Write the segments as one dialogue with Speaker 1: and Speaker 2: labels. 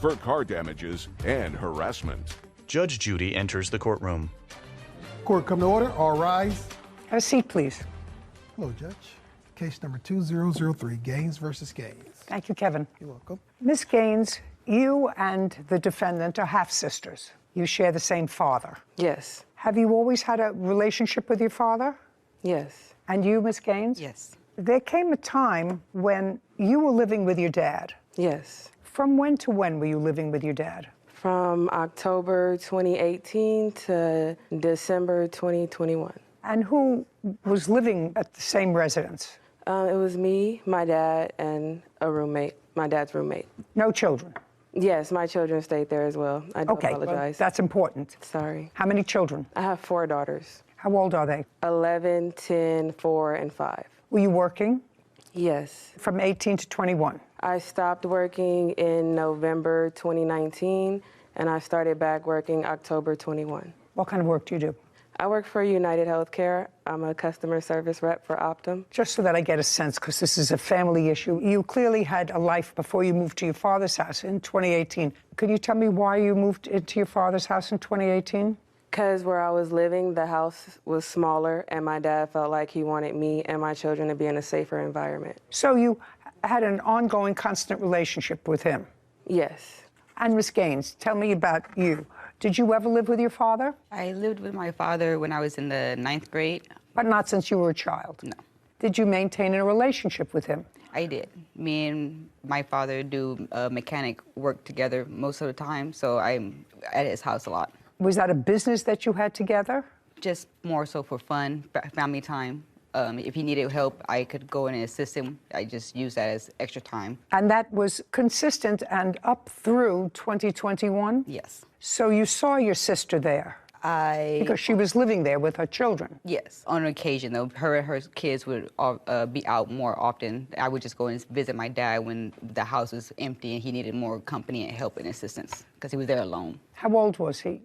Speaker 1: for car damages and harassment.
Speaker 2: Judge Judy enters the courtroom.
Speaker 3: Court come to order. All rise.
Speaker 4: Have a seat, please.
Speaker 3: Hello, Judge. Case number 2003, Gaines versus Gaines.
Speaker 4: Thank you, Kevin.
Speaker 3: You're welcome.
Speaker 4: Ms. Gaines, you and the defendant are half-sisters. You share the same father.
Speaker 5: Yes.
Speaker 4: Have you always had a relationship with your father?
Speaker 5: Yes.
Speaker 4: And you, Ms. Gaines?
Speaker 5: Yes.
Speaker 4: There came a time when you were living with your dad.
Speaker 5: Yes.
Speaker 4: From when to when were you living with your dad?
Speaker 5: From October 2018 to December 2021.
Speaker 4: And who was living at the same residence?
Speaker 5: It was me, my dad, and a roommate, my dad's roommate.
Speaker 4: No children?
Speaker 5: Yes, my children stayed there as well. I do apologize.
Speaker 4: Well, that's important.
Speaker 5: Sorry.
Speaker 4: How many children?
Speaker 5: I have 4 daughters.
Speaker 4: How old are they?
Speaker 5: 11, 10, 4, and 5.
Speaker 4: Were you working?
Speaker 5: Yes.
Speaker 4: From 18 to 21?
Speaker 5: I stopped working in November 2019, and I started back working October 21.
Speaker 4: What kind of work do you do?
Speaker 5: I work for United Healthcare. I'm a customer service rep for Optum.
Speaker 4: Just so that I get a sense, because this is a family issue, you clearly had a life before you moved to your father's house in 2018. Could you tell me why you moved into your father's house in 2018?
Speaker 5: Because where I was living, the house was smaller, and my dad felt like he wanted me and my children to be in a safer environment.
Speaker 4: So you had an ongoing, constant relationship with him?
Speaker 5: Yes.
Speaker 4: And Ms. Gaines, tell me about you. Did you ever live with your father?
Speaker 6: I lived with my father when I was in the 9th grade.
Speaker 4: But not since you were a child?
Speaker 6: No.
Speaker 4: Did you maintain a relationship with him?
Speaker 6: I did. Me and my father do mechanic work together most of the time, so I'm at his house a lot.
Speaker 4: Was that a business that you had together?
Speaker 6: Just more so for fun, family time. If he needed help, I could go in and assist him. I just use that as extra time.
Speaker 4: And that was consistent and up through 2021?
Speaker 6: Yes.
Speaker 4: So you saw your sister there? Because she was living there with her children?
Speaker 6: Yes. On occasion, though, her and her kids would be out more often. I would just go and visit my dad when the house was empty and he needed more company and help and assistance because he was there alone.
Speaker 4: How old was he?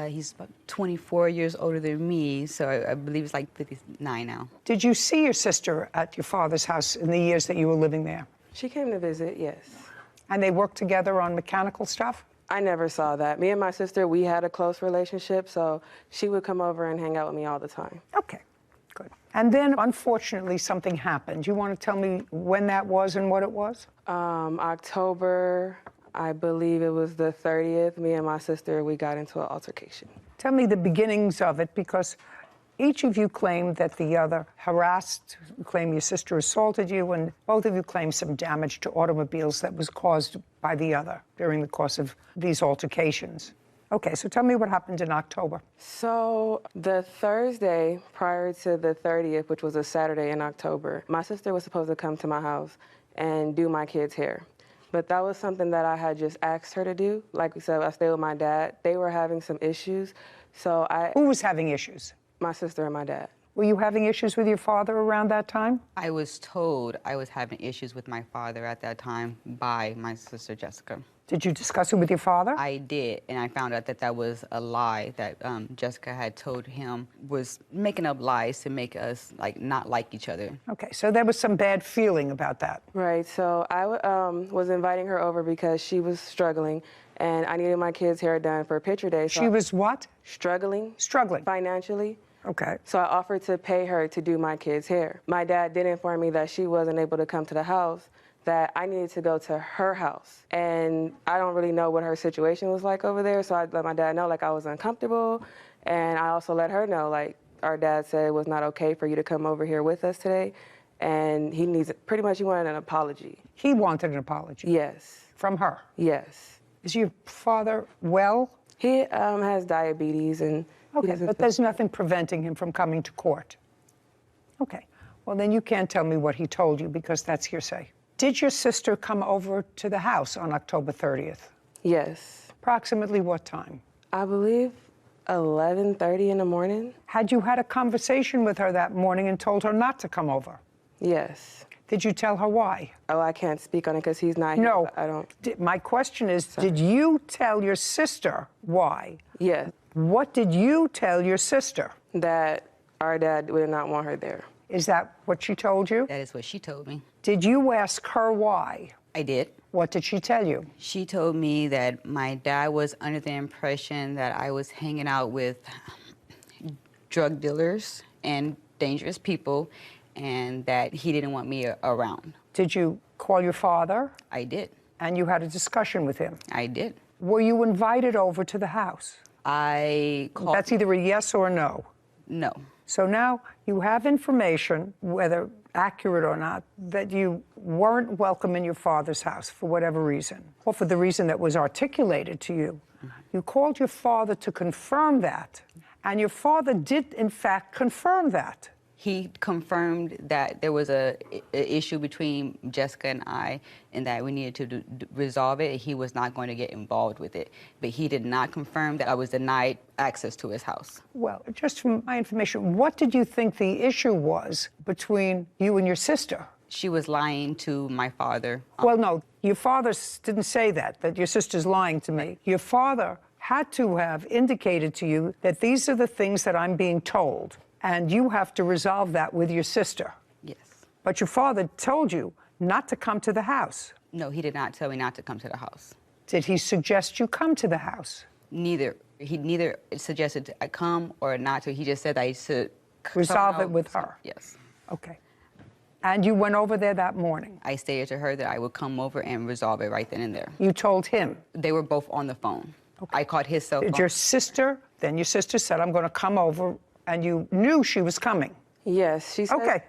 Speaker 6: He's about 24 years older than me, so I believe he's like 59 now.
Speaker 4: Did you see your sister at your father's house in the years that you were living there?
Speaker 5: She came to visit, yes.
Speaker 4: And they worked together on mechanical stuff?
Speaker 5: I never saw that. Me and my sister, we had a close relationship, so she would come over and hang out with me all the time.
Speaker 4: Okay, good. And then, unfortunately, something happened. You want to tell me when that was and what it was?
Speaker 5: October, I believe it was the 30th, me and my sister, we got into an altercation.
Speaker 4: Tell me the beginnings of it, because each of you claimed that the other harassed, claim your sister assaulted you, and both of you claimed some damage to automobiles that was caused by the other during the course of these altercations. Okay, so tell me what happened in October.
Speaker 5: So the Thursday prior to the 30th, which was a Saturday in October, my sister was supposed to come to my house and do my kids' hair. But that was something that I had just asked her to do. Like we said, I stayed with my dad. They were having some issues, so
Speaker 4: Who was having issues?
Speaker 5: My sister and my dad.
Speaker 4: Were you having issues with your father around that time?
Speaker 6: I was told I was having issues with my father at that time by my sister Jessica.
Speaker 4: Did you discuss it with your father?
Speaker 6: I did, and I found out that that was a lie that Jessica had told him, was making up lies to make us not like each other.
Speaker 4: Okay, so there was some bad feeling about that.
Speaker 5: Right, so I was inviting her over because she was struggling, and I needed my kids' hair done for a picture day. So
Speaker 4: She was what?
Speaker 5: Struggling.
Speaker 4: Struggling.
Speaker 5: Financially.
Speaker 4: Okay.
Speaker 5: So I offered to pay her to do my kids' hair. My dad did inform me that she wasn't able to come to the house, that I needed to go to her house. And I don't really know what her situation was like over there, so I let my dad know I was uncomfortable. And I also let her know our dad said it was not okay for you to come over here with us today. And he wanted an apology.
Speaker 4: He wanted an apology?
Speaker 5: Yes.
Speaker 4: From her?
Speaker 5: Yes.
Speaker 4: Is your father well?
Speaker 5: He has diabetes and
Speaker 4: Okay, but there's nothing preventing him from coming to court. Okay, well then you can't tell me what he told you because that's hearsay. Did your sister come over to the house on October 30th?
Speaker 5: Yes.
Speaker 4: Approximately what time?
Speaker 5: I believe 11:30 in the morning.
Speaker 4: Had you had a conversation with her that morning and told her not to come over?
Speaker 5: Yes.
Speaker 4: Did you tell her why?
Speaker 5: Oh, I can't speak on it because he's not here.
Speaker 4: No.
Speaker 5: I don't.
Speaker 4: My question is,
Speaker 5: Sorry.
Speaker 4: Did you tell your sister why?
Speaker 5: Yes.
Speaker 4: What did you tell your sister?
Speaker 5: That our dad would not want her there.
Speaker 4: Is that what she told you?
Speaker 6: That is what she told me.
Speaker 4: Did you ask her why?
Speaker 6: I did.
Speaker 4: What did she tell you?
Speaker 6: She told me that my dad was under the impression that I was hanging out with drug dealers and dangerous people, and that he didn't want me around.
Speaker 4: Did you call your father?
Speaker 6: I did.
Speaker 4: And you had a discussion with him?
Speaker 6: I did.
Speaker 4: Were you invited over to the house?
Speaker 6: I called.
Speaker 4: That's either a yes or a no.
Speaker 6: No.
Speaker 4: So now you have information, whether accurate or not, that you weren't welcome in your father's house for whatever reason, or for the reason that was articulated to you. You called your father to confirm that, and your father did, in fact, confirm that.
Speaker 6: He confirmed that there was a issue between Jessica and I, and that we needed to resolve it. He was not going to get involved with it, but he did not confirm that I was denied access to his house.
Speaker 4: Well, just from my information, what did you think the issue was between you and your sister?
Speaker 6: She was lying to my father.
Speaker 4: Well, no, your father didn't say that your sister's lying to me. Your father had to have indicated to you that these are the things that I'm being told, and you have to resolve that with your sister.
Speaker 6: Yes.
Speaker 4: But your father told you not to come to the house.
Speaker 6: No, he did not tell me not to come to the house.
Speaker 4: Did he suggest you come to the house?
Speaker 6: Neither. He neither suggested I come or not to. He just said I should
Speaker 4: Resolve it with her?
Speaker 6: Yes.
Speaker 4: Okay. And you went over there that morning?
Speaker 6: I stated to her that I would come over and resolve it right then and there.
Speaker 4: You told him?
Speaker 6: They were both on the phone. Okay. I called his cell phone.
Speaker 4: Did your sister, then your sister said, I'm going to come over, and you knew she was coming?
Speaker 5: Yes, she said.
Speaker 4: Okay,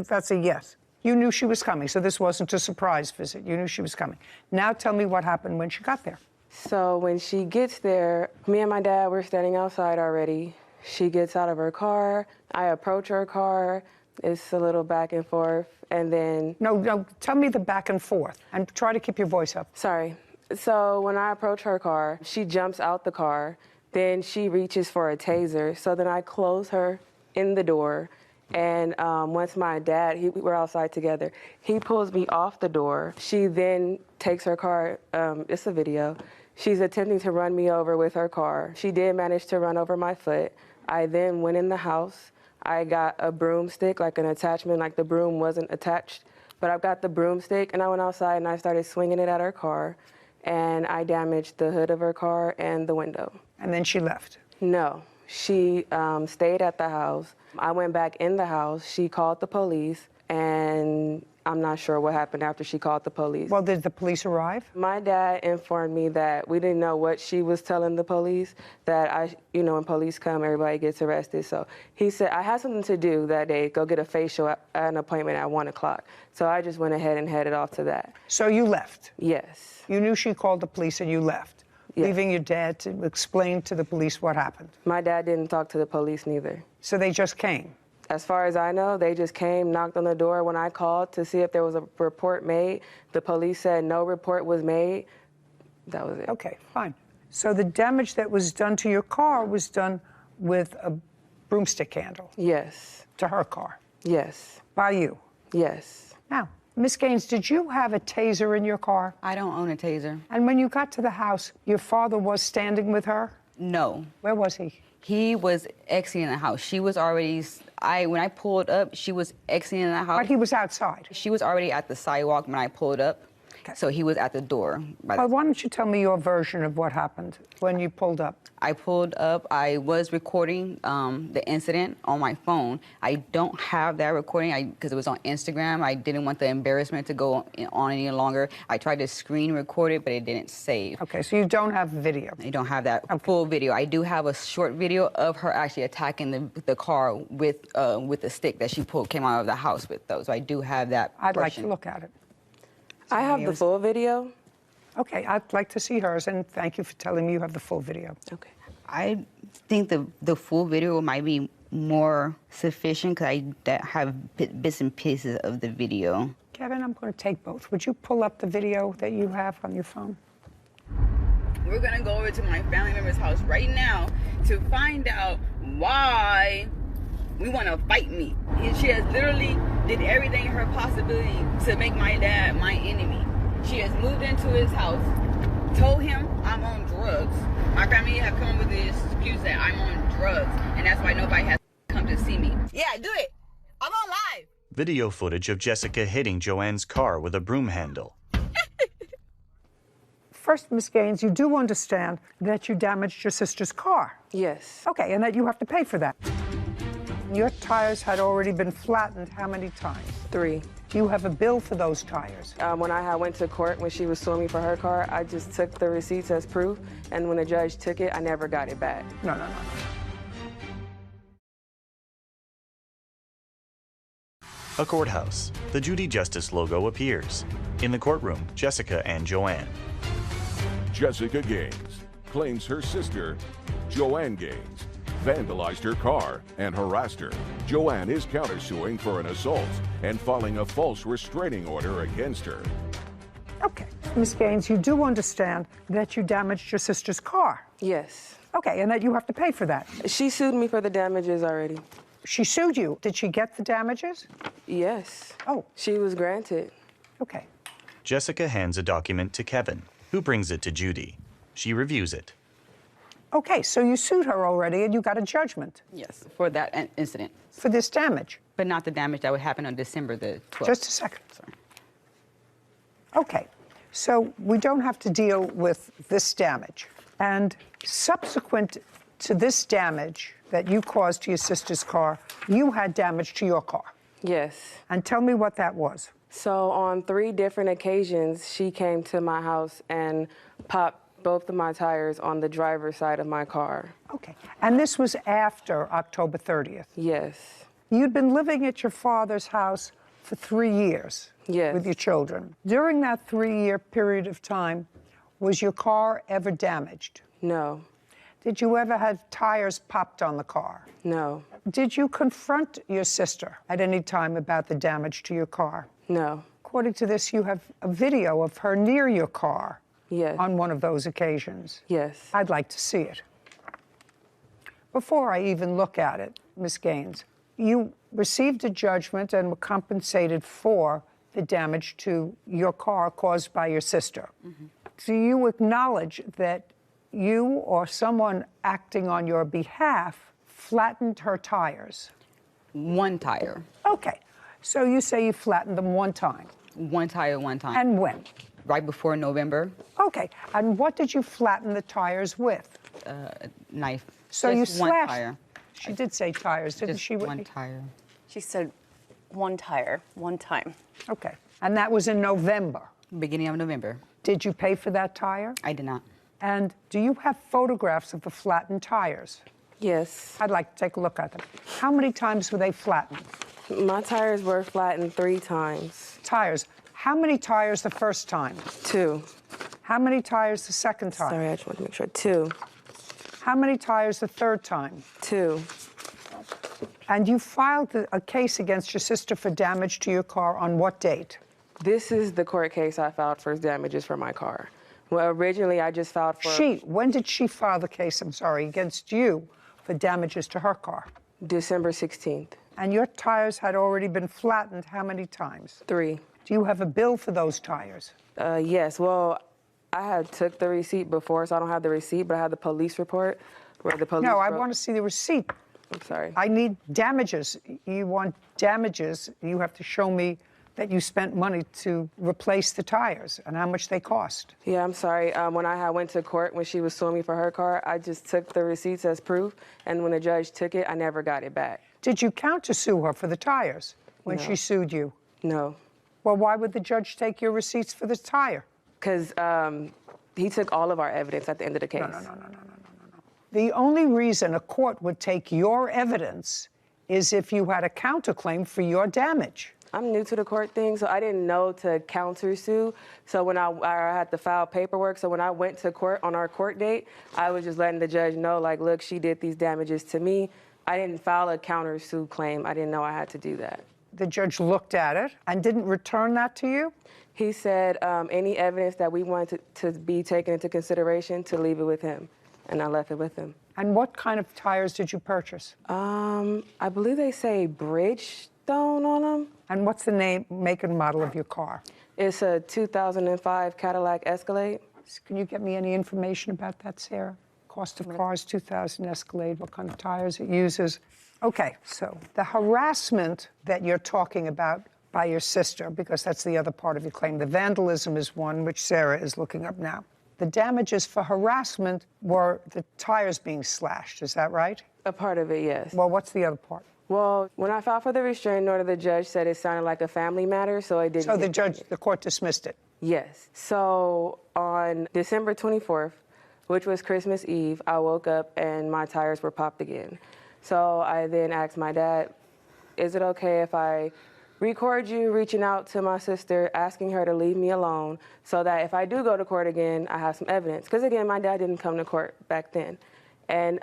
Speaker 4: that's a yes. You knew she was coming, so this wasn't a surprise visit. You knew she was coming. Now tell me what happened when she got there.
Speaker 5: So when she gets there, me and my dad were standing outside already. She gets out of her car. I approach her car. It's a little back and forth, and then...
Speaker 4: No, tell me the back and forth, and try to keep your voice up.
Speaker 5: Sorry. So when I approach her car, she jumps out the car. Then she reaches for a taser. So then I close her in the door. And once my dad, we're outside together, he pulls me off the door. She then takes her car, it's a video. She's attempting to run me over with her car. She did manage to run over my foot. I then went in the house. I got a broomstick, like an attachment, like the broom wasn't attached. But I got the broomstick, and I went outside and I started swinging it at her car. And I damaged the hood of her car and the window.
Speaker 4: And then she left?
Speaker 5: No. She stayed at the house. I went back in the house. She called the police, and I'm not sure what happened after she called the police.
Speaker 4: Well, did the police arrive?
Speaker 5: My dad informed me that we didn't know what she was telling the police, that when police come, everybody gets arrested. So he said, I had something to do that day, go get a facial at an appointment at 1 o'clock. So I just went ahead and headed off to that.
Speaker 4: So you left?
Speaker 5: Yes.
Speaker 4: You knew she called the police and you left,
Speaker 5: yes.
Speaker 4: Leaving your dad to explain to the police what happened?
Speaker 5: My dad didn't talk to the police neither.
Speaker 4: So they just came?
Speaker 5: As far as I know, they just came, knocked on the door. When I called to see if there was a report made, the police said no report was made. That was it.
Speaker 4: Okay, fine. So the damage that was done to your car was done with a broomstick handle?
Speaker 5: Yes.
Speaker 4: To her car?
Speaker 5: Yes.
Speaker 4: By you?
Speaker 5: Yes.
Speaker 4: Now, Miss Gaines, did you have a taser in your car?
Speaker 6: I don't own a taser.
Speaker 4: And when you got to the house, your father was standing with her?
Speaker 6: No.
Speaker 4: Where was he?
Speaker 6: He was exiting the house. She was already, when I pulled up, she was exiting the house.
Speaker 4: But he was outside?
Speaker 6: She was already at the sidewalk when I pulled up. Okay. So he was at the door.
Speaker 4: Well, why don't you tell me your version of what happened when you pulled up?
Speaker 6: I pulled up. I was recording the incident on my phone. I don't have that recording because it was on Instagram. I didn't want the embarrassment to go on any longer. I tried to screen record it, but it didn't save.
Speaker 4: Okay, so you don't have video?
Speaker 6: I don't have that full video. I do have a short video of her actually attacking the car with the stick that she came out of the house with, though. So I do have that
Speaker 4: I'd like
Speaker 6: portion.
Speaker 4: to look at it.
Speaker 5: I have the full video.
Speaker 4: Okay, I'd like to see hers, and thank you for telling me you have the full video.
Speaker 5: Okay.
Speaker 6: I think the full video might be more sufficient because I have bits and pieces of the video.
Speaker 4: Kevin, I'm going to take both. Would you pull up the video that you have on your phone?
Speaker 6: We're going to go over to my family member's house right now to find out why we want to fight me. She has literally did everything in her possibility to make my dad my enemy. She has moved into his house, told him I'm on drugs. My family have come up with the excuse that I'm on drugs, and that's why nobody has come to see me. Yeah, do it. I'm on live.
Speaker 2: Video footage of Jessica hitting Joanne's car with a broom handle.
Speaker 4: First, Ms. Gaines, you do understand that you damaged your sister's car.
Speaker 5: Yes.
Speaker 4: Okay, and that you have to pay for that. Your tires had already been flattened how many times?
Speaker 5: 3.
Speaker 4: Do you have a bill for those tires?
Speaker 5: When I went to court, when she was suing me for her car, I just took the receipts as proof, and when the judge took it, I never got it back.
Speaker 4: No.
Speaker 2: A courthouse. The Judy Justice logo appears. In the courtroom, Jessica and Joanne.
Speaker 1: Jessica Gaines claims her sister, Joanne Gaines, vandalized her car and harassed her. Joanne is countersuing for an assault and filing a false restraining order against her.
Speaker 4: Okay, Ms. Gaines, you do understand that you damaged your sister's car.
Speaker 5: Yes.
Speaker 4: Okay, and that you have to pay for that.
Speaker 5: She sued me for the damages already.
Speaker 4: She sued you. Did she get the damages?
Speaker 5: Yes.
Speaker 4: Oh.
Speaker 5: She was granted.
Speaker 4: Okay.
Speaker 2: Jessica hands a document to Kevin, who brings it to Judy. She reviews it.
Speaker 4: Okay, so you sued her already and you got a judgment
Speaker 7: Yes, for that incident,
Speaker 4: for this damage.
Speaker 7: but not the damage that would happen on December the 12th.
Speaker 4: Just a second.
Speaker 7: Sorry.
Speaker 4: Okay, so we don't have to deal with this damage. And subsequent to this damage that you caused to your sister's car, you had damage to your car.
Speaker 5: Yes.
Speaker 4: And tell me what that was.
Speaker 5: So on 3 different occasions, she came to my house and popped both of my tires on the driver's side of my car.
Speaker 4: Okay, and this was after October 30th.
Speaker 5: Yes.
Speaker 4: You'd been living at your father's house for 3 years
Speaker 5: Yes.
Speaker 4: with your children. During that 3-year period of time, was your car ever damaged?
Speaker 5: No.
Speaker 4: Did you ever have tires popped on the car?
Speaker 5: No.
Speaker 4: Did you confront your sister at any time about the damage to your car?
Speaker 5: No.
Speaker 4: According to this, you have a video of her near your car
Speaker 5: Yes.
Speaker 4: on one of those occasions.
Speaker 5: Yes.
Speaker 4: I'd like to see it. Before I even look at it, Ms. Gaines, you received a judgment and were compensated for the damage to your car caused by your sister. Mm-hmm. Do you acknowledge that you or someone acting on your behalf flattened her tires?
Speaker 7: One tire.
Speaker 4: Okay, so you say you flattened them one time.
Speaker 7: One tire, one time.
Speaker 4: And when?
Speaker 7: Right before November,
Speaker 4: Okay, and what did you flatten the tires with?
Speaker 7: knife.
Speaker 4: So you
Speaker 7: Just one
Speaker 4: slashed.
Speaker 7: tire.
Speaker 4: She did say tires, didn't
Speaker 7: Just
Speaker 4: she?
Speaker 7: one
Speaker 4: Whitney?
Speaker 7: tire.
Speaker 8: She said one tire, one time.
Speaker 4: Okay, and that was in November.
Speaker 7: Beginning of November.
Speaker 4: Did you pay for that tire?
Speaker 7: I did not.
Speaker 4: And do you have photographs of the flattened tires?
Speaker 5: Yes.
Speaker 4: I'd like to take a look at them. How many times were they flattened?
Speaker 5: My tires were flattened 3 times.
Speaker 4: Tires. How many tires the first time?
Speaker 5: 2.
Speaker 4: How many tires the second time?
Speaker 5: Sorry, I just want to make sure. 2.
Speaker 4: How many tires the third time?
Speaker 5: 2.
Speaker 4: And you filed a case against your sister for damage to your car on what date?
Speaker 5: This is the court case I filed for damages for my car. Well, originally I just filed for
Speaker 4: When did she file the case, I'm sorry, against you for damages to her car?
Speaker 5: December 16th.
Speaker 4: And your tires had already been flattened how many times?
Speaker 5: 3.
Speaker 4: Do you have a bill for those tires?
Speaker 5: Yes, well, I had took the receipt before, so I don't have the receipt, but I have the police report where the police
Speaker 4: No, I
Speaker 5: wrote-
Speaker 4: want to see the receipt.
Speaker 5: I'm sorry.
Speaker 4: I need damages. You want damages, you have to show me that you spent money to replace the tires and how much they cost.
Speaker 5: Yeah, I'm sorry. When I went to court, when she was suing me for her car, I just took the receipts as proof, and when the judge took it, I never got it back.
Speaker 4: Did you countersue her for the tires when she sued you?
Speaker 5: No,
Speaker 4: Well, why would the judge take your receipts for the tire?
Speaker 5: because he took all of our evidence at the end of the case.
Speaker 4: No. The only reason a court would take your evidence is if you had a counterclaim for your damage.
Speaker 5: I'm new to the court thing, so I didn't know to countersue. So when I had to file paperwork, so when I went to court on our court date, I was just letting the judge know, like, look, she did these damages to me. I didn't file a countersue claim. I didn't know I had to do that.
Speaker 4: The judge looked at it and didn't return that to you?
Speaker 5: He said any evidence that we wanted to be taken into consideration to leave it with him, and I left it with him.
Speaker 4: And what kind of tires did you purchase?
Speaker 5: I believe they say Bridgestone on them.
Speaker 4: And what's the name, make, and model of your car?
Speaker 5: It's a 2005 Cadillac Escalade.
Speaker 4: Can you get me any information about that, Sarah? Cost of cars, 2000 Escalade, what kind of tires it uses? Okay, so the harassment that you're talking about by your sister, because that's the other part of your claim, the vandalism is one, which Sarah is looking up now. The damages for harassment were the tires being slashed, is that right?
Speaker 5: A part of it, yes.
Speaker 4: Well, what's the other part?
Speaker 5: Well, when I filed for the restraining order, the judge said it sounded like a family matter, so I didn't.
Speaker 4: So the court dismissed it?
Speaker 5: Yes. So on December 24th, which was Christmas Eve, I woke up and my tires were popped again. So I then asked my dad, is it okay if I record you reaching out to my sister, asking her to leave me alone so that if I do go to court again, I have some evidence? Because again, my dad didn't come to court back then. And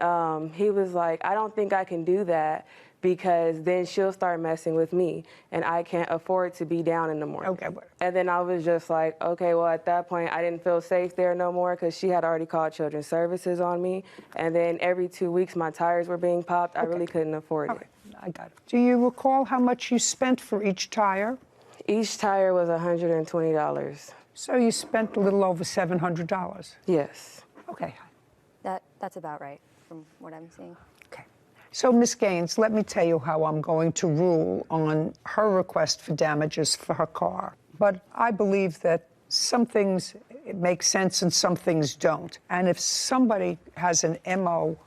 Speaker 5: he was like, I don't think I can do that because then she'll start messing with me and I can't afford to be down in the morning.
Speaker 4: Okay.
Speaker 5: And then I was just like, okay, well, at that point, I didn't feel safe there no more because she had already called Children's Services on me. And then every 2 weeks, my tires were being popped. I really couldn't afford it.
Speaker 4: I got it. Do you recall how much you spent for each tire?
Speaker 5: Each tire was $120.
Speaker 4: So you spent a little over $700?
Speaker 5: Yes.
Speaker 4: Okay.
Speaker 8: That's about right from what I'm seeing.
Speaker 4: Okay. So, Ms. Gaines, let me tell you how I'm going to rule on her request for damages for her car. But I believe that some things make sense and some things don't. And if somebody has an MO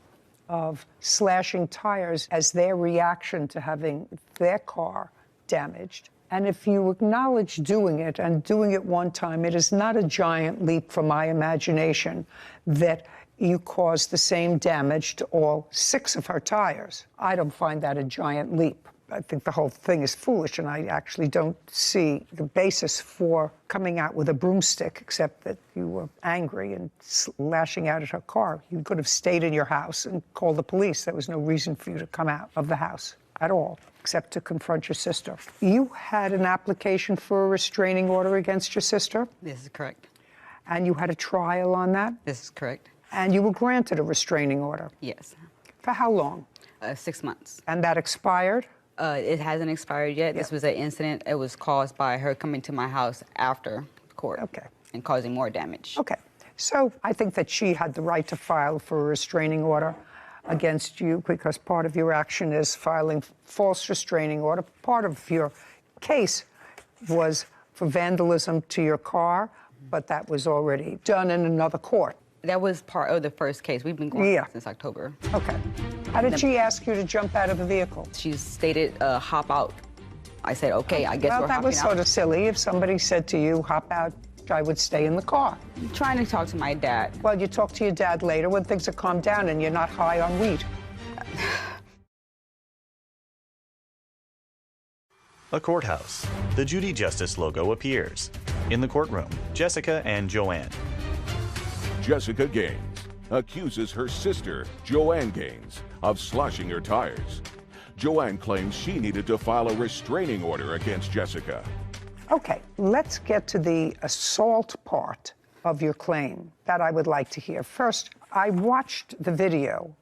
Speaker 4: of slashing tires as their reaction to having their car damaged, and if you acknowledge doing it and doing it one time, it is not a giant leap from my imagination that you caused the same damage to all 6 of her tires. I don't find that a giant leap. I think the whole thing is foolish, and I actually don't see the basis for coming out with a broomstick, except that you were angry and lashing out at her car. You could have stayed in your house and called the police. There was no reason for you to come out of the house at all, except to confront your sister. You had an application for a restraining order against your sister?
Speaker 7: This is correct.
Speaker 4: And you had a trial on that?
Speaker 7: This is correct.
Speaker 4: And you were granted a restraining order?
Speaker 7: Yes.
Speaker 4: For how long?
Speaker 7: 6 months.
Speaker 4: And that expired?
Speaker 7: It hasn't expired yet. This was an incident. It was caused by her coming to my house after court.
Speaker 4: Okay.
Speaker 7: And causing more damage.
Speaker 4: Okay. So I think that she had the right to file for a restraining order against you because part of your action is filing false restraining order. Part of your case was for vandalism to your car, but that was already done in another court.
Speaker 7: That was part of the first case. We've been going since October.
Speaker 4: Okay. How did she ask you to jump out of the vehicle?
Speaker 7: She stated, hop out. I said, okay, I guess we're hopping out.
Speaker 4: Well, that was sort of silly. If somebody said to you, hop out, I would stay in the car.
Speaker 7: I'm trying to talk to my dad.
Speaker 4: Well, you talk to your dad later when things have calmed down and you're not high on weed.
Speaker 2: A courthouse. The Judy Justice logo appears. In the courtroom, Jessica and Joanne.
Speaker 1: Jessica Gaines accuses her sister, Joanne Gaines, of slashing her tires. Joanne claims she needed to file a restraining order against Jessica.
Speaker 4: Okay, let's get to the assault part of your claim that I would like to hear. First, I watched the video,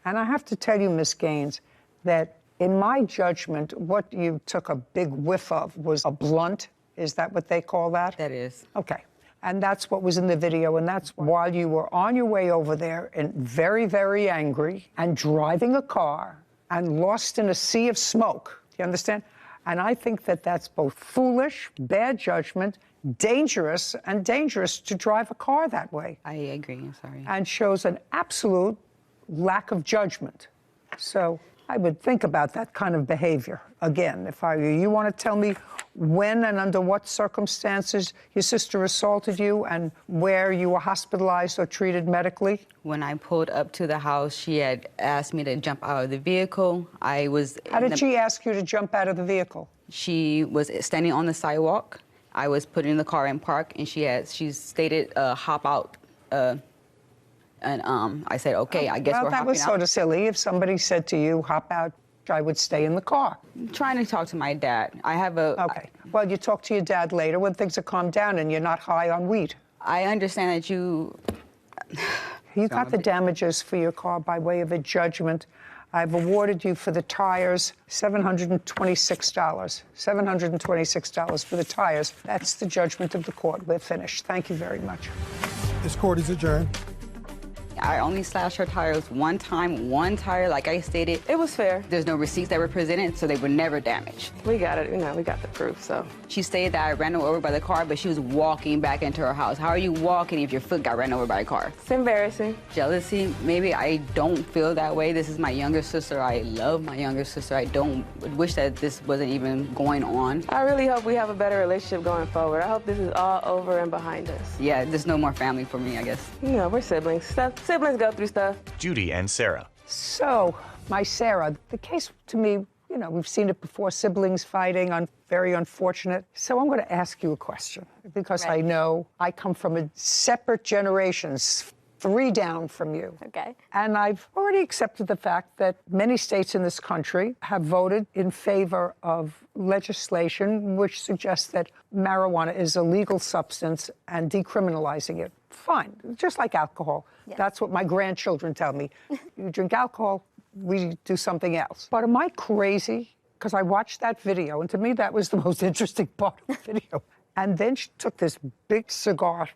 Speaker 4: and I have to tell you, Ms. Gaines, that in my judgment, what you took a big whiff of was a blunt. Is that what they call that?
Speaker 7: That is.
Speaker 4: Okay. And that's what was in the video, and that's while you were on your way over there and very, very angry and driving a car and lost in a sea of smoke. Do you understand? And I think that that's both foolish, bad judgment, dangerous, and dangerous to drive a car that way.
Speaker 7: I agree, I'm sorry.
Speaker 4: And shows an absolute lack of judgment. So I would think about that kind of behavior again if I were you. You want to tell me when and under what circumstances your sister assaulted you and where you were hospitalized or treated medically?
Speaker 7: When I pulled up to the house, she had asked me to jump out of the vehicle. I was...
Speaker 4: How did she ask you to jump out of the vehicle?
Speaker 7: She was standing on the sidewalk. I was putting the car in park, and she stated, hop out. And I said, okay, I guess we're hopping out. Well, that was
Speaker 4: sort of silly. If somebody said to you, hop out, I would stay in the car.
Speaker 7: I'm trying to talk to my dad. I have a...
Speaker 4: Okay. Well, you talk to your dad later when things have calmed down and you're not high on weed.
Speaker 7: I understand that you...
Speaker 4: You got the damages for your car by way of a judgment. I've awarded you for the tires $726. $726 for the tires. That's the judgment of the court. We're finished. Thank you very much.
Speaker 3: This court is adjourned.
Speaker 7: I only slashed her tires one time, one tire, like I stated.
Speaker 5: It was fair.
Speaker 7: There's no receipts that were presented, so they were never damaged.
Speaker 5: We got it, we got the proof, so.
Speaker 7: She stated that I ran her over by the car, but she was walking back into her house. How are you walking if your foot got ran over by a car?
Speaker 5: It's embarrassing.
Speaker 7: Jealousy, maybe I don't feel that way. This is my younger sister. I love my younger sister. I don't wish that this wasn't even going on.
Speaker 5: I really hope we have a better relationship going forward. I hope this is all over and behind us.
Speaker 7: Yeah, there's no more family for me, I guess.
Speaker 5: You know, we're siblings. Siblings go through stuff.
Speaker 2: Judy and Sarah.
Speaker 4: So, my Sarah, the case to me, you know, we've seen it before, siblings fighting, very unfortunate. So I'm going to ask you a question because I know I come from separate generations, 3 down from you.
Speaker 8: Okay.
Speaker 4: And I've already accepted the fact that many states in this country have voted in favor of legislation which suggests that marijuana is a legal substance and decriminalizing it. Fine, just like alcohol.
Speaker 8: Yes.
Speaker 4: That's what my grandchildren tell me. You drink alcohol, we do something else. But am I crazy? Because I watched that video, and to me that was the most interesting part of the video. And then she took this big cigar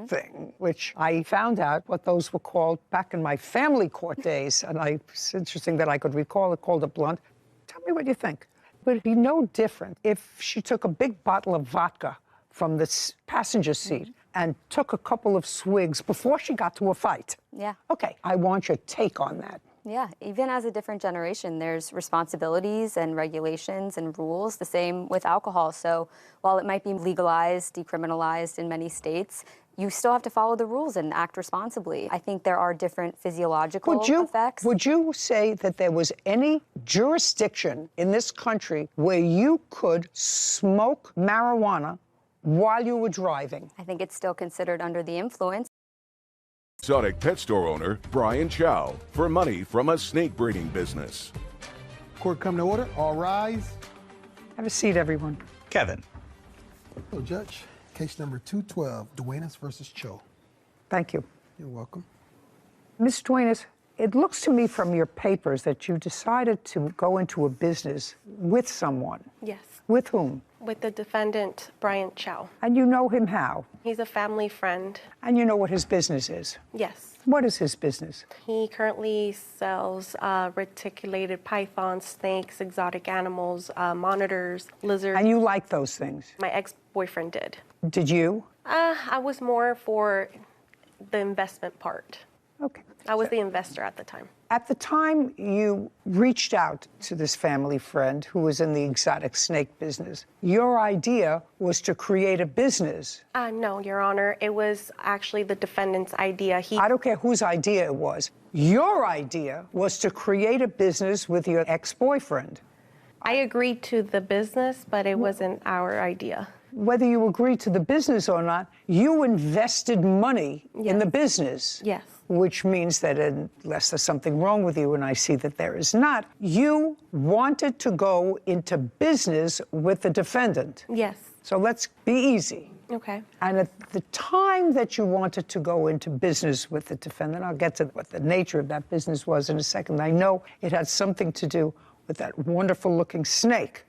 Speaker 4: thing, which I found out what those were called back in my family court days. And it's interesting that I could recall it, called a blunt. Tell me what you think. Would it be no different if she took a big bottle of vodka from the passenger seat and took a couple of swigs before she got to a fight?
Speaker 8: Yeah.
Speaker 4: Okay, I want your take on that.
Speaker 8: Yeah, even as a different generation, there's responsibilities and regulations and rules, the same with alcohol. So while it might be legalized, decriminalized in many states, you still have to follow the rules and act responsibly. I think there are different physiological effects.
Speaker 4: Would you say that there was any jurisdiction in this country where you could smoke marijuana while you were driving?
Speaker 8: I think it's still considered under the influence.
Speaker 1: Exotic pet store owner Brian Chow for money from a snake breeding business.
Speaker 3: Court come to order. All rise.
Speaker 4: Have a seat, everyone.
Speaker 2: Kevin.
Speaker 3: Hello, Judge. Case number 212, Duenas versus Cho.
Speaker 4: Thank you.
Speaker 3: You're welcome.
Speaker 4: Ms. Duenas, it looks to me from your papers that you decided to go into a business with someone.
Speaker 9: Yes,
Speaker 4: With whom?
Speaker 9: with the defendant, Brian Chow.
Speaker 4: And you know him how?
Speaker 9: He's a family friend.
Speaker 4: And you know what his business is?
Speaker 9: Yes.
Speaker 4: What is his business?
Speaker 9: He currently sells reticulated pythons, snakes, exotic animals, monitors, lizards.
Speaker 4: And you like those things?
Speaker 9: My ex-boyfriend did.
Speaker 4: Did you?
Speaker 9: I was more for the investment part.
Speaker 4: Okay.
Speaker 9: I was the investor at the time.
Speaker 4: At the time you reached out to this family friend who was in the exotic snake business, your idea was to create a business.
Speaker 9: No, Your Honor. It was actually the defendant's idea.
Speaker 4: I don't care whose idea it was. Your idea was to create a business with your ex-boyfriend.
Speaker 9: I agreed to the business, but it wasn't our idea.
Speaker 4: Whether you agreed to the business or not, you invested money in the business.
Speaker 9: Yes.
Speaker 4: Which means that unless there's something wrong with you, and I see that there is not, you wanted to go into business with the defendant.
Speaker 9: Yes.
Speaker 4: So let's be easy.
Speaker 9: Okay.
Speaker 4: And at the time that you wanted to go into business with the defendant, I'll get to what the nature of that business was in a second. I know it had something to do with that wonderful-looking snake.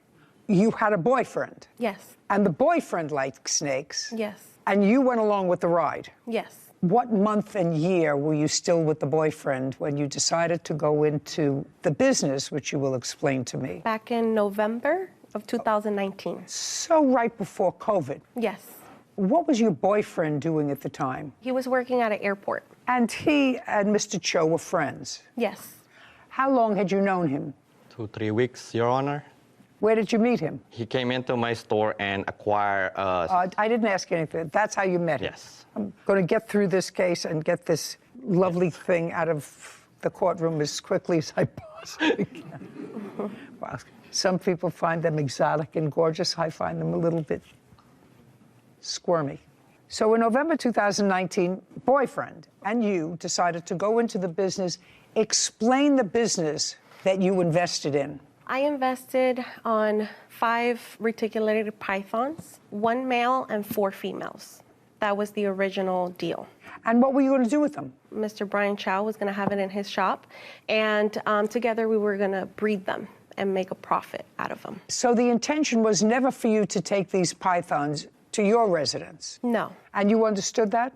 Speaker 4: You had a boyfriend.
Speaker 9: Yes.
Speaker 4: And the boyfriend liked snakes.
Speaker 9: Yes.
Speaker 4: And you went along with the ride.
Speaker 9: Yes.
Speaker 4: What month and year were you still with the boyfriend when you decided to go into the business, which you will explain to me?
Speaker 9: Back in November of 2019.
Speaker 4: So right before COVID.
Speaker 9: Yes.
Speaker 4: What was your boyfriend doing at the time?
Speaker 9: He was working at an airport.
Speaker 4: And he and Mr. Cho were friends?
Speaker 9: Yes.
Speaker 4: How long had you known him?
Speaker 10: 2-3 weeks, Your Honor.
Speaker 4: Where did you meet him?
Speaker 10: He came into my store and acquired
Speaker 4: I didn't ask you anything. That's how you met him?
Speaker 10: Yes.
Speaker 4: I'm going to get through this case and get this lovely thing out of the courtroom as quickly as I possibly can. Wow. Some people find them exotic and gorgeous. I find them a little bit squirmy. So in November 2019, boyfriend and you decided to go into the business. Explain the business that you invested in.
Speaker 9: I invested on 5 reticulated pythons, 1 male and 4 females. That was the original deal.
Speaker 4: And what were you going to do with them?
Speaker 9: Mr. Brian Chow was going to have it in his shop, and together we were going to breed them and make a profit out of them.
Speaker 4: So the intention was never for you to take these pythons to your residence?
Speaker 9: No.
Speaker 4: And you understood that?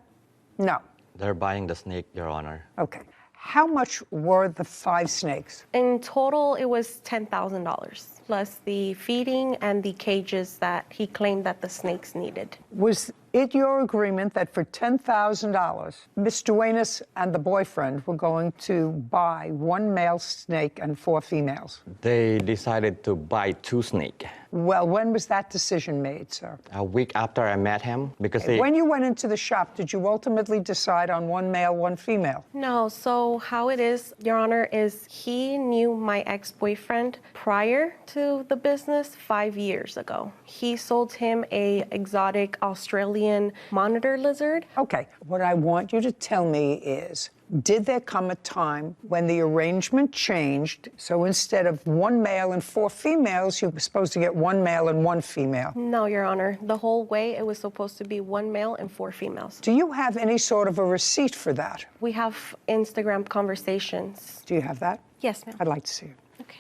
Speaker 4: No.
Speaker 10: They're buying the snake, Your Honor.
Speaker 4: Okay. How much were the 5 snakes?
Speaker 9: In total, it was $10,000, plus the feeding and the cages that he claimed that the snakes needed.
Speaker 4: Was it your agreement that for $10,000, Miss Duenas and the boyfriend were going to buy 1 male snake and 4 females?
Speaker 10: They decided to buy 2 snakes.
Speaker 4: Well, when was that decision made, sir?
Speaker 10: A week after I met him, because
Speaker 4: When you went into the shop, did you ultimately decide on 1 male, 1 female?
Speaker 9: No, so how it is, Your Honor, is he knew my ex-boyfriend prior to the business 5 years ago. He sold him a exotic Australian monitor lizard.
Speaker 4: Okay, what I want you to tell me is, did there come a time when the arrangement changed, so instead of 1 male and 4 females, you were supposed to get 1 male and 1 female?
Speaker 9: No, Your Honor. The whole way, it was supposed to be 1 male and 4 females.
Speaker 4: Do you have any sort of a receipt for that?
Speaker 9: We have Instagram conversations.
Speaker 4: Do you have that?
Speaker 9: Yes, ma'am.
Speaker 4: I'd like to see it.
Speaker 9: Okay.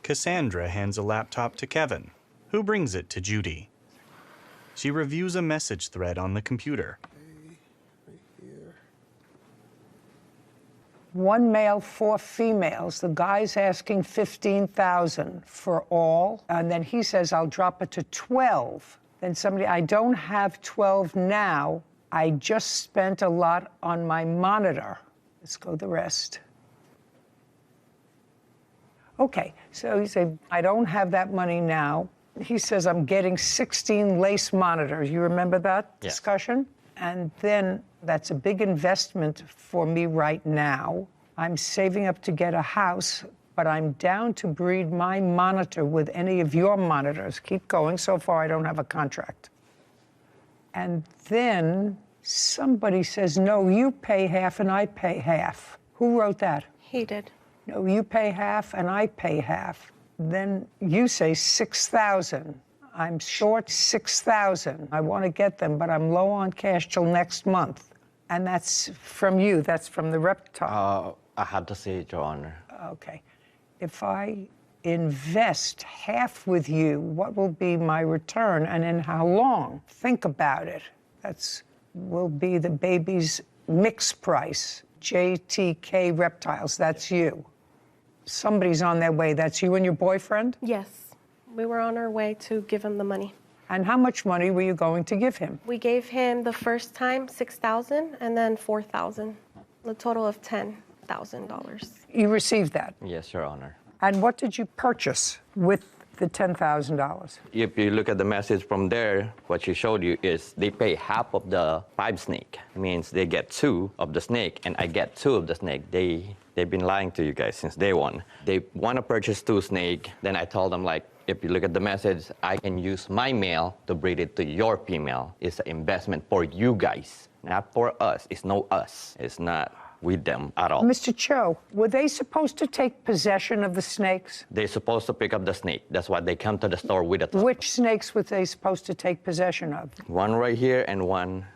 Speaker 2: Cassandra hands a laptop to Kevin, who brings it to Judy. She reviews a message thread on the computer.
Speaker 4: 1 male, 4 females. The guy's asking $15,000 for all, and then he says, I'll drop it to 12. Then somebody, I don't have 12 now. I just spent a lot on my monitor. Let's go the rest. Okay, so you say, I don't have that money now. He says, I'm getting 16 lace monitors. You remember that discussion? And then that's a big investment for me right now. I'm saving up to get a house, but I'm down to breed my monitor with any of your monitors. Keep going. So far, I don't have a contract. And then somebody says, no, you pay half and I pay half. Who wrote that?
Speaker 9: He did.
Speaker 4: No, you pay half and I pay half. Then you say 6,000. I'm short 6,000. I want to get them, but I'm low on cash till next month. And that's from you. That's from the reptile.
Speaker 10: I had to say it, Your Honor.
Speaker 4: Okay. If I invest half with you, what will be my return and in how long? Think about it. That's will be the baby's mix price. JTK Reptiles, that's you. Somebody's on their way. That's you and your boyfriend?
Speaker 9: Yes. We were on our way to give him the money.
Speaker 4: And how much money were you going to give him?
Speaker 9: We gave him the first time $6,000 and then $4,000, a total of $10,000.
Speaker 4: You received that?
Speaker 10: Yes, Your Honor.
Speaker 4: And what did you purchase with the $10,000?
Speaker 10: If you look at the message from there, what she showed you is they pay half of the 5 snake. Means they get 2 of the snake, and I get 2 of the snake. They've been lying to you guys since day one. They want to purchase 2 snake. Then I told them, like, if you look at the message, I can use my male to breed it to your female. It's an investment for you guys, not for us. It's no us. It's not with them at all.
Speaker 4: Mr. Cho, were they supposed to take possession of the snakes?
Speaker 10: They're supposed to pick up the snake. That's why they come to the store with it.
Speaker 4: Which snakes were they supposed to take possession of?
Speaker 10: One right here and one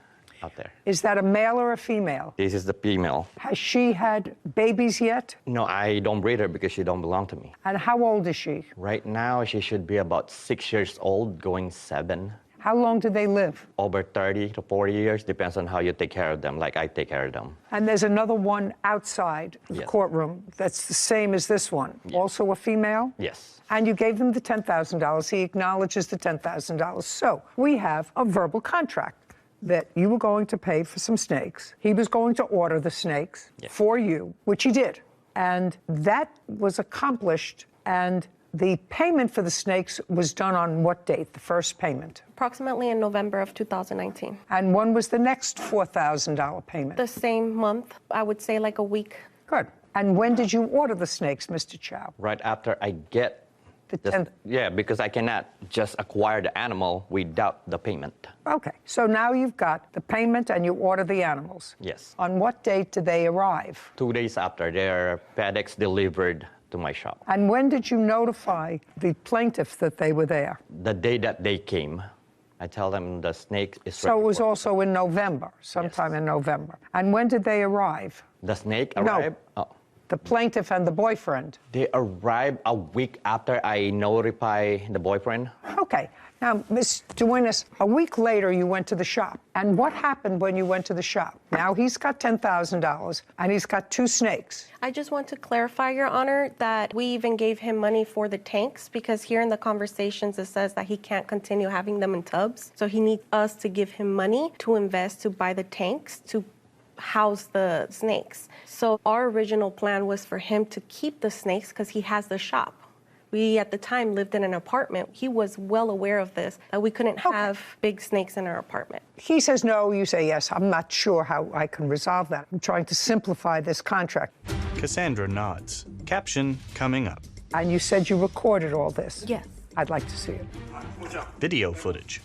Speaker 10: out there.
Speaker 4: Is that a male or a female?
Speaker 10: This is the female.
Speaker 4: Has she had babies yet?
Speaker 10: No, I don't breed her because she don't belong to me.
Speaker 4: And how old is she?
Speaker 10: Right now, she should be about 6 years old, going 7.
Speaker 4: How long do they live?
Speaker 10: Over 30 to 40 years, depends on how you take care of them, like I take care of them.
Speaker 4: And there's another one outside the courtroom that's the same as this one.
Speaker 10: Yes.
Speaker 4: Also a female?
Speaker 10: Yes.
Speaker 4: And you gave them the $10,000. He acknowledges the $10,000. So we have a verbal contract that you were going to pay for some snakes. He was going to order the snakes for you, which he did. And that was accomplished, and the payment for the snakes was done on what date, the first payment?
Speaker 9: Approximately in November of 2019.
Speaker 4: And when was the next $4,000 payment?
Speaker 9: The same month, I would say like a week.
Speaker 4: Good. And when did you order the snakes, Mr. Chow?
Speaker 10: Right after I get yeah, because I cannot just acquire the animal without the payment.
Speaker 4: Okay, so now you've got the payment and you order the animals.
Speaker 10: Yes.
Speaker 4: On what date did they arrive?
Speaker 10: 2 days after, their FedEx delivered to my shop.
Speaker 4: And when did you notify the plaintiff that they were there?
Speaker 10: The day that they came, I tell them the snake is ready.
Speaker 4: So it was also in November, sometime in November. And when did they arrive?
Speaker 10: The snake arrived?
Speaker 4: No. the plaintiff and the boyfriend?
Speaker 10: They arrived a week after I notify the boyfriend.
Speaker 4: Okay. Now, Ms. Duenas, a week later you went to the shop. And what happened when you went to the shop? Now he's got $10,000 and he's got 2 snakes.
Speaker 9: I just want to clarify, Your Honor, that we even gave him money for the tanks because here in the conversations it says that he can't continue having them in tubs. So he needs us to give him money to invest to buy the tanks to house the snakes. So our original plan was for him to keep the snakes because he has the shop. We, at the time, lived in an apartment. He was well aware of this, that we couldn't have big snakes in our apartment.
Speaker 4: He says no, you say yes. I'm not sure how I can resolve that. I'm trying to simplify this contract.
Speaker 2: Cassandra nods. Caption coming up.
Speaker 4: And you said you recorded all this?
Speaker 9: Yes.
Speaker 4: I'd like to see it.
Speaker 2: Video footage.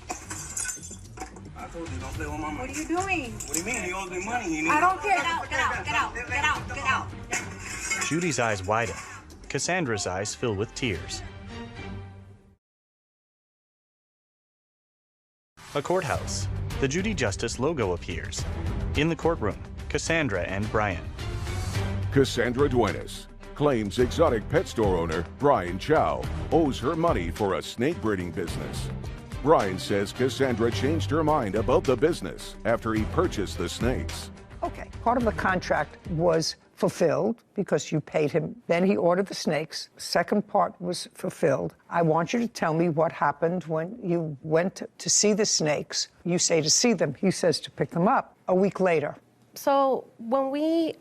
Speaker 11: I told you, don't play with my money.
Speaker 6: What are you doing?
Speaker 11: What do you mean? He owes me money.
Speaker 6: I don't care. Get out, get out, get out, get out, get out.
Speaker 2: Judy's eyes widen. Cassandra's eyes fill with tears. A courthouse. The Judy Justice logo appears. In the courtroom, Cassandra and Brian.
Speaker 1: Cassandra Duenas claims exotic pet store owner Brian Chow owes her money for a snake breeding business. Brian says Cassandra changed her mind about the business after he purchased the snakes.
Speaker 4: Okay, part of the contract was fulfilled because you paid him. Then he ordered the snakes. Second part was fulfilled. I want you to tell me what happened when you went to see the snakes. You say to see them. He says to pick them up a week later.
Speaker 9: So when we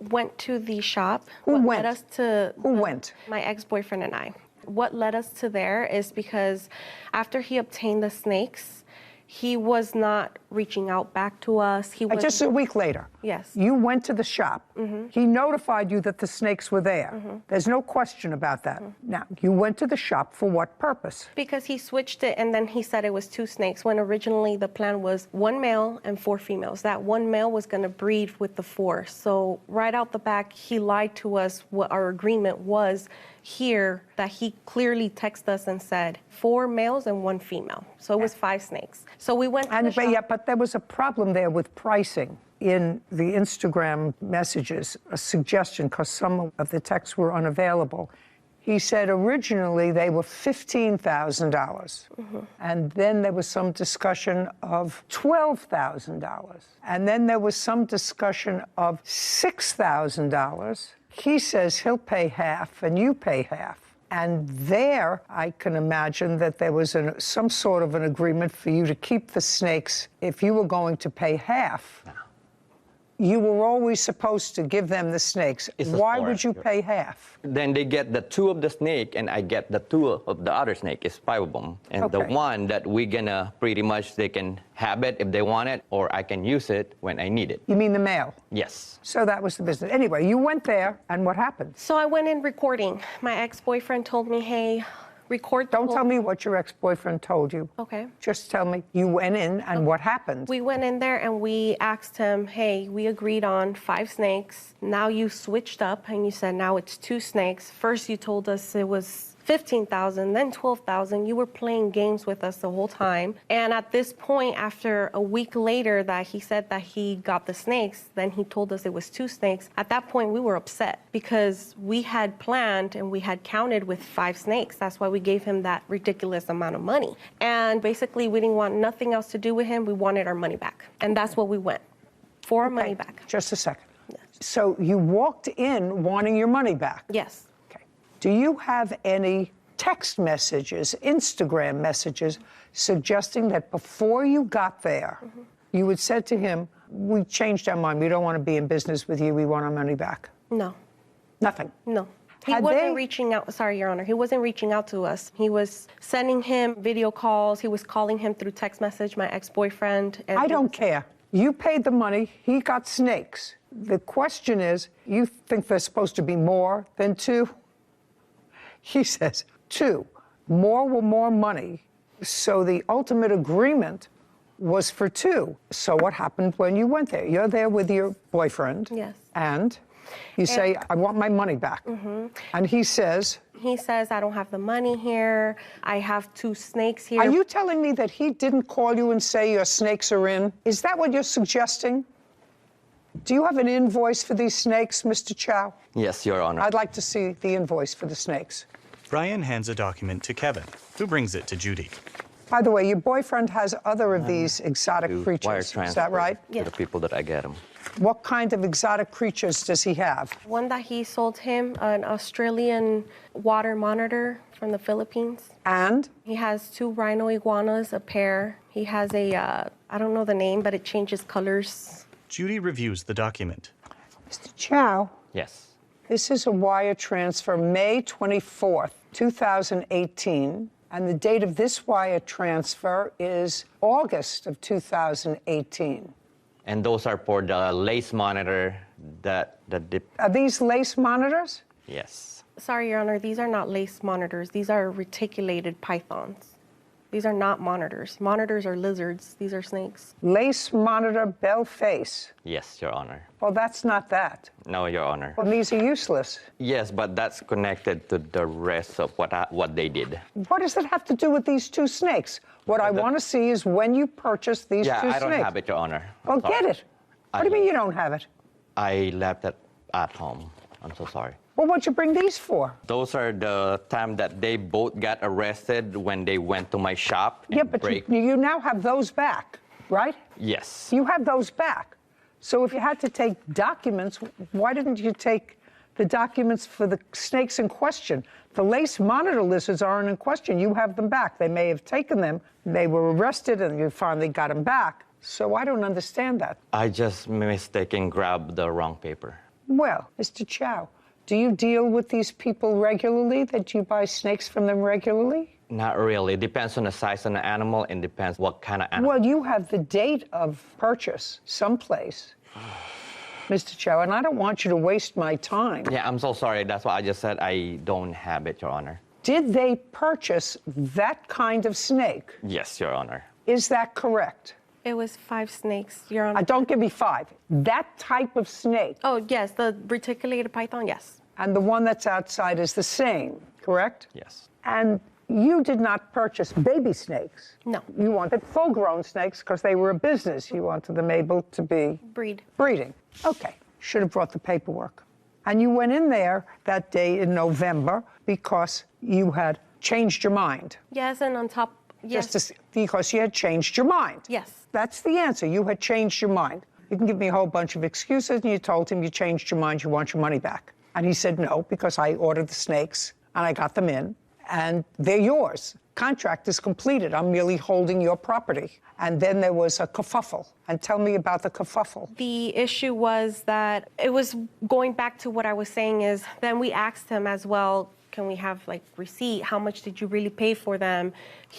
Speaker 9: went to the shop,
Speaker 4: Who
Speaker 9: what
Speaker 4: went?
Speaker 9: led us to
Speaker 4: Who went?
Speaker 9: My ex-boyfriend and I. What led us to there is because after he obtained the snakes, he was not reaching out back to us. He was
Speaker 4: Just a week later.
Speaker 9: Yes.
Speaker 4: You went to the shop. He notified you that the snakes were there. There's no question about that. Now, you went to the shop for what purpose?
Speaker 9: Because he switched it and then he said it was 2 snakes when originally the plan was 1 male and 4 females. That 1 male was going to breed with the 4. So right out the back, he lied to us what our agreement was here, that he clearly texted us and said 4 males and 1 female. So it was 5 snakes. So we went to the shop.
Speaker 4: Yeah, but there was a problem there with pricing. In the Instagram messages, a suggestion, because some of the texts were unavailable. He said originally they were $15,000. And then there was some discussion of $12,000. And then there was some discussion of $6,000. He says he'll pay half and you pay half. And there, I can imagine that there was some sort of an agreement for you to keep the snakes if you were going to pay half. You were always supposed to give them the snakes. Why would you pay half?
Speaker 10: Then they get the 2 of the snake, and I get the 2 of the other snake. It's 5 of them. And the one that we're gonna pretty much, they can have it if they want it, or I can use it when I need it.
Speaker 4: You mean the male?
Speaker 10: Yes.
Speaker 4: So that was the business. Anyway, you went there, and what happened?
Speaker 9: So I went in recording. My ex-boyfriend told me, hey, record the
Speaker 4: Don't tell me what your ex-boyfriend told you.
Speaker 9: Okay.
Speaker 4: Just tell me you went in and what happened.
Speaker 9: We went in there and we asked him, hey, we agreed on 5 snakes. Now you switched up and you said now it's 2 snakes. First you told us it was $15,000, then $12,000. You were playing games with us the whole time. And at this point, after a week later that he said that he got the snakes, then he told us it was 2 snakes. At that point, we were upset because we had planned and we had counted with 5 snakes. That's why we gave him that ridiculous amount of money. And basically, we didn't want nothing else to do with him. We wanted our money back. And that's what we went for, our money back.
Speaker 4: Just a second. Yes. So you walked in wanting your money back?
Speaker 9: Yes.
Speaker 4: Do you have any text messages, Instagram messages, suggesting that before you got there, you had said to him, we changed our mind, we don't want to be in business with you, we want our money back?
Speaker 9: No.
Speaker 4: Nothing?
Speaker 9: No. He wasn't reaching out, sorry, Your Honor, he wasn't reaching out to us. He was sending him video calls, he was calling him through text message, my ex-boyfriend.
Speaker 4: I don't care. You paid the money, he got snakes. The question is, you think there's supposed to be more than 2? He says 2. More were more money. So the ultimate agreement was for 2. So what happened when you went there? You're there with your boyfriend.
Speaker 9: Yes.
Speaker 4: And you say, I want my money back. And he says?
Speaker 9: He says, I don't have the money here. I have 2 snakes here.
Speaker 4: Are you telling me that he didn't call you and say your snakes are in? Is that what you're suggesting? Do you have an invoice for these snakes, Mr. Chow?
Speaker 10: Yes, Your Honor.
Speaker 4: I'd like to see the invoice for the snakes.
Speaker 2: Brian hands a document to Kevin, who brings it to Judy.
Speaker 4: By the way, your boyfriend has other of these exotic
Speaker 10: Wire
Speaker 4: creatures.
Speaker 10: transfer
Speaker 4: Is that right?
Speaker 10: to the people that I get them.
Speaker 4: What kind of exotic creatures does he have?
Speaker 9: One that he sold him, an Australian water monitor from the Philippines.
Speaker 4: And?
Speaker 9: He has 2 rhino iguanas, a pair. He has a, I don't know the name, but it changes colors.
Speaker 2: Judy reviews the document.
Speaker 4: Mr. Chow?
Speaker 10: Yes.
Speaker 4: This is a wire transfer May 24th, 2018. And the date of this wire transfer is August of 2018.
Speaker 10: And those are for the lace monitor that
Speaker 4: Are these lace monitors?
Speaker 10: Yes.
Speaker 9: Sorry, Your Honor, these are not lace monitors. These are reticulated pythons. These are not monitors. Monitors are lizards. These are snakes.
Speaker 4: Lace monitor bell face.
Speaker 10: Yes, Your Honor.
Speaker 4: Well, that's not that.
Speaker 10: No, Your Honor.
Speaker 4: Well, these are useless.
Speaker 10: Yes, but that's connected to the rest of what they did.
Speaker 4: What does that have to do with these 2 snakes? What I want to see is when you purchased these 2 snakes.
Speaker 10: Yeah, I don't have it, Your Honor.
Speaker 4: Well, get it. What do you mean you don't have it?
Speaker 10: I left it at home. I'm so sorry.
Speaker 4: Well, what'd you bring these for?
Speaker 10: Those are the time that they both got arrested when they went to my shop.
Speaker 4: Yeah, but you now have those back, right?
Speaker 10: Yes.
Speaker 4: You have those back. So if you had to take documents, why didn't you take the documents for the snakes in question? The lace monitor lizards aren't in question. You have them back. They may have taken them. They were arrested, and you finally got them back. So I don't understand that.
Speaker 10: I just mistaken grabbed the wrong paper.
Speaker 4: Well, Mr. Chow, do you deal with these people regularly, that you buy snakes from them regularly?
Speaker 10: Not really. It depends on the size of the animal and depends what kind of animal.
Speaker 4: Well, you have the date of purchase someplace, Mr. Chow, and I don't want you to waste my time.
Speaker 10: Yeah, I'm so sorry. That's why I just said I don't have it, Your Honor.
Speaker 4: Did they purchase that kind of snake?
Speaker 10: Yes, Your Honor.
Speaker 4: Is that correct?
Speaker 9: It was 5 snakes, Your Honor.
Speaker 4: Don't give me 5. That type of snake.
Speaker 9: Oh, yes, the reticulated python, yes.
Speaker 4: And the one that's outside is the same, correct?
Speaker 10: Yes.
Speaker 4: And you did not purchase baby snakes.
Speaker 9: No.
Speaker 4: You wanted full-grown snakes because they were a business. You wanted them able to be... Breeding. Okay. Should have brought the paperwork. And you went in there that day in November because you had changed your mind.
Speaker 9: Yes, and on top... Yes.
Speaker 4: Because you had changed your mind.
Speaker 9: Yes.
Speaker 4: That's the answer. You had changed your mind. You can give me a whole bunch of excuses, and you told him you changed your mind, you want your money back. And he said no, because I ordered the snakes, and I got them in, and they're yours. Contract is completed. I'm merely holding your property. And then there was a kerfuffle. And tell me about the kerfuffle.
Speaker 9: The issue was that it was going back to what I was saying is, then we asked him as well, can we have, like, receipt? How much did you really pay for them?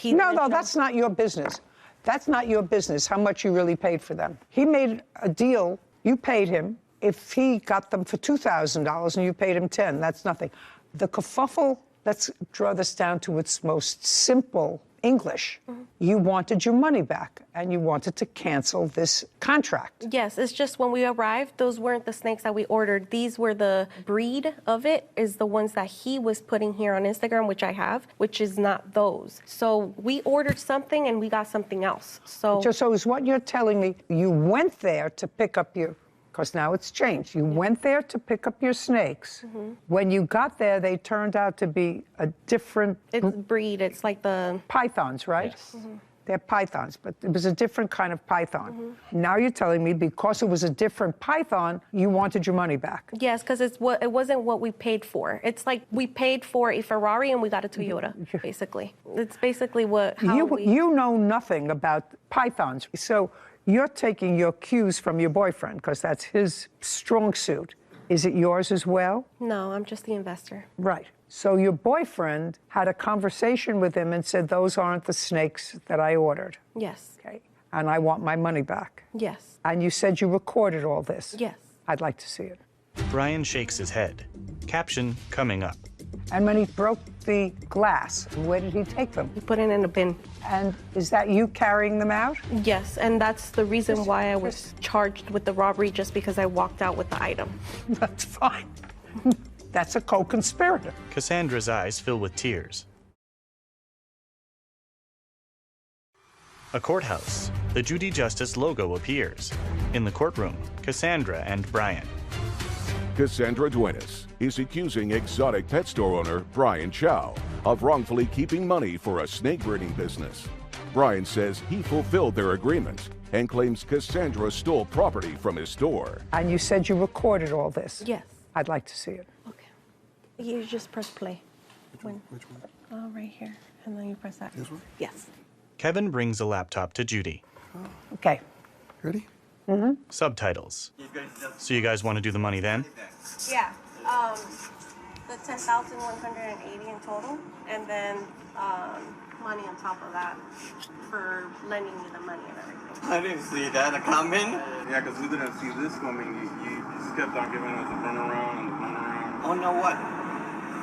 Speaker 4: No, that's not your business. That's not your business, how much you really paid for them. He made a deal. You paid him. If he got them for $2,000 and you paid him $10,000, that's nothing. The kerfuffle, let's draw this down to its most simple English. You wanted your money back, and you wanted to cancel this contract.
Speaker 9: Yes, it's just when we arrived, those weren't the snakes that we ordered. These were the breed of it, is the ones that he was putting here on Instagram, which I have, which is not those. So we ordered something and we got something else. So
Speaker 4: is what you're telling me, you went there to pick up your... Because now it's changed. You went there to pick up your snakes. When you got there, they turned out to be a different...
Speaker 9: It's breed. It's like the...
Speaker 4: Pythons, right?
Speaker 10: Yes.
Speaker 4: They're pythons, but it was a different kind of python. Now you're telling me because it was a different python, you wanted your money back.
Speaker 9: Yes, because it wasn't what we paid for. It's like we paid for a Ferrari and we got a Toyota, basically. It's basically
Speaker 4: You know nothing about pythons, so... You're taking your cues from your boyfriend because that's his strong suit. Is it yours as well?
Speaker 9: No, I'm just the investor.
Speaker 4: Right. So your boyfriend had a conversation with him and said, those aren't the snakes that I ordered.
Speaker 9: Yes.
Speaker 4: Okay. And I want my money back.
Speaker 9: Yes.
Speaker 4: And you said you recorded all this.
Speaker 9: Yes.
Speaker 4: I'd like to see it.
Speaker 2: Brian shakes his head. Caption coming up.
Speaker 4: And when he broke the glass, where did he take them?
Speaker 9: He put it in a bin.
Speaker 4: And is that you carrying them out?
Speaker 9: Yes, and that's the reason why I was charged with the robbery, just because I walked out with the item.
Speaker 4: That's fine. That's a co-conspirator.
Speaker 2: Cassandra's eyes fill with tears. A courthouse. the Judy Justice logo appears. In the courtroom, Cassandra and Brian.
Speaker 1: Cassandra Duenas is accusing exotic pet store owner Brian Chow of wrongfully keeping money for a snake breeding business. Brian says he fulfilled their agreement and claims Cassandra stole property from his store.
Speaker 4: And you said you recorded all this?
Speaker 9: Yes.
Speaker 4: I'd like to see it.
Speaker 9: Okay. You just press play.
Speaker 3: Which one?
Speaker 9: Oh, right here. And then you press that.
Speaker 3: This one?
Speaker 9: Yes.
Speaker 2: Kevin brings a laptop to Judy.
Speaker 4: Okay.
Speaker 3: Ready?
Speaker 2: Subtitles. So you guys want to do the money then?
Speaker 9: Yeah. The 10,180 in total, and then money on top of that for lending you the money and everything.
Speaker 11: I didn't see that coming. Yeah, because we didn't see this coming. You just kept on giving us a runaround and a runaround. Oh, no, what?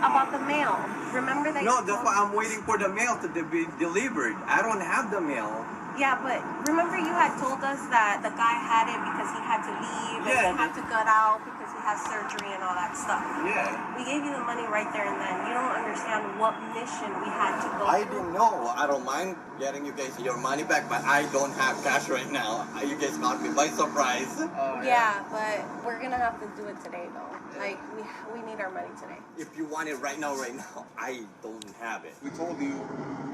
Speaker 9: About the mail. Remember that?
Speaker 12: No, that's why I'm waiting for the mail to be delivered. I don't have the mail.
Speaker 9: Yeah, but remember you had told us that the guy had it because he had to leave and he had to gut out because he has surgery and all that stuff.
Speaker 12: Yeah.
Speaker 9: We gave you the money right there and then. You don't understand what mission we had to go
Speaker 12: I
Speaker 9: through.
Speaker 12: didn't know. I don't mind getting you guys your money back, but I don't have cash right now. You guys caught me by surprise.
Speaker 9: Yeah, but we're gonna have to do it today though. Like we need our money today.
Speaker 12: If you want it right now, I don't have it.
Speaker 11: We told you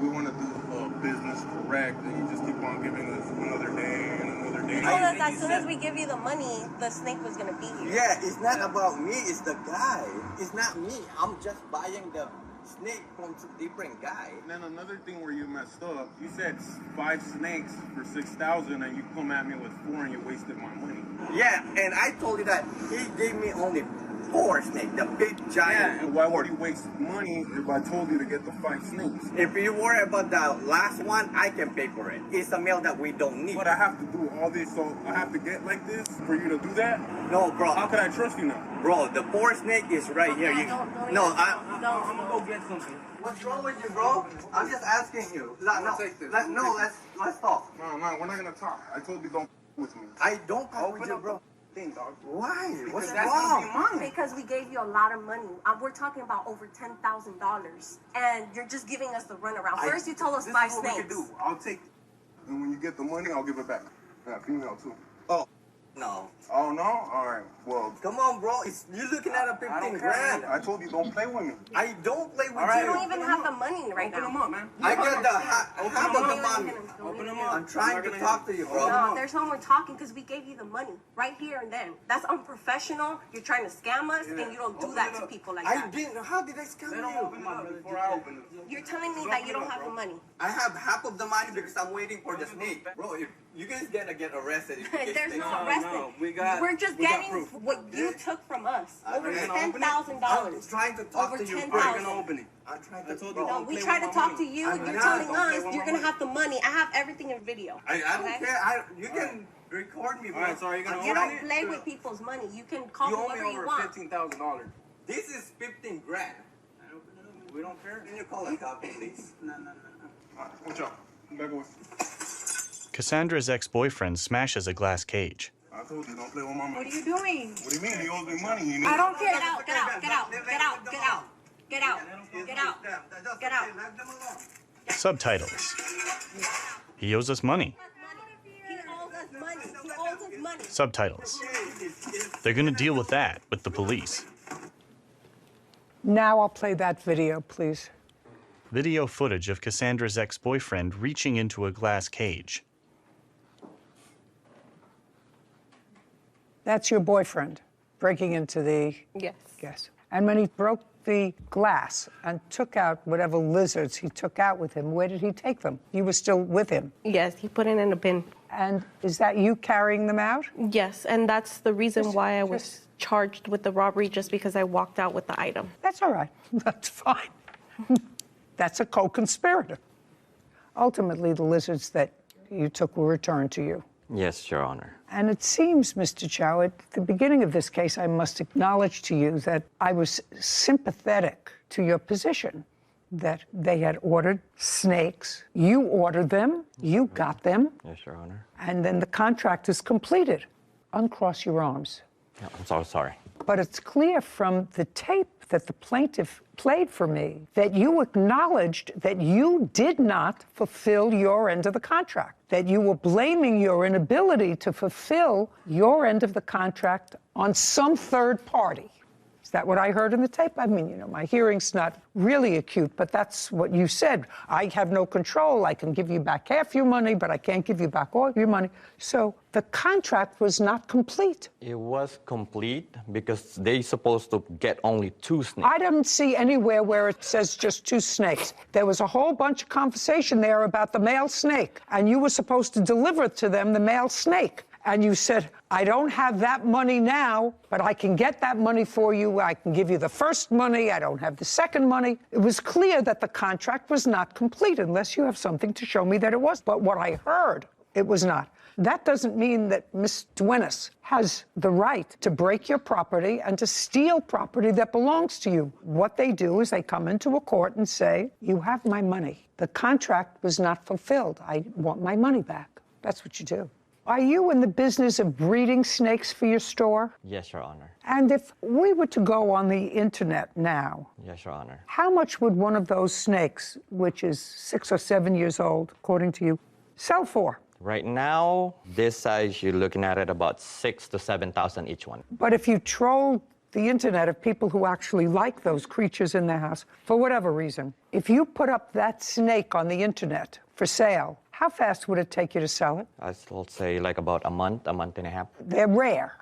Speaker 11: we want to do business correct, and you just keep on giving us another day and another day.
Speaker 9: You told us as soon as we give you the money, the snake was gonna be here.
Speaker 12: Yeah, it's not about me, it's the guy. It's not me. I'm just buying the snake from some different guy.
Speaker 11: And then another thing where you messed up, you said 5 snakes for 6,000, and you come at me with 4 and you wasted my money.
Speaker 12: Yeah, and I told you that he gave me only 4 snakes, the big giant.
Speaker 11: Yeah, and why would you waste money if I told you to get the 5 snakes?
Speaker 12: If you worry about the last one, I can pay for it. It's a mail that we don't need.
Speaker 11: But I have to do all this, so I have to get like this for you to do that?
Speaker 12: No, bro.
Speaker 11: How could I trust you now?
Speaker 12: Bro, the 4 snake is right here.
Speaker 11: I'm gonna go get something.
Speaker 12: What's wrong with you, bro? I'm just asking you. Let's talk.
Speaker 11: No, we're not gonna talk. I told you don't with me.
Speaker 12: I don't talk with you, bro.
Speaker 11: Dog.
Speaker 12: Why? What's
Speaker 11: that's
Speaker 12: wrong?
Speaker 11: gonna be mine.
Speaker 9: Because we gave you a lot of money. We're talking about over $10,000, and you're just giving us the runaround. First, you told us 5 snakes.
Speaker 11: This is what we can do. I'll take, and when you get the money, I'll give it back. Yeah, female too.
Speaker 12: Oh, no.
Speaker 11: Oh no? All right. Well,
Speaker 12: come on, bro. You're looking at a 15 grand.
Speaker 11: I told you don't play with me.
Speaker 12: I don't play with you.
Speaker 9: You don't even have the money right now.
Speaker 11: Open them up, man.
Speaker 12: I get the half of the money.
Speaker 11: Open them up.
Speaker 12: I'm trying to talk to you, bro.
Speaker 9: No, there's no more talking because we gave you the money right here and then. That's unprofessional. You're trying to scam us, and you don't do that to people like that.
Speaker 12: I didn't. How did I scam you?
Speaker 11: Open it up before I open it.
Speaker 9: You're telling me that you don't have the money.
Speaker 12: I have half of the money because I'm waiting for the snake. Bro, if you guys gonna get arrested. If you get
Speaker 9: There's
Speaker 12: snake.
Speaker 9: no arresting.
Speaker 12: We
Speaker 9: We're just getting what you took from us. Over $10,000.
Speaker 12: I'm trying to talk
Speaker 9: Over
Speaker 12: to you.
Speaker 9: $10,000.
Speaker 11: You're gonna open it.
Speaker 12: I'm trying to.
Speaker 9: No, we try to talk to you, and you're telling us you're gonna have the money. I have everything in video.
Speaker 12: I don't care. You can record me, bro.
Speaker 11: All right, so are you gonna
Speaker 9: You
Speaker 11: open
Speaker 9: don't
Speaker 11: it?
Speaker 9: play with people's money. You can call
Speaker 11: You owe me
Speaker 9: whoever you
Speaker 11: over
Speaker 9: want.
Speaker 11: $15,000.
Speaker 12: This is 15 grand.
Speaker 11: We don't care.
Speaker 12: Can you call a cop, please?
Speaker 11: No. All right, watch out. Back away.
Speaker 2: Cassandra's ex-boyfriend smashes a glass cage.
Speaker 11: I told you don't play with my money.
Speaker 9: What are you doing?
Speaker 11: What do you mean? He owes me money. You
Speaker 9: I
Speaker 11: know?
Speaker 9: don't care. Get out. Get out. Get out. Get out. Get out. Get out. Get out. Get out.
Speaker 2: Subtitles. He owes us money.
Speaker 9: He owes us money. He owes us money.
Speaker 2: Subtitles. They're gonna deal with that with the police.
Speaker 4: Now I'll play that video, please.
Speaker 2: Video footage of Cassandra's ex-boyfriend reaching into a glass cage.
Speaker 4: That's your boyfriend breaking into the...
Speaker 9: Yes.
Speaker 4: Yes. And when he broke the glass and took out whatever lizards he took out with him, where did he take them? You were still with him.
Speaker 9: Yes, he put it in a bin.
Speaker 4: And is that you carrying them out?
Speaker 9: Yes, and that's the reason why I was charged with the robbery, just because I walked out with the item.
Speaker 4: That's all right. That's fine. That's a co-conspirator. Ultimately, the lizards that you took were returned to you.
Speaker 10: Yes, Your Honor.
Speaker 4: And it seems, Mr. Chow, at the beginning of this case, I must acknowledge to you that I was sympathetic to your position, that they had ordered snakes. You ordered them, you got them,
Speaker 10: Yes, Your Honor.
Speaker 4: and then the contract is completed. Uncross your arms.
Speaker 10: Yeah, I'm so sorry.
Speaker 4: But it's clear from the tape that the plaintiff played for me, that you acknowledged that you did not fulfill your end of the contract, that you were blaming your inability to fulfill your end of the contract on some third party. Is that what I heard in the tape? I mean, you know, my hearing's not really acute, but that's what you said. I have no control. I can give you back half your money, but I can't give you back all your money. So the contract was not complete.
Speaker 10: It was complete because they supposed to get only 2 snakes.
Speaker 4: I didn't see anywhere where it says just 2 snakes. There was a whole bunch of conversation there about the male snake, and you were supposed to deliver to them the male snake. And you said, I don't have that money now, but I can get that money for you. I can give you the first money. I don't have the second money. It was clear that the contract was not complete unless you have something to show me that it was. But what I heard, it was not. That doesn't mean that Ms. Duenas has the right to break your property and to steal property that belongs to you. What they do is they come into a court and say, you have my money. The contract was not fulfilled. I want my money back. That's what you do. Are you in the business of breeding snakes for your store?
Speaker 10: Yes, Your Honor.
Speaker 4: And if we were to go on the internet now,
Speaker 10: Yes, Your Honor.
Speaker 4: how much would one of those snakes, which is 6 or 7 years old, according to you, sell for?
Speaker 10: Right now, this size, you're looking at it about 6,000 to 7,000 each one.
Speaker 4: But if you troll the internet of people who actually like those creatures in their house, for whatever reason, if you put up that snake on the internet for sale, how fast would it take you to sell it?
Speaker 10: I still say like about a month and a half.
Speaker 4: They're rare.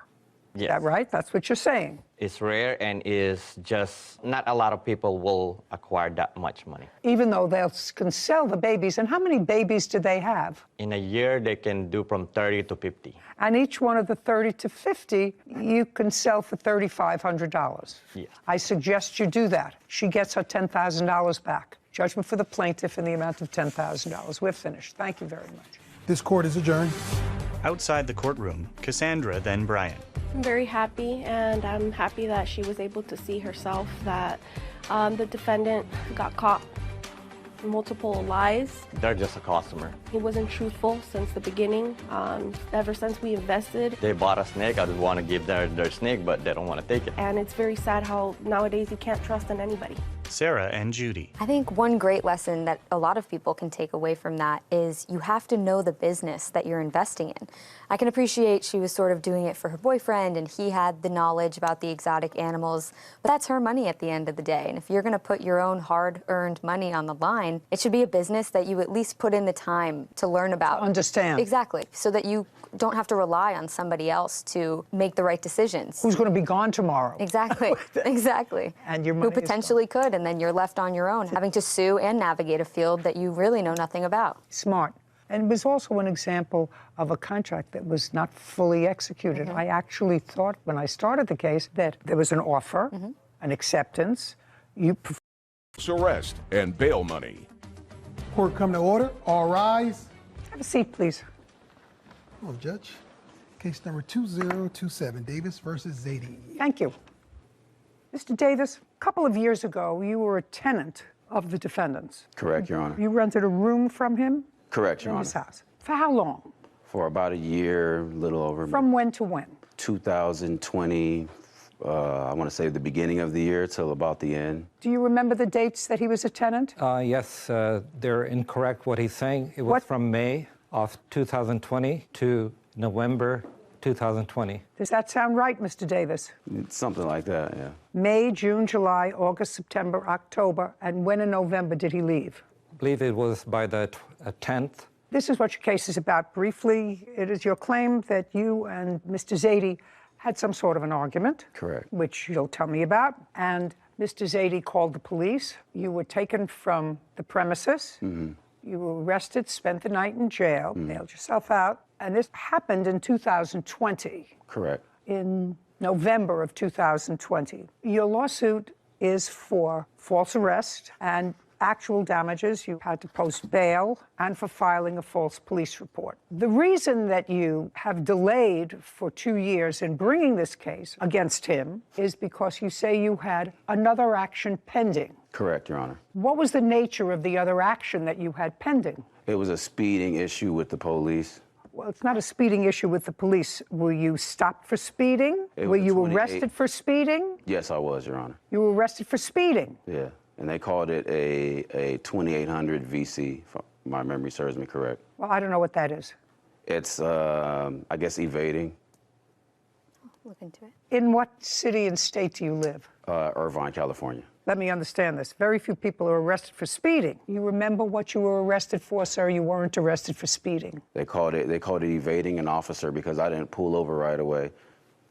Speaker 10: Yes.
Speaker 4: Is that right? That's what you're saying.
Speaker 10: It's rare and is just not a lot of people will acquire that much money.
Speaker 4: Even though they can sell the babies. And how many babies do they have?
Speaker 10: In a year, they can do from 30 to 50.
Speaker 4: And each one of the 30 to 50, you can sell for $3,500.
Speaker 10: Yes.
Speaker 4: I suggest you do that. She gets her $10,000 back. Judgment for the plaintiff in the amount of $10,000. We're finished. Thank you very much.
Speaker 3: This court is adjourned.
Speaker 2: Outside the courtroom, Cassandra, then Brian.
Speaker 9: I'm very happy, and I'm happy that she was able to see herself that the defendant got caught in multiple lies.
Speaker 10: They're just a customer.
Speaker 9: He wasn't truthful since the beginning. Ever since we invested.
Speaker 10: They bought a snake. I would want to give their snake, but they don't want to take it.
Speaker 9: And it's very sad how nowadays you can't trust in anybody.
Speaker 2: Sarah and Judy.
Speaker 8: I think one great lesson that a lot of people can take away from that is you have to know the business that you're investing in. I can appreciate she was sort of doing it for her boyfriend and he had the knowledge about the exotic animals, but that's her money at the end of the day. And if you're going to put your own hard-earned money on the line, it should be a business that you at least put in the time to learn about.
Speaker 4: To understand.
Speaker 8: Exactly, so that you don't have to rely on somebody else to make the right decisions.
Speaker 4: Who's going to be gone tomorrow?
Speaker 8: Exactly, exactly.
Speaker 4: And your money
Speaker 8: who potentially could, and then you're left on your own, having to sue and navigate a field that you really know nothing about.
Speaker 4: Smart. And it was also an example of a contract that was not fully executed. I actually thought when I started the case that there was an offer, an acceptance.
Speaker 1: Arrest and bail money.
Speaker 3: Court come to order. All rise.
Speaker 4: Have a seat, please.
Speaker 3: Hello, Judge. Case number 2027, Davis versus Zadie.
Speaker 4: Thank you. Mr. Davis, a couple of years ago, you were a tenant of the defendant's.
Speaker 13: Correct, Your Honor.
Speaker 4: You rented a room from him?
Speaker 13: Correct, Your
Speaker 4: in
Speaker 13: Honor.
Speaker 4: his house. For how long?
Speaker 13: For about a year, a little over.
Speaker 4: From when to when?
Speaker 13: 2020, I want to say the beginning of the year till about the end.
Speaker 4: Do you remember the dates that he was a tenant?
Speaker 14: Yes, they're incorrect what he's saying. It was from May of 2020 to November 2020.
Speaker 4: Does that sound right, Mr. Davis?
Speaker 13: Something like that, yeah.
Speaker 4: May, June, July, August, September, October, and when in November did he leave?
Speaker 14: I believe it was by the 10th.
Speaker 4: This is what your case is about. Briefly, it is your claim that you and Mr. Zadie had some sort of an argument.
Speaker 13: Correct.
Speaker 4: Which you'll tell me about. And Mr. Zadie called the police. You were taken from the premises. You were arrested, spent the night in jail, bailed yourself out. And this happened in 2020.
Speaker 13: Correct.
Speaker 4: In November of 2020. Your lawsuit is for false arrest and actual damages. You had to post bail and for filing a false police report. The reason that you have delayed for 2 years in bringing this case against him is because you say you had another action pending.
Speaker 13: Correct, Your Honor.
Speaker 4: What was the nature of the other action that you had pending?
Speaker 13: It was a speeding issue with the police.
Speaker 4: Well, it's not a speeding issue with the police. Were you stopped for speeding?
Speaker 13: It
Speaker 4: Were
Speaker 13: was
Speaker 4: you
Speaker 13: 28.
Speaker 4: arrested for speeding?
Speaker 13: Yes, I was, Your Honor.
Speaker 4: You were arrested for speeding?
Speaker 13: Yeah, and they called it a 2800 VC, if my memory serves me correct.
Speaker 4: Well, I don't know what that is.
Speaker 13: It's, I guess, evading.
Speaker 8: Look into it.
Speaker 4: In what city and state do you live?
Speaker 13: Irvine, California.
Speaker 4: Let me understand this. Very few people are arrested for speeding. You remember what you were arrested for, sir? You weren't arrested for speeding.
Speaker 13: They called it evading an officer because I didn't pull over right away.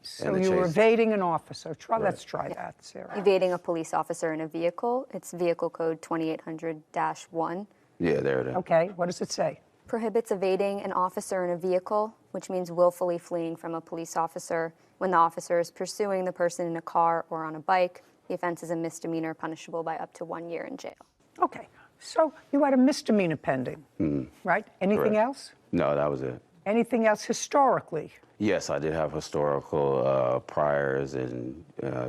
Speaker 4: So you were evading an officer. Let's try that, Sarah.
Speaker 8: Evading a police officer in a vehicle. It's vehicle code 2800-1.
Speaker 13: Yeah, there it is.
Speaker 4: Okay, what does it say?
Speaker 8: Prohibits evading an officer in a vehicle, which means willfully fleeing from a police officer when the officer is pursuing the person in a car or on a bike. The offense is a misdemeanor punishable by up to 1 year in jail.
Speaker 4: Okay, so you had a misdemeanor pending, right? Anything
Speaker 13: Correct.
Speaker 4: else?
Speaker 13: No, that was it.
Speaker 4: Anything else historically?
Speaker 13: Yes, I did have historical priors and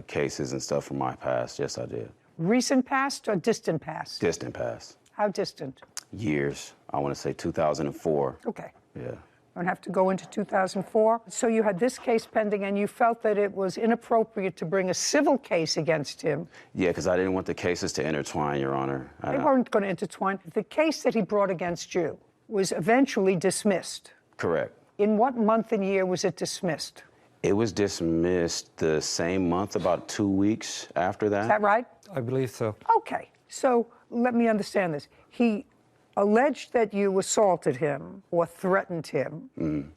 Speaker 13: cases and stuff from my past. Yes, I did.
Speaker 4: Recent past or distant past?
Speaker 13: Distant past.
Speaker 4: How distant?
Speaker 13: Years. I want to say 2004.
Speaker 4: Okay.
Speaker 13: Yeah.
Speaker 4: Don't have to go into 2004. So you had this case pending and you felt that it was inappropriate to bring a civil case against him.
Speaker 13: Yeah, because I didn't want the cases to intertwine, Your Honor.
Speaker 4: They weren't going to intertwine. The case that he brought against you was eventually dismissed.
Speaker 13: Correct.
Speaker 4: In what month and year was it dismissed?
Speaker 13: It was dismissed the same month, about 2 weeks after that.
Speaker 4: Is that right?
Speaker 14: I believe so.
Speaker 4: Okay. So let me understand this. He alleged that you assaulted him or threatened him.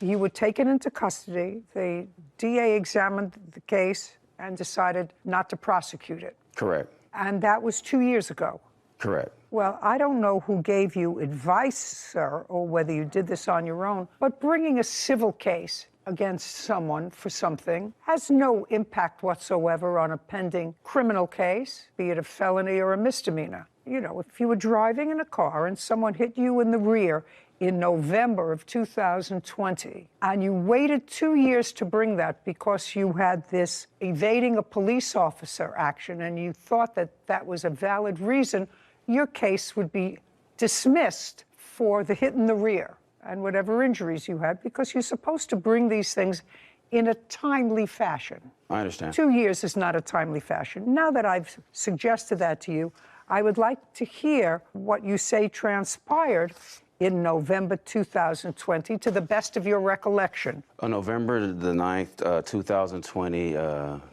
Speaker 4: You were taken into custody. The DA examined the case and decided not to prosecute it.
Speaker 13: Correct.
Speaker 4: And that was 2 years ago.
Speaker 13: Correct.
Speaker 4: Well, I don't know who gave you advice, sir, or whether you did this on your own, but bringing a civil case against someone for something has no impact whatsoever on a pending criminal case, be it a felony or a misdemeanor. You know, if you were driving in a car and someone hit you in the rear in November of 2020, and you waited 2 years to bring that because you had this evading a police officer action and you thought that that was a valid reason, your case would be dismissed for the hit in the rear and whatever injuries you had, because you're supposed to bring these things in a timely fashion.
Speaker 13: I understand.
Speaker 4: 2 years is not a timely fashion. Now that I've suggested that to you, I would like to hear what you say transpired in November 2020, to the best of your recollection.
Speaker 13: On November the 9th, 2020,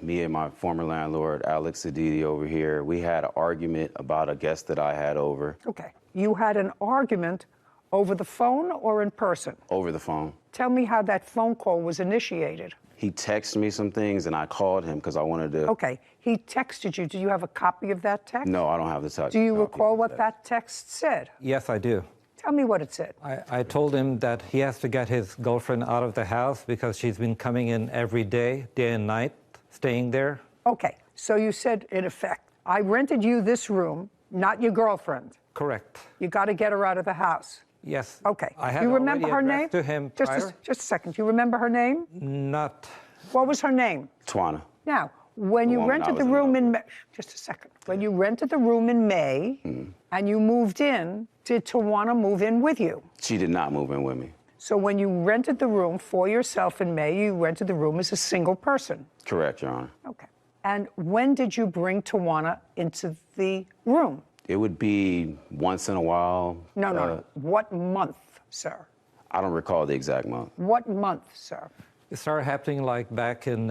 Speaker 13: me and my former landlord, Alex Aditi over here, we had an argument about a guest that I had over.
Speaker 4: Okay. You had an argument over the phone or in person?
Speaker 13: Over the phone.
Speaker 4: Tell me how that phone call was initiated.
Speaker 13: He texted me some things, and I called him because I wanted to...
Speaker 4: Okay. He texted you. Do you have a copy of that text?
Speaker 13: No, I don't have the text.
Speaker 4: Do you recall what that text said?
Speaker 14: Yes, I do.
Speaker 4: Tell me what it said.
Speaker 14: I told him that he has to get his girlfriend out of the house because she's been coming in every day and night, staying there.
Speaker 4: Okay. So you said, in effect, I rented you this room, not your girlfriend.
Speaker 14: Correct.
Speaker 4: You got to get her out of the house.
Speaker 14: Yes.
Speaker 4: Okay.
Speaker 14: I had
Speaker 4: you remember her name?
Speaker 14: To him
Speaker 4: just a second. You remember her name?
Speaker 14: Not.
Speaker 4: What was her name?
Speaker 13: Twana.
Speaker 4: Now, when you rented the room in May, just a second. When you rented the room in May and you moved in, did Tawana move in with you?
Speaker 13: She did not move in with me.
Speaker 4: So when you rented the room for yourself in May, you rented the room as a single person?
Speaker 13: Correct, Your Honor.
Speaker 4: Okay. And when did you bring Tawana into the room?
Speaker 13: It would be once in a while.
Speaker 4: No. What month, sir?
Speaker 13: I don't recall the exact month.
Speaker 4: What month, sir?
Speaker 14: It started happening like back in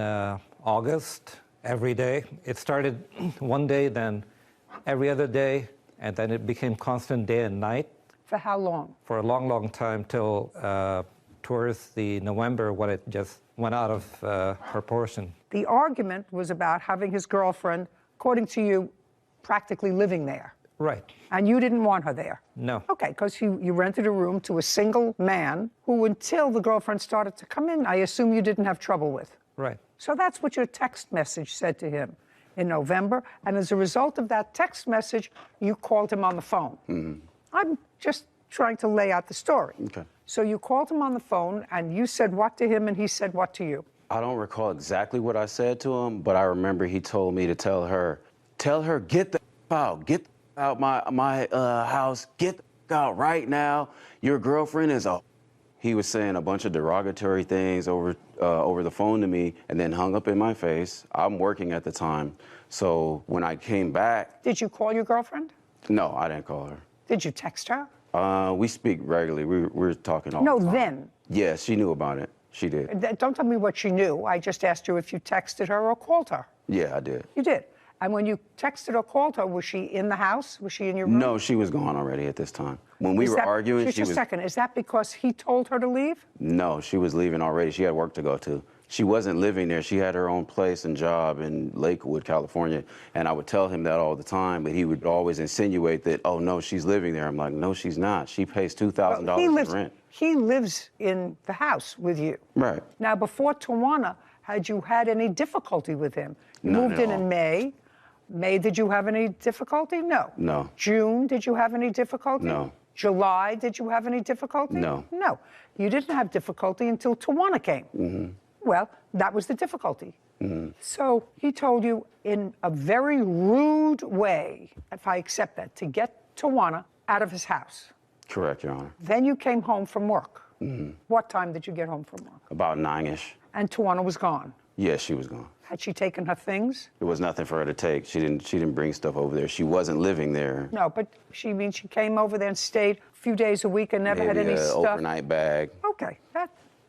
Speaker 14: August, every day. It started one day, then every other day, and then it became constant day and night.
Speaker 4: For how long?
Speaker 14: For a long, long time, till towards the November when it just went out of proportion.
Speaker 4: The argument was about having his girlfriend, according to you, practically living there.
Speaker 14: Right.
Speaker 4: And you didn't want her there?
Speaker 14: No.
Speaker 4: Okay, because you rented a room to a single man who, until the girlfriend started to come in, I assume you didn't have trouble with.
Speaker 14: Right.
Speaker 4: So that's what your text message said to him in November. And as a result of that text message, you called him on the phone. I'm just trying to lay out the story.
Speaker 13: Okay.
Speaker 4: So you called him on the phone, and you said what to him, and he said what to you?
Speaker 13: I don't recall exactly what I said to him, but I remember he told me to tell her, get the out, get out my house, get the out right now. Your girlfriend is a He was saying a bunch of derogatory things over the phone to me and then hung up in my face. I'm working at the time. So when I came back...
Speaker 4: Did you call your girlfriend?
Speaker 13: No, I didn't call her.
Speaker 4: Did you text her?
Speaker 13: We speak regularly. We're talking all the time.
Speaker 4: No, then.
Speaker 13: Yeah, she knew about it. She did.
Speaker 4: Don't tell me what she knew. I just asked you if you texted her or called her.
Speaker 13: Yeah, I did.
Speaker 4: You did. And when you texted or called her, was she in the house? Was she in your room?
Speaker 13: No, she was gone already at this time. When we were arguing,
Speaker 4: just
Speaker 13: she was...
Speaker 4: Just a second. Is that because he told her to leave?
Speaker 13: No, she was leaving already. She had work to go to. She wasn't living there. She had her own place and job in Lakewood, California. And I would tell him that all the time, but he would always insinuate that, oh, no, she's living there. I'm like, no, she's not. She pays $2,000 in rent.
Speaker 4: He lives in the house with you.
Speaker 13: Right.
Speaker 4: Now, before Tawana, had you had any difficulty with him? You
Speaker 13: None
Speaker 4: moved
Speaker 13: at
Speaker 4: in
Speaker 13: all.
Speaker 4: May. May, did you have any difficulty? No.
Speaker 13: No.
Speaker 4: June, did you have any difficulty?
Speaker 13: No.
Speaker 4: July, did you have any difficulty?
Speaker 13: No.
Speaker 4: No. You didn't have difficulty until Tawana came.
Speaker 13: Mm-hmm.
Speaker 4: Well, that was the difficulty.
Speaker 13: Mm-hmm.
Speaker 4: So he told you in a very rude way, if I accept that, to get Tawana out of his house.
Speaker 13: Correct, Your Honor.
Speaker 4: Then you came home from work.
Speaker 13: Mm-hmm.
Speaker 4: What time did you get home from work?
Speaker 13: About 9-ish.
Speaker 4: And Tawana was gone.
Speaker 13: Yeah, she was gone.
Speaker 4: Had she taken her things?
Speaker 13: There was nothing for her to take. She didn't bring stuff over there. She wasn't living there.
Speaker 4: No, but she came over there and stayed a few days a week and never
Speaker 13: Maybe
Speaker 4: had any
Speaker 13: an
Speaker 4: stuff.
Speaker 13: overnight bag.
Speaker 4: Okay,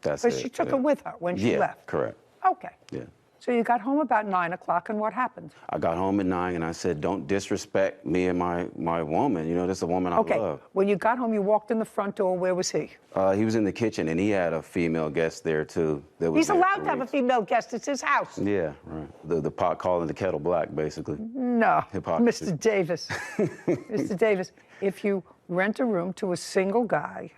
Speaker 13: That's
Speaker 4: but
Speaker 13: it.
Speaker 4: she took it with her when she left.
Speaker 13: Correct.
Speaker 4: Okay.
Speaker 13: Yeah.
Speaker 4: So you got home about 9 o'clock, and what happened?
Speaker 13: I got home at 9 and I said, don't disrespect me and my woman. You know, this is a woman I love.
Speaker 4: When you got home, you walked in the front door. Where was he?
Speaker 13: He was in the kitchen and he had a female guest there too. That was
Speaker 4: He's
Speaker 13: there
Speaker 4: allowed
Speaker 13: for
Speaker 4: to have a
Speaker 13: weeks.
Speaker 4: female guest. It's his house.
Speaker 13: Yeah, right. The pot calling the kettle black, basically.
Speaker 4: No,
Speaker 13: Hypocrisy.
Speaker 4: Mr. Davis. Mr. Davis, if you rent a room to a single guy,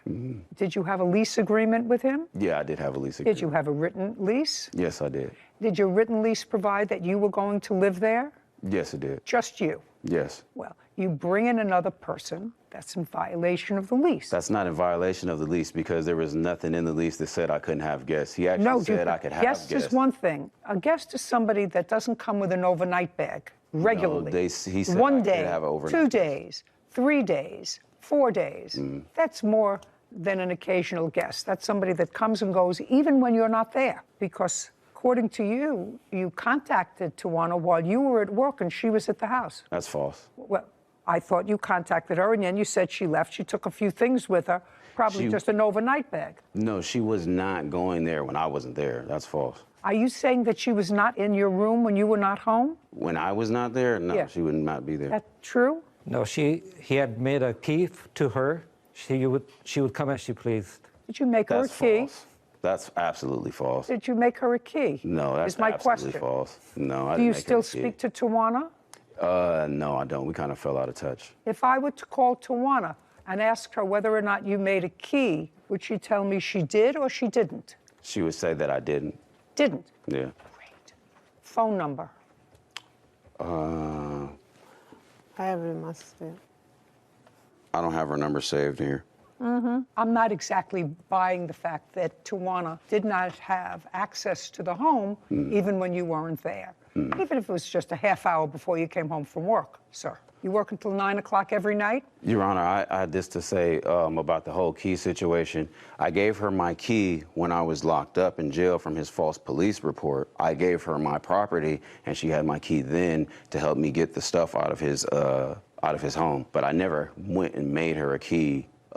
Speaker 4: did you have a lease agreement with him?
Speaker 13: Yeah, I did have a lease agreement.
Speaker 4: Did you have a written lease?
Speaker 13: Yes, I did.
Speaker 4: Did your written lease provide that you were going to live there?
Speaker 13: Yes, it did.
Speaker 4: Just you?
Speaker 13: Yes.
Speaker 4: Well, you bring in another person, that's in violation of the lease.
Speaker 13: That's not in violation of the lease because there was nothing in the lease that said I couldn't have guests. He actually said I could have guests.
Speaker 4: Guest is one thing. A guest is somebody that doesn't come with an overnight bag regularly.
Speaker 13: No, he said
Speaker 4: One
Speaker 13: I
Speaker 4: day,
Speaker 13: could have an overnight
Speaker 4: 2
Speaker 13: bag.
Speaker 4: days, 3 days, 4 days. That's more than an occasional guest. That's somebody that comes and goes even when you're not there. Because according to you, you contacted Tawana while you were at work and she was at the house.
Speaker 13: That's false.
Speaker 4: Well, I thought you contacted her and then you said she left. She took a few things with her, probably just an overnight bag.
Speaker 13: No, she was not going there when I wasn't there. That's false.
Speaker 4: Are you saying that she was not in your room when you were not home?
Speaker 13: When I was not there, no,
Speaker 4: Yeah.
Speaker 13: she would not be there.
Speaker 4: That true?
Speaker 14: No, he had made a key to her. She would come as she pleased.
Speaker 4: Did you make her a
Speaker 13: That's
Speaker 4: key?
Speaker 13: false. That's absolutely false.
Speaker 4: Did you make her a key?
Speaker 13: No, that's
Speaker 4: is my
Speaker 13: absolutely
Speaker 4: question.
Speaker 13: false. No, I
Speaker 4: Do you
Speaker 13: didn't make her
Speaker 4: still
Speaker 13: a key.
Speaker 4: speak to Tawana?
Speaker 13: No, I don't. We kind of fell out of touch.
Speaker 4: If I were to call Tawana and ask her whether or not you made a key, would she tell me she did or she didn't?
Speaker 13: She would say that I didn't.
Speaker 4: Didn't.
Speaker 13: Yeah.
Speaker 4: Phone number.
Speaker 15: I have it in my spam.
Speaker 13: I don't have her number saved here.
Speaker 4: I'm not exactly buying the fact that Tawana did not have access to the home even when you weren't there. Even if it was just a half hour before you came home from work, sir. You work until 9 o'clock every night?
Speaker 13: Your Honor, I had this to say about the whole key situation. I gave her my key when I was locked up in jail from his false police report. I gave her my property, and she had my key then to help me get the stuff out of his home. But I never went and made her a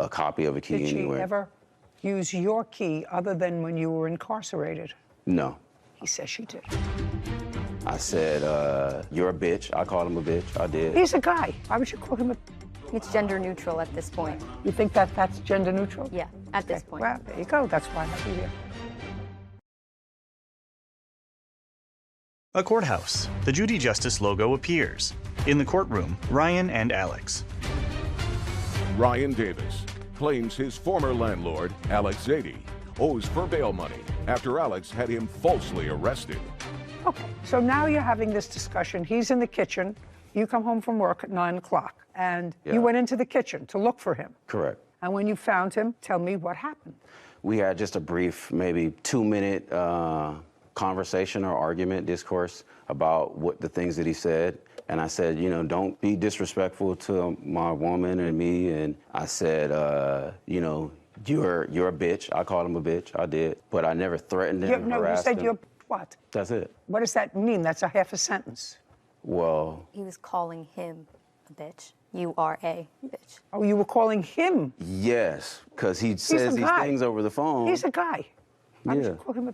Speaker 13: copy of a key
Speaker 4: Did
Speaker 13: anywhere.
Speaker 4: she ever use your key other than when you were incarcerated?
Speaker 13: No.
Speaker 4: He says she did.
Speaker 13: I said, you're a bitch. I called him a bitch. I did.
Speaker 4: He's a guy. Why would you call him a...
Speaker 8: It's gender neutral at this point.
Speaker 4: You think that that's gender neutral?
Speaker 8: Yeah, at this point.
Speaker 4: Well, there you go. That's why I have you here.
Speaker 2: A courthouse. The Judy Justice logo appears. In the courtroom, Ryan and Alex.
Speaker 1: Ryan Davis claims his former landlord, Alex Zadie, owes for bail money after Alex had him falsely arrested.
Speaker 4: Okay, so now you're having this discussion. He's in the kitchen. You come home from work at 9 o'clock, and
Speaker 13: Yeah.
Speaker 4: you went into the kitchen to look for him.
Speaker 13: Correct.
Speaker 4: And when you found him, tell me what happened.
Speaker 13: We had just a brief, maybe 2-minute conversation or argument, discourse about what the things that he said. And I said, you know, don't be disrespectful to my woman and me. And I said, you know, You're a bitch. I called him a bitch. I did. But I never threatened him,
Speaker 4: No, you
Speaker 13: harassed
Speaker 4: said
Speaker 13: him.
Speaker 4: you're what?
Speaker 13: That's it.
Speaker 4: What does that mean? That's a half a sentence.
Speaker 13: Well,
Speaker 8: He was calling him a bitch. You are a bitch.
Speaker 4: Oh, you were calling him?
Speaker 13: yes, because he says these things over the phone.
Speaker 4: He's a guy. Why would
Speaker 13: Yeah.
Speaker 4: you call him a...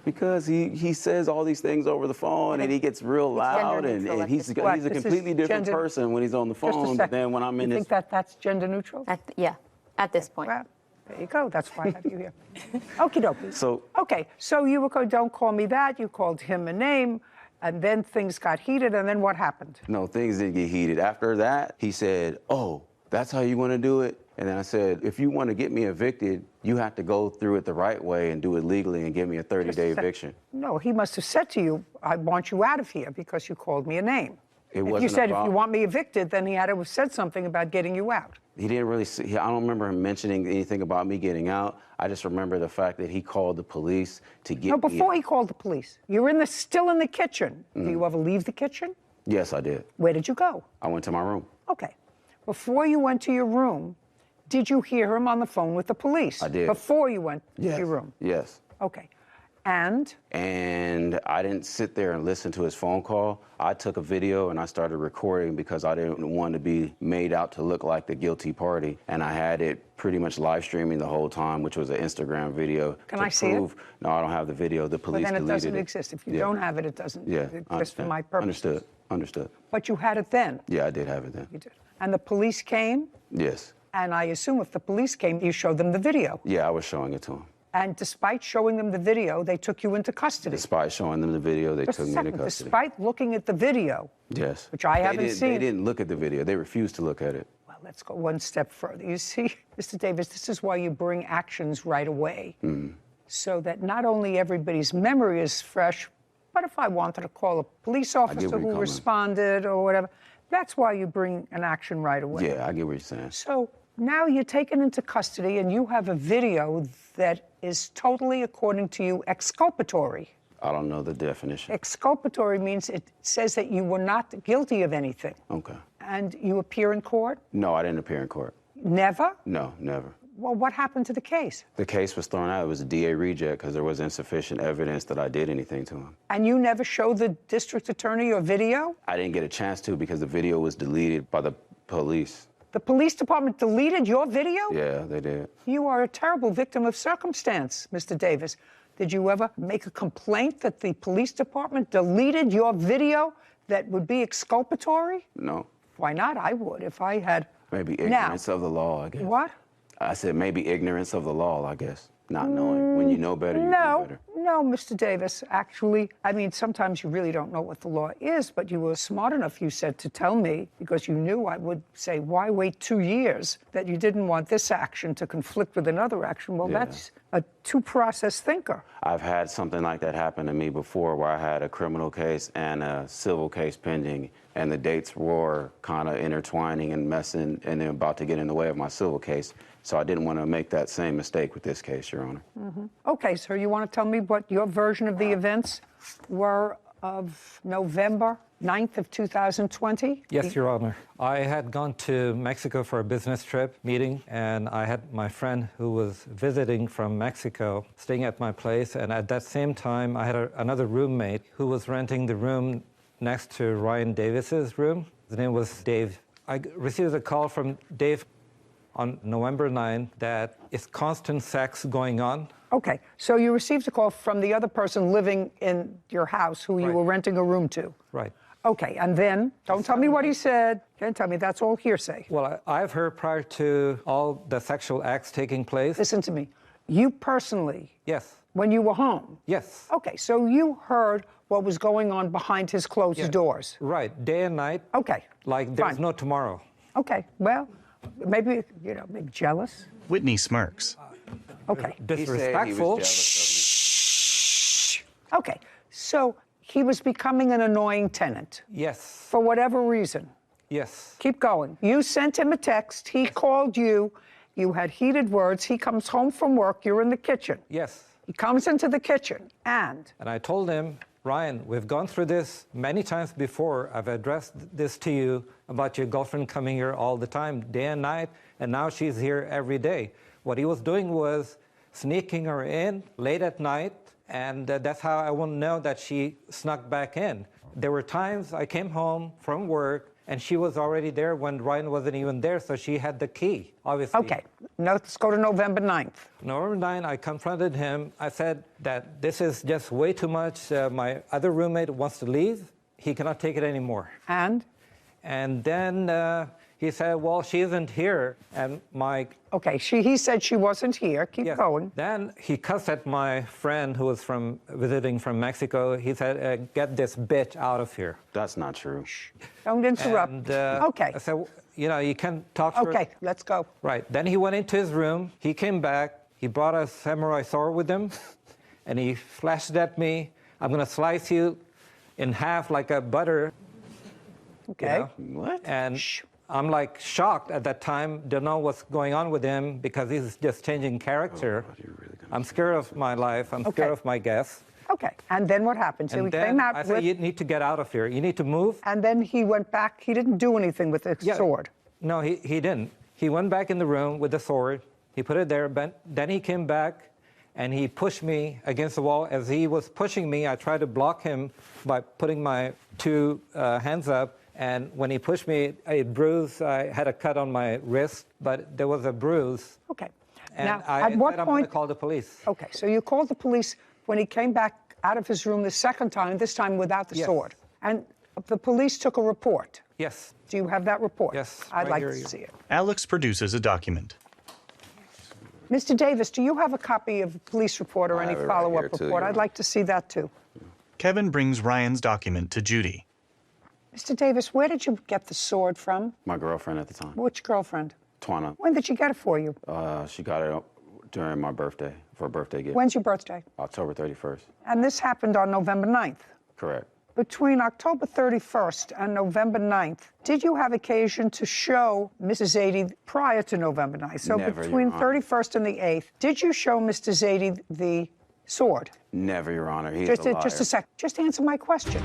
Speaker 13: Because he says all these things over the phone and he gets real loud and he's a completely different person when he's on the phone than when I'm in his...
Speaker 4: You think that's gender neutral?
Speaker 8: Yeah, at this point.
Speaker 4: Well, there you go. That's why I have you here. Okie dokie.
Speaker 13: So...
Speaker 4: Okay, so you were going, don't call me that. You called him a name. And then things got heated. And then what happened?
Speaker 13: No, things didn't get heated. After that, he said, oh, that's how you want to do it? And then I said, if you want to get me evicted, you have to go through it the right way and do it legally and give me a 30-day eviction.
Speaker 4: No, he must have said to you, I want you out of here because you called me a name.
Speaker 13: It
Speaker 4: If
Speaker 13: wasn't
Speaker 4: you said, if
Speaker 13: about-
Speaker 4: you want me evicted, then he had to have said something about getting you out.
Speaker 13: He didn't really see, I don't remember him mentioning anything about me getting out. I just remember the fact that he called the police to get
Speaker 4: No,
Speaker 13: me
Speaker 4: before
Speaker 13: out.
Speaker 4: he called the police. You're still in the kitchen. Do you ever leave the kitchen?
Speaker 13: Yes, I did.
Speaker 4: Where did you go?
Speaker 13: I went to my room.
Speaker 4: Okay. Before you went to your room, did you hear him on the phone with the police?
Speaker 13: I did.
Speaker 4: Before you went to your room?
Speaker 13: Yes.
Speaker 4: Okay. And?
Speaker 13: And I didn't sit there and listen to his phone call. I took a video and I started recording because I didn't want to be made out to look like the guilty party. And I had it pretty much live streaming the whole time, which was an Instagram video.
Speaker 4: Can I see it?
Speaker 13: No, I don't have the video. The police
Speaker 4: But then it
Speaker 13: deleted
Speaker 4: doesn't exist. If you
Speaker 13: Yeah.
Speaker 4: don't have it, it doesn't
Speaker 13: Yeah,
Speaker 4: exist for my purposes.
Speaker 13: Understood.
Speaker 4: But you had it then?
Speaker 13: Yeah, I did have it then.
Speaker 4: You did. And the police came?
Speaker 13: Yes.
Speaker 4: And I assume if the police came, you showed them the video.
Speaker 13: Yeah, I was showing it to him.
Speaker 4: And despite showing them the video, they took you into custody.
Speaker 13: Despite showing them the video, they
Speaker 4: Just
Speaker 13: took
Speaker 4: a
Speaker 13: me
Speaker 4: second.
Speaker 13: into custody.
Speaker 4: Despite looking at the video,
Speaker 13: Yes.
Speaker 4: which I
Speaker 13: They
Speaker 4: haven't
Speaker 13: didn't-
Speaker 4: seen.
Speaker 13: They didn't look at the video. They refused to look at it.
Speaker 4: Well, let's go one step further. You see, Mr. Davis, this is why you bring actions right away, so that not only everybody's memory is fresh, but if I wanted to call a police officer
Speaker 13: where you're
Speaker 4: who
Speaker 13: coming.
Speaker 4: responded or whatever, that's why you bring an action right away.
Speaker 13: Yeah, I get what you're saying.
Speaker 4: So now you're taken into custody and you have a video that is totally, according to you, exculpatory.
Speaker 13: I don't know the definition.
Speaker 4: Exculpatory means it says that you were not guilty of anything.
Speaker 13: Okay.
Speaker 4: And you appear in court?
Speaker 13: No, I didn't appear in court.
Speaker 4: Never?
Speaker 13: No, never.
Speaker 4: Well, what happened to the case?
Speaker 13: The case was thrown out. It was a DA reject because there was insufficient evidence that I did anything to him.
Speaker 4: And you never showed the district attorney your video?
Speaker 13: I didn't get a chance to because the video was deleted by the police.
Speaker 4: The police department deleted your video?
Speaker 13: Yeah, they did.
Speaker 4: You are a terrible victim of circumstance, Mr. Davis. Did you ever make a complaint that the police department deleted your video that would be exculpatory?
Speaker 13: No.
Speaker 4: Why not? I would if I had.
Speaker 13: Maybe ignorance of the law, I guess.
Speaker 4: What?
Speaker 13: I said maybe ignorance of the law, I guess. Not knowing. When you know better, you do better.
Speaker 4: No, Mr. Davis. Actually, I mean, sometimes you really don't know what the law is, but you were smart enough, you said, to tell me, because you knew I would say, why wait 2 years, that you didn't want this action to conflict with another action. Well,
Speaker 13: Yeah.
Speaker 4: that's a two-process thinker.
Speaker 13: I've had something like that happen to me before where I had a criminal case and a civil case pending, and the dates were kind of intertwining and messing, and they're about to get in the way of my civil case. So I didn't want to make that same mistake with this case, Your Honor.
Speaker 4: Okay, sir, you want to tell me what your version of the events were of November 9th of 2020?
Speaker 14: Yes, Your Honor. I had gone to Mexico for a business trip meeting, and I had my friend who was visiting from Mexico staying at my place, and at that same time, I had another roommate who was renting the room next to Ryan Davis's room. His name was Dave. I received a call from Dave on November 9th that it's constant sex going on.
Speaker 4: Okay, so you received a call from the other person living in your house who you were renting a room to.
Speaker 14: Right.
Speaker 4: Okay, and then, don't tell me what he said. Can't tell me, that's all hearsay.
Speaker 14: Well, I've heard prior to all the sexual acts taking place.
Speaker 4: Listen to me. You personally,
Speaker 14: Yes.
Speaker 4: when you were home.
Speaker 14: Yes.
Speaker 4: Okay, so you heard what was going on behind his closed
Speaker 14: Yes.
Speaker 4: doors.
Speaker 14: Right, day and night.
Speaker 4: Okay.
Speaker 14: Like there's
Speaker 4: Fine.
Speaker 14: no tomorrow.
Speaker 4: Okay, well, maybe, maybe jealous.
Speaker 2: Whitney smirks.
Speaker 4: Okay.
Speaker 14: Disrespectful.
Speaker 4: Okay, so he was becoming an annoying tenant.
Speaker 14: Yes.
Speaker 4: For whatever reason.
Speaker 14: Yes.
Speaker 4: Keep going. You sent him a text. He called you. You had heated words. He comes home from work. You're in the kitchen.
Speaker 14: Yes.
Speaker 4: He comes into the kitchen and...
Speaker 14: And I told him, Ryan, we've gone through this many times before. I've addressed this to you about your girlfriend coming here all the time, day and night, and now she's here every day. What he was doing was sneaking her in late at night, and that's how I will know that she snuck back in. There were times I came home from work, and she was already there when Ryan wasn't even there, so she had the key, obviously.
Speaker 4: Okay, now let's go to November 9th.
Speaker 14: November 9th, I confronted him. I said that this is just way too much. My other roommate wants to leave. He cannot take it anymore.
Speaker 4: And?
Speaker 14: And then he said, well, she isn't here. And my...
Speaker 4: Okay, he said she wasn't here. Keep going.
Speaker 14: Then he cussed at my friend who was visiting from Mexico. He said, get this bitch out of here.
Speaker 13: That's not true.
Speaker 4: Don't interrupt.
Speaker 14: And,
Speaker 4: okay.
Speaker 14: I said, you know, you can talk to her.
Speaker 4: Okay, let's go.
Speaker 14: Right. Then he went into his room. He came back. He brought a samurai sword with him. And he flashed it at me. I'm going to slice you in half like a butter.
Speaker 4: Okay.
Speaker 14: You know? What? And I'm like shocked at that time. Don't know what's going on with him because he's just changing character. I'm scared of my life. I'm scared of my guests.
Speaker 4: Okay. And then what happened? So
Speaker 14: and
Speaker 4: he
Speaker 14: then
Speaker 4: came out
Speaker 14: I said, you need to get out of here. You need to move.
Speaker 4: And then he went back. He didn't do anything with the sword.
Speaker 14: No, he didn't. He went back in the room with the sword. He put it there. But then he came back and he pushed me against the wall. As he was pushing me, I tried to block him by putting my two hands up. And when he pushed me, it bruised. I had a cut on my wrist, but there was a bruise.
Speaker 4: Okay.
Speaker 14: And
Speaker 4: now,
Speaker 14: I
Speaker 4: at what
Speaker 14: said I'm
Speaker 4: point?
Speaker 14: going to call the police.
Speaker 4: Okay, so you called the police when he came back out of his room the second time, this time without the sword. And the police took a report.
Speaker 14: Yes.
Speaker 4: Do you have that report?
Speaker 14: Yes.
Speaker 4: I'd
Speaker 14: right
Speaker 4: like
Speaker 14: here.
Speaker 4: to see it.
Speaker 2: Alex produces a document.
Speaker 4: Mr. Davis, do you have a copy of the police report or any follow-up report? I'd like to see that too.
Speaker 2: Kevin brings Ryan's document to Judy.
Speaker 4: Mr. Davis, where did you get the sword from?
Speaker 13: My girlfriend at the time.
Speaker 4: Which girlfriend?
Speaker 13: Twana.
Speaker 4: When did she get it for you?
Speaker 13: She got it during my birthday, for a birthday gift.
Speaker 4: When's your birthday?
Speaker 13: October 31st.
Speaker 4: And this happened on November 9th.
Speaker 13: Correct.
Speaker 4: Between October 31st and November 9th, did you have occasion to show Mrs. Zaidi prior to November 9th? So
Speaker 13: Never,
Speaker 4: between
Speaker 13: Your Honor.
Speaker 4: 31st and the 8th, did you show Mr. Zaidi the sword?
Speaker 13: Never, Your Honor. He's
Speaker 4: Just
Speaker 13: a liar.
Speaker 4: just a sec. Just answer my question.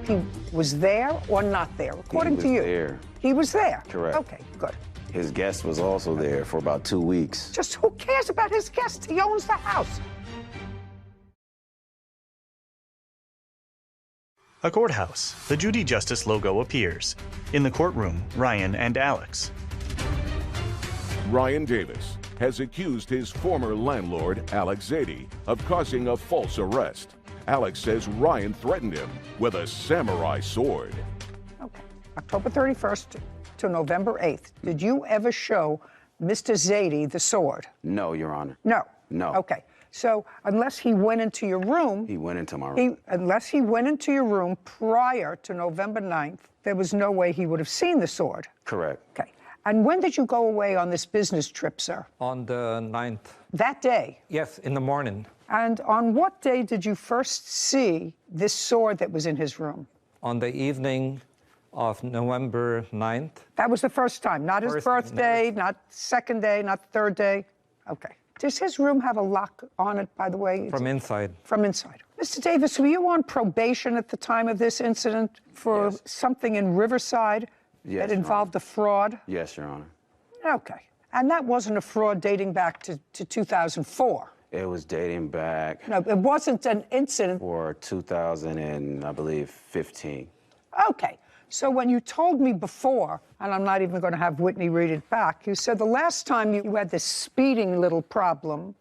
Speaker 4: He was there or not there, according to you?
Speaker 13: He was there.
Speaker 4: He was there?
Speaker 13: Correct.
Speaker 4: Okay, good.
Speaker 13: His guest was also there for about 2 weeks.
Speaker 4: Just who cares about his guest? He owns the house.
Speaker 2: A courthouse. The Judy Justice logo appears. In the courtroom, Ryan and Alex.
Speaker 1: Ryan Davis has accused his former landlord, Alex Zaidi, of causing a false arrest. Alex says Ryan threatened him with a samurai sword.
Speaker 4: Okay. October 31st to November 8th. Did you ever show Mr. Zaidi the sword?
Speaker 13: No, Your Honor.
Speaker 4: No.
Speaker 13: No.
Speaker 4: Okay. So unless he went into your room...
Speaker 13: He went into my room.
Speaker 4: Unless he went into your room prior to November 9th, there was no way he would have seen the sword.
Speaker 13: Correct.
Speaker 4: Okay. And when did you go away on this business trip, sir?
Speaker 14: On the 9th.
Speaker 4: That day?
Speaker 14: Yes, in the morning.
Speaker 4: And on what day did you first see this sword that was in his room?
Speaker 14: On the evening of November 9th.
Speaker 4: That was the first time, not his birthday, not second day, not third day? Okay. Does his room have a lock on it, by the way?
Speaker 14: From inside.
Speaker 4: From inside. Mr. Davis, were you on probation at the time of this incident for something in Riverside that involved a fraud?
Speaker 13: Yes, Your Honor.
Speaker 4: Okay. And that wasn't a fraud dating back to 2004?
Speaker 13: It was dating back...
Speaker 4: No, it wasn't an incident...
Speaker 13: For 2000 and, I believe, 15.
Speaker 4: Okay. So when you told me before, and I'm not even going to have Whitney read it back, you said the last time you had this speeding little problem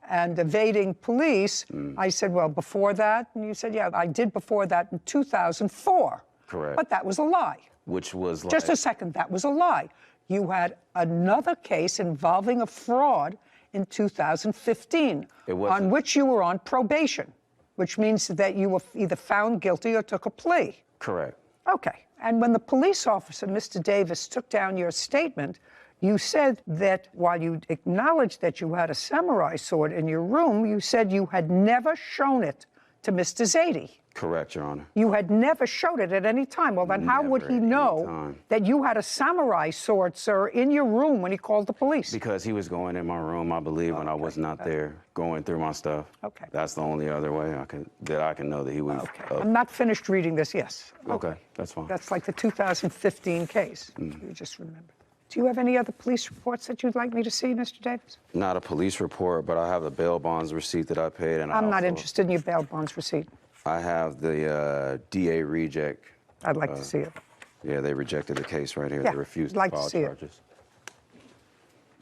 Speaker 4: and evading police, I said, well, before that? And you said, yeah, I did before that in 2004.
Speaker 13: Correct.
Speaker 4: But that was a lie.
Speaker 13: Which was like...
Speaker 4: Just a second, that was a lie. You had another case involving a fraud in 2015 on which you were on probation, which means that you were either found guilty or took a plea.
Speaker 13: Correct.
Speaker 4: Okay. And when the police officer, Mr. Davis, took down your statement, you said that while you acknowledged that you had a samurai sword in your room, you said you had never shown it to Mr. Zaidi.
Speaker 13: Correct, Your Honor.
Speaker 4: You had never showed it at any time. Well, then how would he know that you had a samurai sword, sir, in your room when he called the police?
Speaker 13: Because he was going in my room, I believe, when I was not there, going through my stuff.
Speaker 4: Okay.
Speaker 13: That's the only other way I can know that he was...
Speaker 4: I'm not finished reading this, yes.
Speaker 13: Okay, that's fine.
Speaker 4: That's like the 2015 case. You just remembered. Do you have any other police reports that you'd like me to see, Mr. Davis?
Speaker 13: Not a police report, but I have the bail bonds receipt that I paid. And
Speaker 4: I'm not interested in your bail bonds receipt.
Speaker 13: I have the DA reject.
Speaker 4: I'd like to see it.
Speaker 13: Yeah, they rejected the case right here.
Speaker 4: Yeah,
Speaker 13: They refused
Speaker 4: I'd like
Speaker 13: to file
Speaker 4: to see
Speaker 13: charges.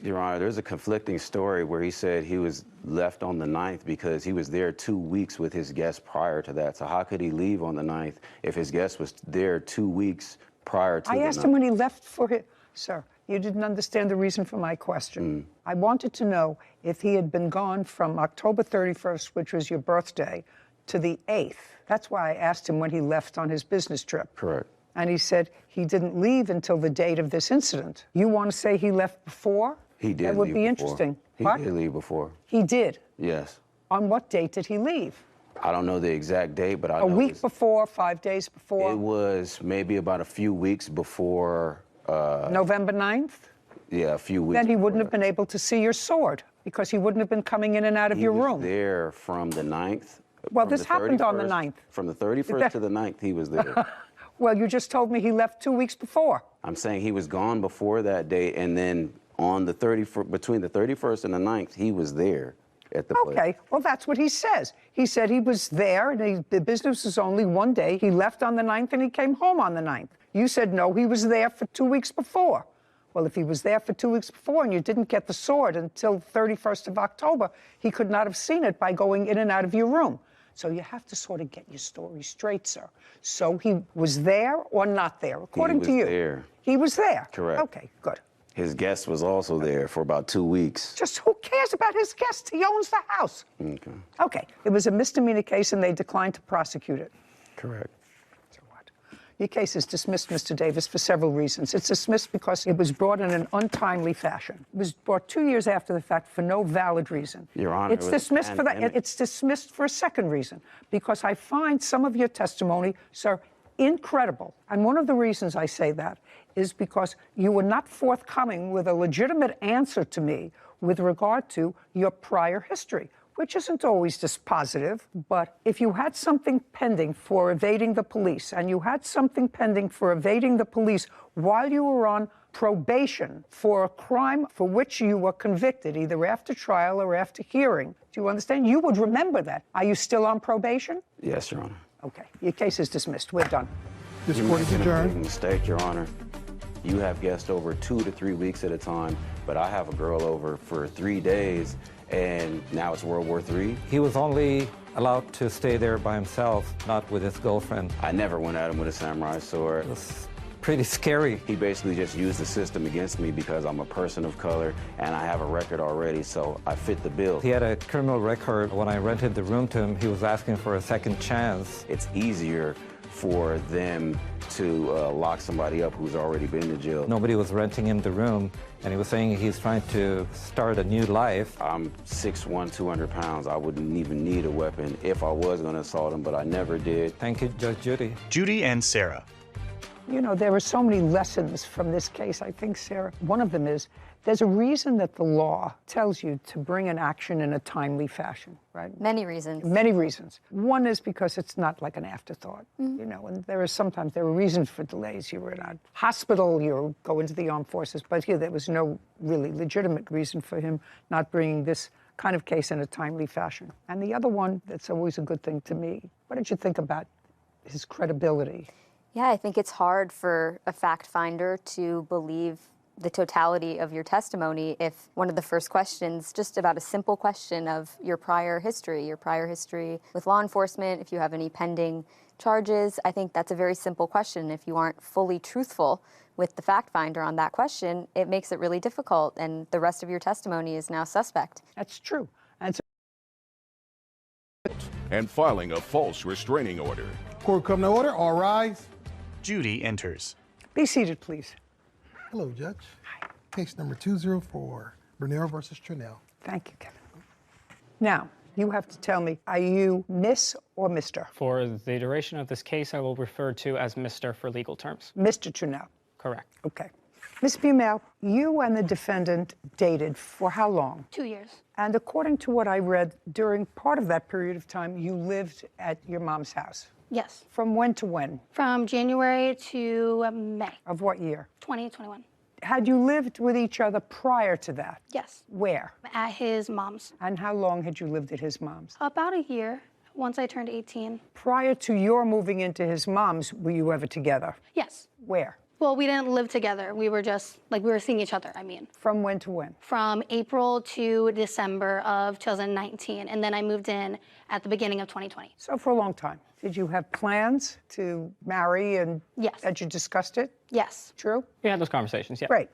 Speaker 13: Your Honor, there's a conflicting story where he said he was left on the 9th because he was there 2 weeks with his guest prior to that. So how could he leave on the 9th if his guest was there 2 weeks prior to the 9th?
Speaker 4: I asked him when he left for his... Sir, you didn't understand the reason for my question. I wanted to know if he had been gone from October 31st, which was your birthday, to the 8th. That's why I asked him when he left on his business trip.
Speaker 13: Correct.
Speaker 4: And he said he didn't leave until the date of this incident. You want to say he left before?
Speaker 13: He did.
Speaker 4: That would
Speaker 13: leave
Speaker 4: be
Speaker 13: before.
Speaker 4: interesting.
Speaker 13: He
Speaker 4: What?
Speaker 13: did leave before.
Speaker 4: He did.
Speaker 13: Yes.
Speaker 4: On what date did he leave?
Speaker 13: I don't know the exact date, but I
Speaker 4: A
Speaker 13: know
Speaker 4: week before, 5 days before?
Speaker 13: it was maybe about a few weeks before.
Speaker 4: November 9th?
Speaker 13: Yeah, a few weeks.
Speaker 4: Then he wouldn't have been able to see your sword because he wouldn't have been coming in and out of your room.
Speaker 13: There from the 9th.
Speaker 4: Well,
Speaker 13: from
Speaker 4: this
Speaker 13: the
Speaker 4: happened on the
Speaker 13: 31st
Speaker 4: 9th.
Speaker 13: From the 31st to the 9th, he was there.
Speaker 4: Well, you just told me he left 2 weeks before.
Speaker 13: I'm saying he was gone before that date, and then on the 31st, between the 31st and the 9th, he was there at the place.
Speaker 4: Okay, well, that's what he says. He said he was there, and the business was only 1 day. He left on the 9th, and he came home on the 9th. You said, no, he was there for 2 weeks before. Well, if he was there for 2 weeks before and you didn't get the sword until 31st of October, he could not have seen it by going in and out of your room. So you have to sort of get your story straight, sir. So he was there or not there, according to you?
Speaker 13: He was there.
Speaker 4: He was there?
Speaker 13: Correct.
Speaker 4: Okay, good.
Speaker 13: His guest was also there for about 2 weeks.
Speaker 4: Just who cares about his guest? He owns the house.
Speaker 13: Okay.
Speaker 4: Okay, it was a misdemeanor case and they declined to prosecute it.
Speaker 13: Correct.
Speaker 4: Your case is dismissed, Mr. Davis, for several reasons. It's dismissed because it was brought in an untimely fashion. It was brought 2 years after the fact for no valid reason.
Speaker 13: Your Honor,
Speaker 4: it's dismissed for that. It's dismissed for a second reason, because I find some of your testimony, sir, incredible. And one of the reasons I say that is because you were not forthcoming with a legitimate answer to me with regard to your prior history, which isn't always just positive, but if you had something pending for evading the police, and you had something pending for evading the police while you were on probation for a crime for which you were convicted, either after trial or after hearing, do you understand? You would remember that. Are you still on probation?
Speaker 13: Yes, Your Honor.
Speaker 4: Okay, your case is dismissed. We're done.
Speaker 3: This
Speaker 13: You're
Speaker 3: court is
Speaker 13: making a
Speaker 3: adjourned.
Speaker 13: big mistake, Your Honor. You have guests over 2 to 3 weeks at a time, but I have a girl over for 3 days, and now it's World War III.
Speaker 14: He was only allowed to stay there by himself, not with his girlfriend.
Speaker 13: I never went at him with a samurai sword.
Speaker 14: It was pretty scary.
Speaker 13: He basically just used the system against me because I'm a person of color and I have a record already, so I fit the bill.
Speaker 14: He had a criminal record. When I rented the room to him, he was asking for a second chance.
Speaker 13: It's easier for them to lock somebody up who's already been to jail.
Speaker 14: Nobody was renting him the room, and he was saying he's trying to start a new life.
Speaker 13: I'm 6'1", 200 pounds. I wouldn't even need a weapon if I was going to assault him, but I never did.
Speaker 14: Thank you, Judge Judy.
Speaker 2: Judy and Sarah.
Speaker 4: You know, there are so many lessons from this case, I think, Sarah. One of them is there's a reason that the law tells you to bring an action in a timely fashion, right?
Speaker 8: Many reasons.
Speaker 4: Many reasons. One is because it's not like an afterthought, you know, and there are reasons for delays. You were in a hospital, you go into the armed forces, but here there was no really legitimate reason for him not bringing this kind of case in a timely fashion. And the other one that's always a good thing to me, what did you think about his credibility?
Speaker 8: Yeah, I think it's hard for a fact finder to believe the totality of your testimony if one of the first questions, just about a simple question of your prior history with law enforcement, if you have any pending charges, I think that's a very simple question. If you aren't fully truthful with the fact finder on that question, it makes it really difficult, and the rest of your testimony is now suspect.
Speaker 4: That's true.
Speaker 1: And filing a false restraining order.
Speaker 3: Court come to order. All rise.
Speaker 2: Judy enters.
Speaker 4: Be seated, please.
Speaker 3: Hello, Judge. Hi. Case number 204, Bernero versus Trinell.
Speaker 4: Thank you, Kevin. Now, you have to tell me, are you Miss or Mr.?
Speaker 16: For the duration of this case, I will refer to as Mr. for legal terms.
Speaker 4: Mr. Trinell.
Speaker 16: Correct.
Speaker 4: Okay. Ms. Bumel, you and the defendant dated for how long?
Speaker 17: 2 years.
Speaker 4: And according to what I read, during part of that period of time, you lived at your mom's house.
Speaker 17: Yes.
Speaker 4: From when to when?
Speaker 17: From January to May.
Speaker 4: Of what year?
Speaker 17: 2021.
Speaker 4: Had you lived with each other prior to that?
Speaker 17: Yes.
Speaker 4: Where?
Speaker 17: At his mom's.
Speaker 4: And how long had you lived at his mom's?
Speaker 17: About a year, once I turned 18.
Speaker 4: Prior to your moving into his mom's, were you ever together?
Speaker 17: Yes.
Speaker 4: Where?
Speaker 17: Well, we didn't live together. We were just, we were seeing each other, I mean.
Speaker 4: From when to when?
Speaker 17: From April to December of 2019, and then I moved in at the beginning of 2020.
Speaker 4: So for a long time. Did you have plans to marry and
Speaker 17: yes.
Speaker 4: Had you discussed it?
Speaker 17: Yes.
Speaker 4: True?
Speaker 16: We had those conversations, yeah.
Speaker 4: Great.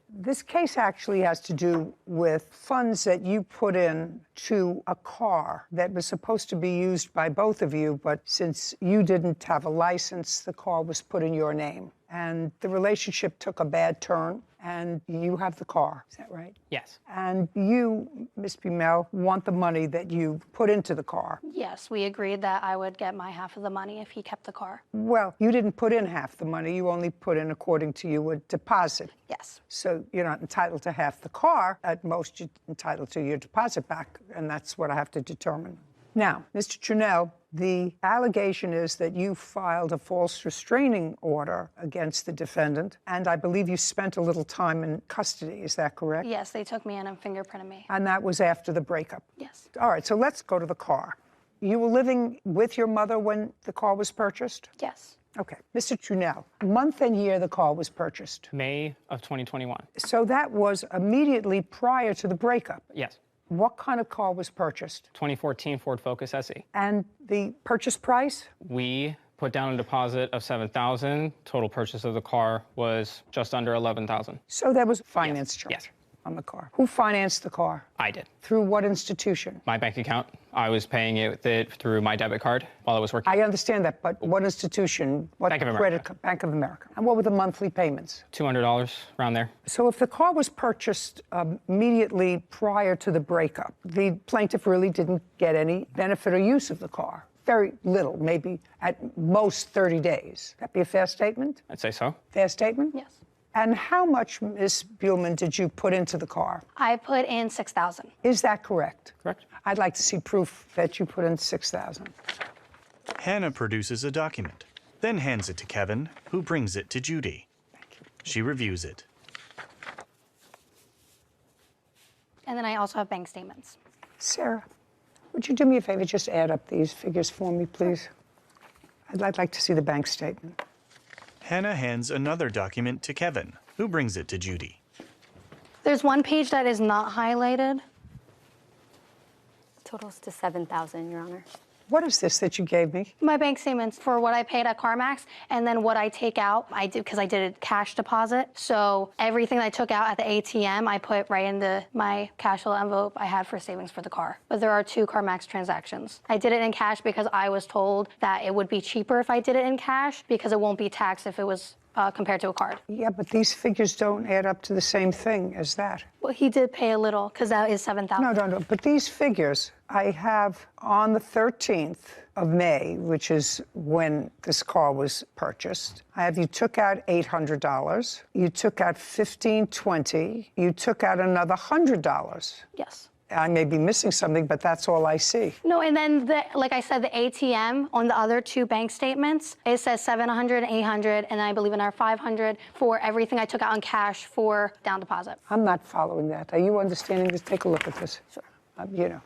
Speaker 4: This case actually has to do with funds that you put in to a car that was supposed to be used by both of you, but since you didn't have a license, the car was put in your name. And the relationship took a bad turn, and you have the car. Is that right?
Speaker 16: Yes.
Speaker 4: And you, Ms. Bimel, want the money that you put into the car.
Speaker 17: Yes, we agreed that I would get my half of the money if he kept the car.
Speaker 4: Well, you didn't put in half the money. You only put in, according to you, a deposit.
Speaker 17: Yes.
Speaker 4: So you're not entitled to half the car. At most, you're entitled to your deposit back, and that's what I have to determine. Now, Mr. Trunell, the allegation is that you filed a false restraining order against the defendant, and I believe you spent a little time in custody. Is that correct?
Speaker 17: Yes, they took me in and fingerprinted me.
Speaker 4: And that was after the breakup?
Speaker 17: Yes.
Speaker 4: All right, so let's go to the car. You were living with your mother when the car was purchased?
Speaker 17: Yes.
Speaker 4: Okay. Mr. Trunell, month and year the car was purchased?
Speaker 16: May of 2021.
Speaker 4: So that was immediately prior to the breakup?
Speaker 16: Yes.
Speaker 4: What kind of car was purchased?
Speaker 16: 2014 Ford Focus SE.
Speaker 4: And the purchase price?
Speaker 16: We put down a deposit of $7,000. Total purchase of the car was just under $11,000.
Speaker 4: So there was finance charge
Speaker 16: yes.
Speaker 4: on the car. Who financed the car?
Speaker 16: I did.
Speaker 4: Through what institution?
Speaker 16: My bank account. I was paying it through my debit card while I was working.
Speaker 4: I understand that, but what institution? What
Speaker 16: Bank of
Speaker 4: credit?
Speaker 16: America.
Speaker 4: Bank of America. And what were the monthly payments?
Speaker 16: $200, around there.
Speaker 4: So if the car was purchased immediately prior to the breakup, the plaintiff really didn't get any benefit or use of the car. Very little, maybe at most 30 days. That be a fair statement?
Speaker 16: I'd say so.
Speaker 4: Fair statement?
Speaker 17: Yes.
Speaker 4: And how much, Ms. Buhlman, did you put into the car?
Speaker 17: I put in $6,000.
Speaker 4: Is that correct?
Speaker 16: Correct.
Speaker 4: I'd like to see proof that you put in $6,000.
Speaker 2: Hannah produces a document, then hands it to Kevin, who brings it to Judy. She reviews it.
Speaker 17: And then I also have bank statements.
Speaker 4: Sarah, would you do me a favor, just add up these figures for me, please? I'd like to see the bank statement.
Speaker 2: Hannah hands another document to Kevin, who brings it to Judy.
Speaker 17: There's one page that is not highlighted.
Speaker 8: Totals to $7,000, Your Honor.
Speaker 4: What is this that you gave me?
Speaker 17: My bank statements for what I paid at CarMax, and then what I take out, I did because I did a cash deposit. So everything I took out at the ATM, I put right into my cash flow envelope I had for savings for the car. But there are 2 CarMax transactions. I did it in cash because I was told that it would be cheaper if I did it in cash because it won't be taxed if it was compared to a card.
Speaker 4: Yeah, but these figures don't add up to the same thing as that.
Speaker 17: Well, he did pay a little because that is $7,000.
Speaker 4: No. But these figures I have on the 13th of May, which is when this car was purchased. I have you took out $800. You took out $1,520. You took out another $100.
Speaker 17: Yes.
Speaker 4: I may be missing something, but that's all I see.
Speaker 17: No, and then, like I said, the ATM on the other 2 bank statements, it says $700 and $800, and I believe another $500 for everything I took out in cash for down deposit.
Speaker 4: I'm not following that. Are you understanding this? Take a look at this.
Speaker 17: Sure.
Speaker 4: You know.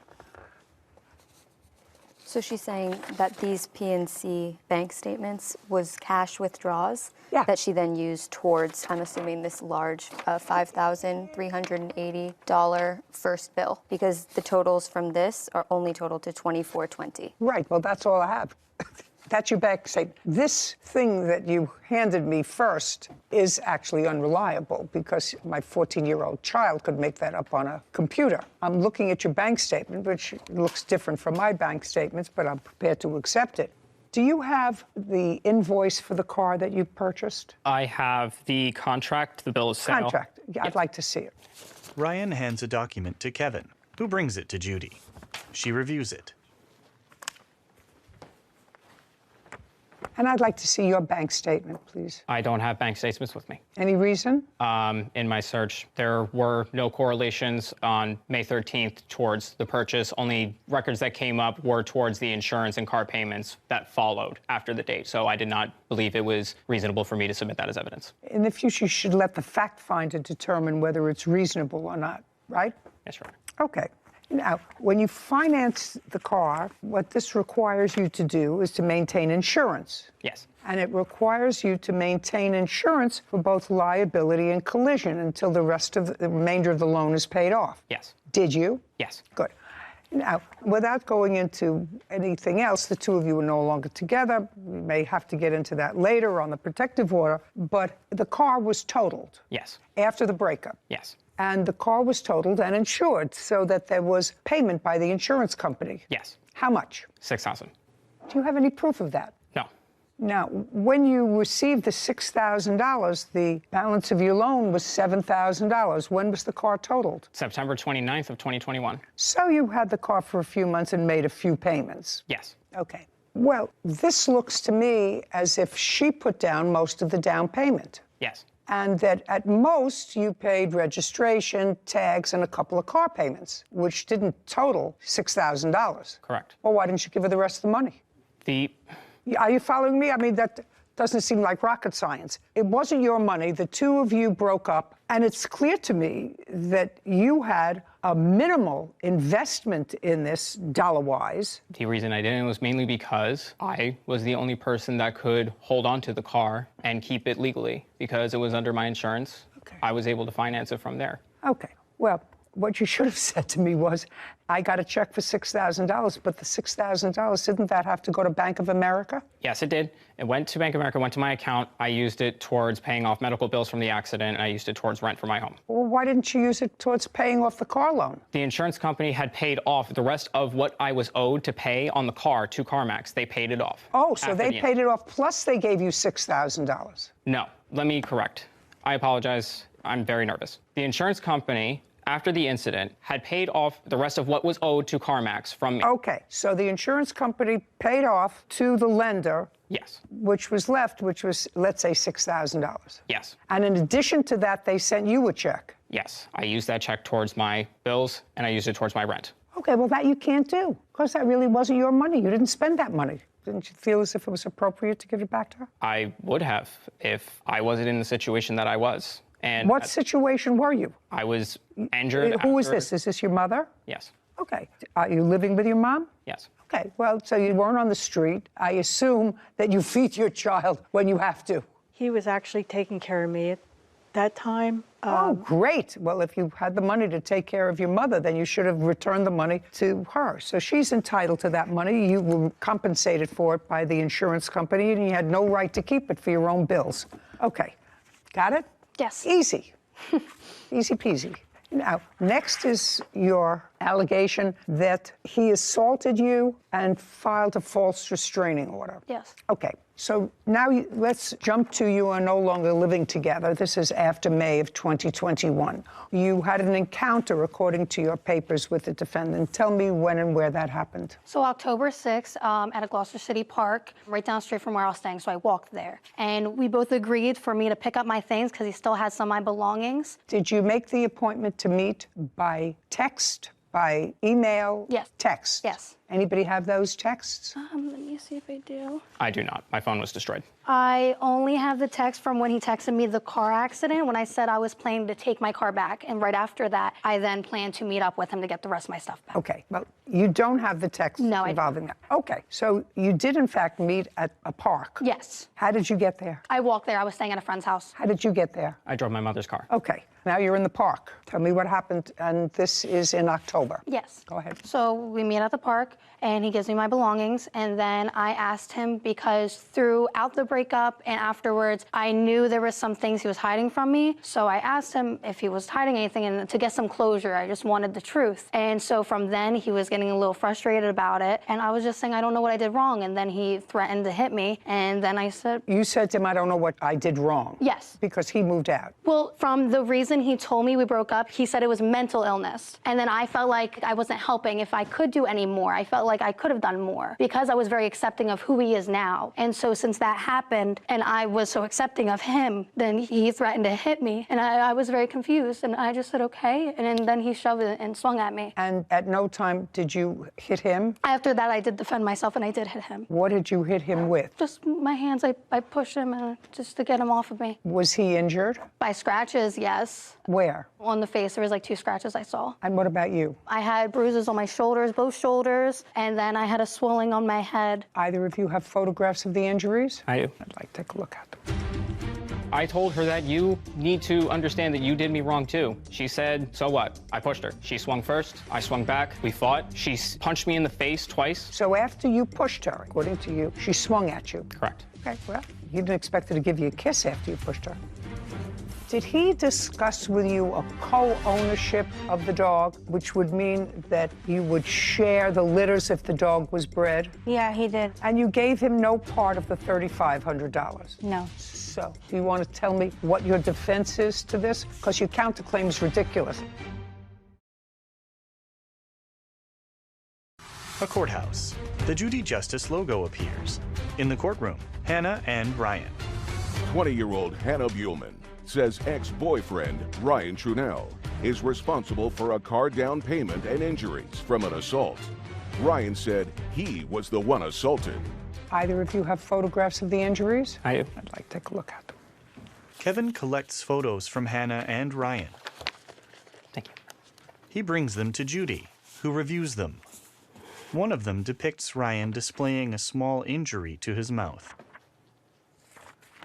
Speaker 8: So she's saying that these PNC bank statements was cash withdrawals that she then used towards, I'm assuming, this large $5,380 first bill, because the totals from this are only total to $2,420.
Speaker 4: Right. Well, that's all I have. That's your bank statement. This thing that you handed me first is actually unreliable because my 14-year-old child could make that up on a computer. I'm looking at your bank statement, which looks different from my bank statements, but I'm prepared to accept it. Do you have the invoice for the car that you purchased?
Speaker 16: I have the contract, the bill of sale.
Speaker 4: Contract. Yeah, I'd like to see it.
Speaker 2: Ryan hands a document to Kevin, who brings it to Judy. She reviews it.
Speaker 4: And I'd like to see your bank statement, please.
Speaker 16: I don't have bank statements with me.
Speaker 4: Any reason?
Speaker 16: In my search, there were no correlations on May 13th towards the purchase. Only records that came up were towards the insurance and car payments that followed after the date. So I did not believe it was reasonable for me to submit that as evidence.
Speaker 4: In the future, you should let the fact finder determine whether it's reasonable or not, right?
Speaker 16: Yes, Your Honor.
Speaker 4: Okay. Now, when you finance the car, what this requires you to do is to maintain insurance.
Speaker 16: Yes.
Speaker 4: And it requires you to maintain insurance for both liability and collision until the remainder of the loan is paid off.
Speaker 16: Yes.
Speaker 4: Did you?
Speaker 16: Yes.
Speaker 4: Good. Now, without going into anything else, the two of you are no longer together. We may have to get into that later on the protective order, but the car was totaled.
Speaker 16: Yes.
Speaker 4: After the breakup.
Speaker 16: Yes.
Speaker 4: And the car was totaled and insured so that there was payment by the insurance company.
Speaker 16: Yes.
Speaker 4: How much?
Speaker 16: $6,000.
Speaker 4: Do you have any proof of that?
Speaker 16: No.
Speaker 4: Now, when you received the $6,000, the balance of your loan was $7,000. When was the car totaled?
Speaker 16: September 29th of 2021.
Speaker 4: So you had the car for a few months and made a few payments?
Speaker 16: Yes.
Speaker 4: Okay. Well, this looks to me as if she put down most of the down payment.
Speaker 16: Yes.
Speaker 4: And that at most you paid registration, tags, and a couple of car payments, which didn't total $6,000.
Speaker 16: Correct.
Speaker 4: Well, why didn't you give her the rest of the money? Are you following me? I mean, that doesn't seem like rocket science. It wasn't your money. The two of you broke up, and it's clear to me that you had a minimal investment in this dollar-wise.
Speaker 16: The reason I didn't was mainly because I was the only person that could hold on to the car and keep it legally because it was under my insurance. Okay. I was able to finance it from there.
Speaker 4: Okay. Well, what you should have said to me was, I got a check for $6,000, but the $6,000, didn't that have to go to Bank of America?
Speaker 16: Yes, it did. It went to Bank of America, went to my account. I used it towards paying off medical bills from the accident, and I used it towards rent for my home.
Speaker 4: Well, why didn't you use it towards paying off the car loan?
Speaker 16: The insurance company had paid off the rest of what I was owed to pay on the car to CarMax. They paid it off.
Speaker 4: Oh, so they paid it off, plus they gave you $6,000.
Speaker 16: No, let me correct. I apologize. I'm very nervous. The insurance company, after the incident, had paid off the rest of what was owed to CarMax from me.
Speaker 4: Okay, so the insurance company paid off to the lender.
Speaker 16: Yes.
Speaker 4: Which was left, which was, let's say, $6,000.
Speaker 16: Yes.
Speaker 4: And in addition to that, they sent you a check.
Speaker 16: Yes, I used that check towards my bills, and I used it towards my rent.
Speaker 4: Okay, well, that you can't do, because that really wasn't your money. You didn't spend that money. Didn't you feel as if it was appropriate to give it back to her?
Speaker 16: I would have if I wasn't in the situation that I was. And
Speaker 4: what situation were you?
Speaker 16: I was injured.
Speaker 4: Who was this? Is this your mother?
Speaker 16: Yes.
Speaker 4: Okay. Are you living with your mom?
Speaker 16: Yes.
Speaker 4: Okay. Well, so you weren't on the street. I assume that you feed your child when you have to.
Speaker 15: He was actually taking care of me at that time.
Speaker 4: Oh, great. Well, if you had the money to take care of your mother, then you should have returned the money to her. So she's entitled to that money. You were compensated for it by the insurance company, and you had no right to keep it for your own bills. Okay. Got it?
Speaker 17: Yes.
Speaker 4: Easy. Easy peasy. Now, next is your allegation that he assaulted you and filed a false restraining order.
Speaker 17: Yes.
Speaker 4: Okay. So now let's jump to you are no longer living together. This is after May of 2021. You had an encounter, according to your papers, with the defendant. Tell me when and where that happened.
Speaker 17: So October 6th at a Gloucester City park, right down the street from where I was staying, so I walked there. And we both agreed for me to pick up my things because he still had some of my belongings.
Speaker 4: Did you make the appointment to meet by text, by email?
Speaker 17: Yes.
Speaker 4: Text?
Speaker 17: Yes.
Speaker 4: Anybody have those texts?
Speaker 17: Let me see if I do.
Speaker 16: I do not. My phone was destroyed.
Speaker 17: I only have the text from when he texted me the car accident when I said I was planning to take my car back. And right after that, I then planned to meet up with him to get the rest of my stuff back.
Speaker 4: Okay. Well, you don't have the text involving that. Okay. So you did, in fact, meet at a park.
Speaker 17: Yes.
Speaker 4: How did you get there?
Speaker 17: I walked there. I was staying at a friend's house.
Speaker 4: How did you get there?
Speaker 16: I drove my mother's car.
Speaker 4: Okay. Now you're in the park. Tell me what happened. And this is in October.
Speaker 17: Yes.
Speaker 4: Go ahead.
Speaker 17: So we meet at the park, and he gives me my belongings. And then I asked him, because throughout the breakup and afterwards, I knew there was some things he was hiding from me. So I asked him if he was hiding anything, and to get some closure, I just wanted the truth. And so from then, he was getting a little frustrated about it. And I was just saying, I don't know what I did wrong. And then he threatened to hit me. And then I said...
Speaker 4: You said to him, I don't know what I did wrong.
Speaker 17: Yes.
Speaker 4: Because he moved out.
Speaker 17: Well, from the reason he told me we broke up, he said it was mental illness. And then I felt like I wasn't helping if I could do any more. I felt like I could have done more because I was very accepting of who he is now. And so since that happened and I was so accepting of him, then he threatened to hit me. And I was very confused. And I just said, okay. And then he shoved it and swung at me.
Speaker 4: And at no time did you hit him?
Speaker 17: After that, I did defend myself and I did hit him.
Speaker 4: What did you hit him with?
Speaker 17: Just my hands. I pushed him just to get him off of me.
Speaker 4: Was he injured?
Speaker 17: By scratches, yes.
Speaker 4: Where?
Speaker 17: On the face. There was like 2 scratches I saw.
Speaker 4: And what about you?
Speaker 17: I had bruises on my shoulders, both shoulders, and then I had a swelling on my head.
Speaker 4: Either of you have photographs of the injuries?
Speaker 16: I do.
Speaker 4: I'd like to take a look at them.
Speaker 16: I told her that you need to understand that you did me wrong too. She said, so what? I pushed her. She swung first, I swung back, we fought. She punched me in the face twice.
Speaker 4: So after you pushed her, according to you, she swung at you?
Speaker 16: Correct.
Speaker 4: Okay, well, you didn't expect her to give you a kiss after you pushed her. Did he discuss with you a co-ownership of the dog, which would mean that you would share the litters if the dog was bred?
Speaker 18: Yeah, he did.
Speaker 4: And you gave him no part of the $3,500?
Speaker 18: No.
Speaker 4: So, do you want to tell me what your defense is to this? Because your counterclaim is ridiculous.
Speaker 2: A courthouse. The Judy Justice logo appears. In the courtroom, Hannah and Ryan.
Speaker 1: 20-year-old Hannah Buellman says ex-boyfriend Ryan Trunell is responsible for a car down payment and injuries from an assault. Ryan said he was the one assaulted.
Speaker 4: Either of you have photographs of the injuries?
Speaker 16: I do.
Speaker 4: I'd like to take a look at them.
Speaker 2: Kevin collects photos from Hannah and Ryan.
Speaker 16: Thank you.
Speaker 2: He brings them to Judy, who reviews them. One of them depicts Ryan displaying a small injury to his mouth.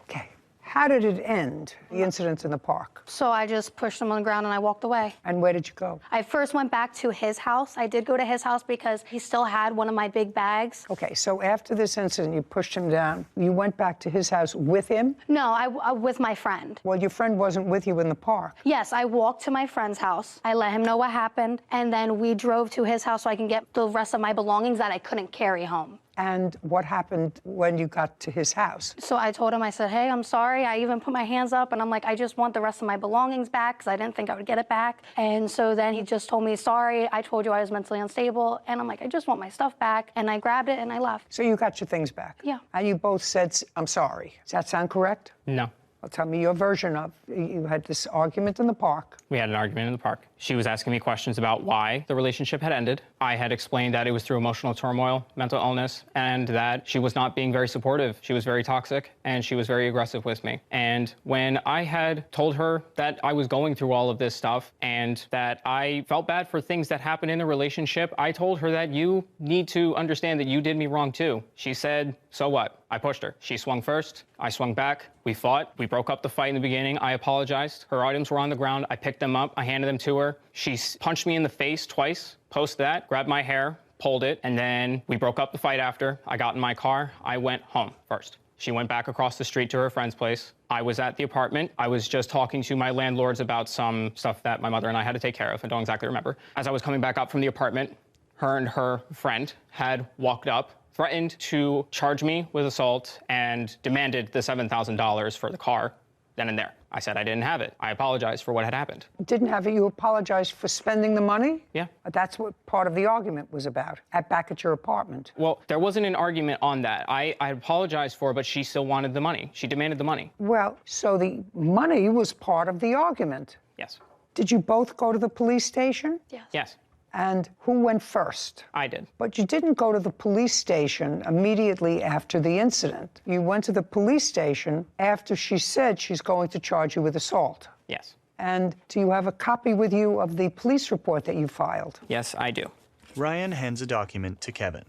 Speaker 4: Okay. How did it end, the incident in the park?
Speaker 17: So I just pushed him on the ground and I walked away.
Speaker 4: And where did you go?
Speaker 17: I first went back to his house. I did go to his house because he still had one of my big bags.
Speaker 4: Okay, so after this incident, you pushed him down. You went back to his house with him?
Speaker 17: No, I with my friend.
Speaker 4: Well, your friend wasn't with you in the park.
Speaker 17: Yes, I walked to my friend's house. I let him know what happened, and then we drove to his house so I can get the rest of my belongings that I couldn't carry home.
Speaker 4: And what happened when you got to his house?
Speaker 17: So I told him, I said, hey, I'm sorry. I even put my hands up, and I'm like, I just want the rest of my belongings back because I didn't think I would get it back. And so then he just told me, sorry, I told you I was mentally unstable. And I'm like, I just want my stuff back. And I grabbed it and I left.
Speaker 4: So you got your things back?
Speaker 17: Yeah.
Speaker 4: And you both said, I'm sorry. Does that sound correct?
Speaker 16: No.
Speaker 4: Well, tell me your version of, you had this argument in the park.
Speaker 16: We had an argument in the park. She was asking me questions about why the relationship had ended. I had explained that it was through emotional turmoil, mental illness, and that she was not being very supportive. She was very toxic, and she was very aggressive with me. And when I had told her that I was going through all of this stuff and that I felt bad for things that happened in the relationship, I told her that you need to understand that you did me wrong too. She said, so what? I pushed her. She swung first, I swung back, we fought, we broke up the fight in the beginning, I apologized. Her items were on the ground, I picked them up, I handed them to her. She punched me in the face twice, post that, grabbed my hair, pulled it, and then we broke up the fight after. I got in my car, I went home first. She went back across the street to her friend's place. I was at the apartment. I was just talking to my landlords about some stuff that my mother and I had to take care of. I don't exactly remember. As I was coming back up from the apartment, her and her friend had walked up, threatened to charge me with assault, and demanded the $7,000 for the car then and there. I said I didn't have it. I apologized for what had happened.
Speaker 4: Didn't have it? You apologized for spending the money?
Speaker 16: Yeah.
Speaker 4: That's what part of the argument was about, back at your apartment.
Speaker 16: Well, there wasn't an argument on that. I apologized for it, but she still wanted the money. She demanded the money.
Speaker 4: Well, so the money was part of the argument.
Speaker 16: Yes.
Speaker 4: Did you both go to the police station?
Speaker 17: Yes.
Speaker 16: Yes.
Speaker 4: And who went first?
Speaker 16: I did.
Speaker 4: But you didn't go to the police station immediately after the incident. You went to the police station after she said she's going to charge you with assault.
Speaker 16: Yes.
Speaker 4: And do you have a copy with you of the police report that you filed?
Speaker 16: Yes, I do.
Speaker 2: Ryan hands a document to Kevin.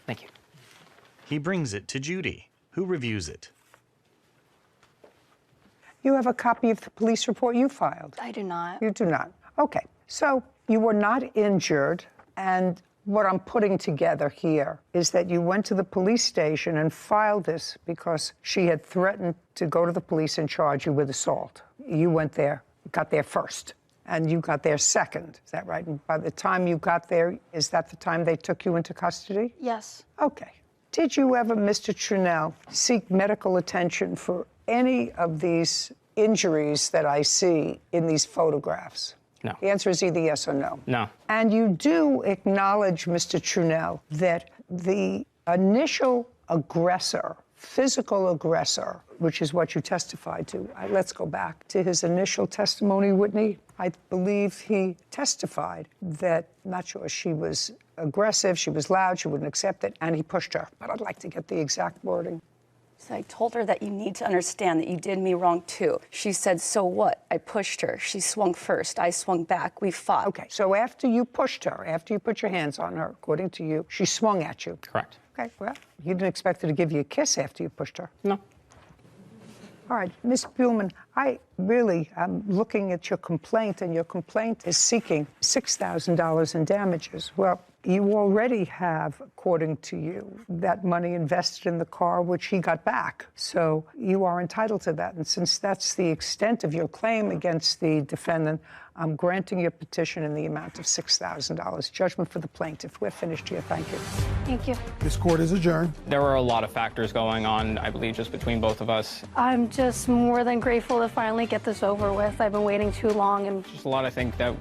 Speaker 16: Thank you.
Speaker 2: He brings it to Judy, who reviews it.
Speaker 4: You have a copy of the police report you filed?
Speaker 17: I do not.
Speaker 4: You do not. Okay. So you were not injured, and what I'm putting together here is that you went to the police station and filed this because she had threatened to go to the police and charge you with assault. You went there, got there first, and you got there second. Is that right? And by the time you got there, is that the time they took you into custody?
Speaker 17: Yes.
Speaker 4: Okay. Did you ever, Mr. Trunell, seek medical attention for any of these injuries that I see in these photographs?
Speaker 16: No.
Speaker 4: The answer is either yes or no.
Speaker 16: No.
Speaker 4: And you do acknowledge, Mr. Trunell, that the initial aggressor, physical aggressor, which is what you testified to. Let's go back to his initial testimony, Whitney. I believe he testified that, not sure, she was aggressive, she was loud, she wouldn't accept it, and he pushed her. But I'd like to get the exact wording.
Speaker 18: So I told her that you need to understand that you did me wrong too. She said, so what? I pushed her. She swung first. I swung back. We fought.
Speaker 4: Okay, so after you pushed her, after you put your hands on her, according to you, she swung at you.
Speaker 16: Correct.
Speaker 4: Okay, well, you didn't expect her to give you a kiss after you pushed her.
Speaker 16: No.
Speaker 4: All right, Ms. Buhlman, I really am looking at your complaint, and your complaint is seeking $6,000 in damages. Well, you already have, according to you, that money invested in the car, which he got back. So you are entitled to that. And since that's the extent of your claim against the defendant, I'm granting your petition in the amount of $6,000. Judgment for the plaintiff. We're finished here. Thank you.
Speaker 17: Thank you.
Speaker 3: This court is adjourned.
Speaker 16: There were a lot of factors going on, I believe, just between both of us.
Speaker 17: I'm just more than grateful to finally get this over with. I've been waiting too long and
Speaker 16: Just a lot, I think, that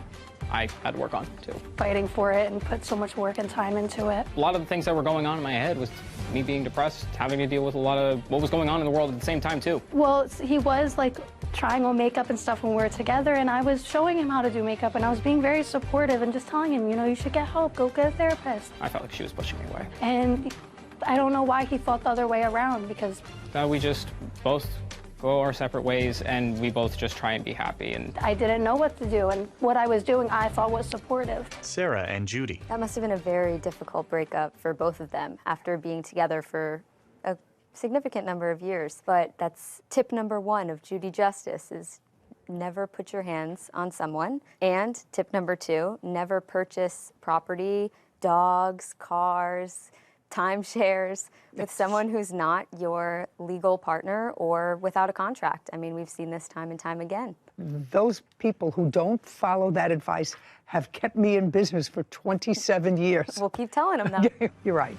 Speaker 16: I had to work on, too.
Speaker 17: fighting for it and put so much work and time into it.
Speaker 16: A lot of the things that were going on in my head was me being depressed, having to deal with a lot of what was going on in the world at the same time, too.
Speaker 17: Well, he was like trying on makeup and stuff when we were together, and I was showing him how to do makeup, and I was being very supportive and just telling him, you know, you should get help, go get a therapist.
Speaker 16: I felt like she was pushing me away.
Speaker 17: And I don't know why he thought the other way around, because
Speaker 16: We just both go our separate ways, and we both just try and be happy. And
Speaker 17: I didn't know what to do, and what I was doing I thought was supportive.
Speaker 2: Sarah and Judy.
Speaker 8: That must have been a very difficult breakup for both of them after being together for a significant number of years. But that's tip number one of Judy Justice is never put your hands on someone. And tip number two, never purchase property, dogs, cars, timeshares with someone who's not your legal partner or without a contract. I mean, we've seen this time and time again.
Speaker 4: Those people who don't follow that advice have kept me in business for 27 years.
Speaker 8: We'll keep telling them, though.
Speaker 4: You're right.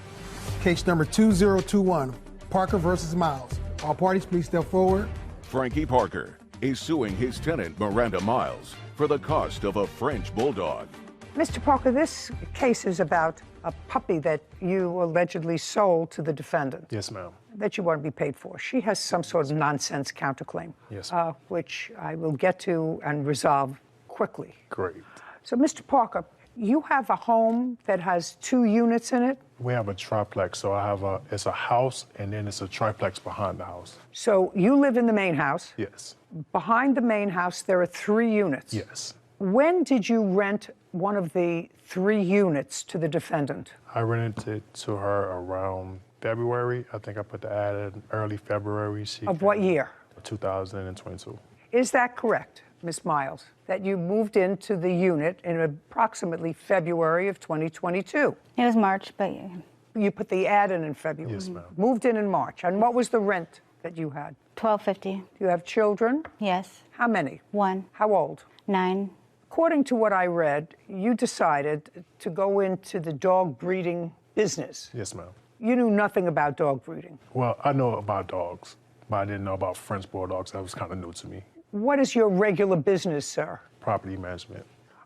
Speaker 3: Case number 2021, Parker versus Miles. All parties, please step forward.
Speaker 1: Frankie Parker is suing his tenant, Miranda Miles, for the cost of a French bulldog.
Speaker 4: Mr. Parker, this case is about a puppy that you allegedly sold to the defendant.
Speaker 19: Yes, ma'am.
Speaker 4: That you want to be paid for. She has some sort of nonsense counterclaim.
Speaker 19: Yes.
Speaker 4: Which I will get to and resolve quickly.
Speaker 19: Great.
Speaker 4: So, Mr. Parker, you have a home that has 2 units in it?
Speaker 19: We have a triplex, so it's a house and then it's a triplex behind the house.
Speaker 4: So you live in the main house?
Speaker 19: Yes.
Speaker 4: Behind the main house, there are 3 units?
Speaker 19: Yes.
Speaker 4: When did you rent one of the 3 units to the defendant?
Speaker 19: I rented it to her around February. I think I put the ad in early February.
Speaker 4: Of what year?
Speaker 19: 2022.
Speaker 4: Is that correct, Ms. Miles, that you moved into the unit in approximately February of 2022?
Speaker 20: It was March, but yeah.
Speaker 4: You put the ad in February?
Speaker 19: Yes, ma'am.
Speaker 4: Moved in March. And what was the rent that you had?
Speaker 20: $12.50.
Speaker 4: Do you have children?
Speaker 20: Yes.
Speaker 4: How many?
Speaker 20: 1.
Speaker 4: How old?
Speaker 20: 9.
Speaker 4: According to what I read, you decided to go into the dog breeding business.
Speaker 19: Yes, ma'am.
Speaker 4: You knew nothing about dog breeding.
Speaker 19: Well, I know about dogs, but I didn't know about French bulldogs. That was kind of new to me.
Speaker 4: What is your regular business, sir?
Speaker 19: Property management.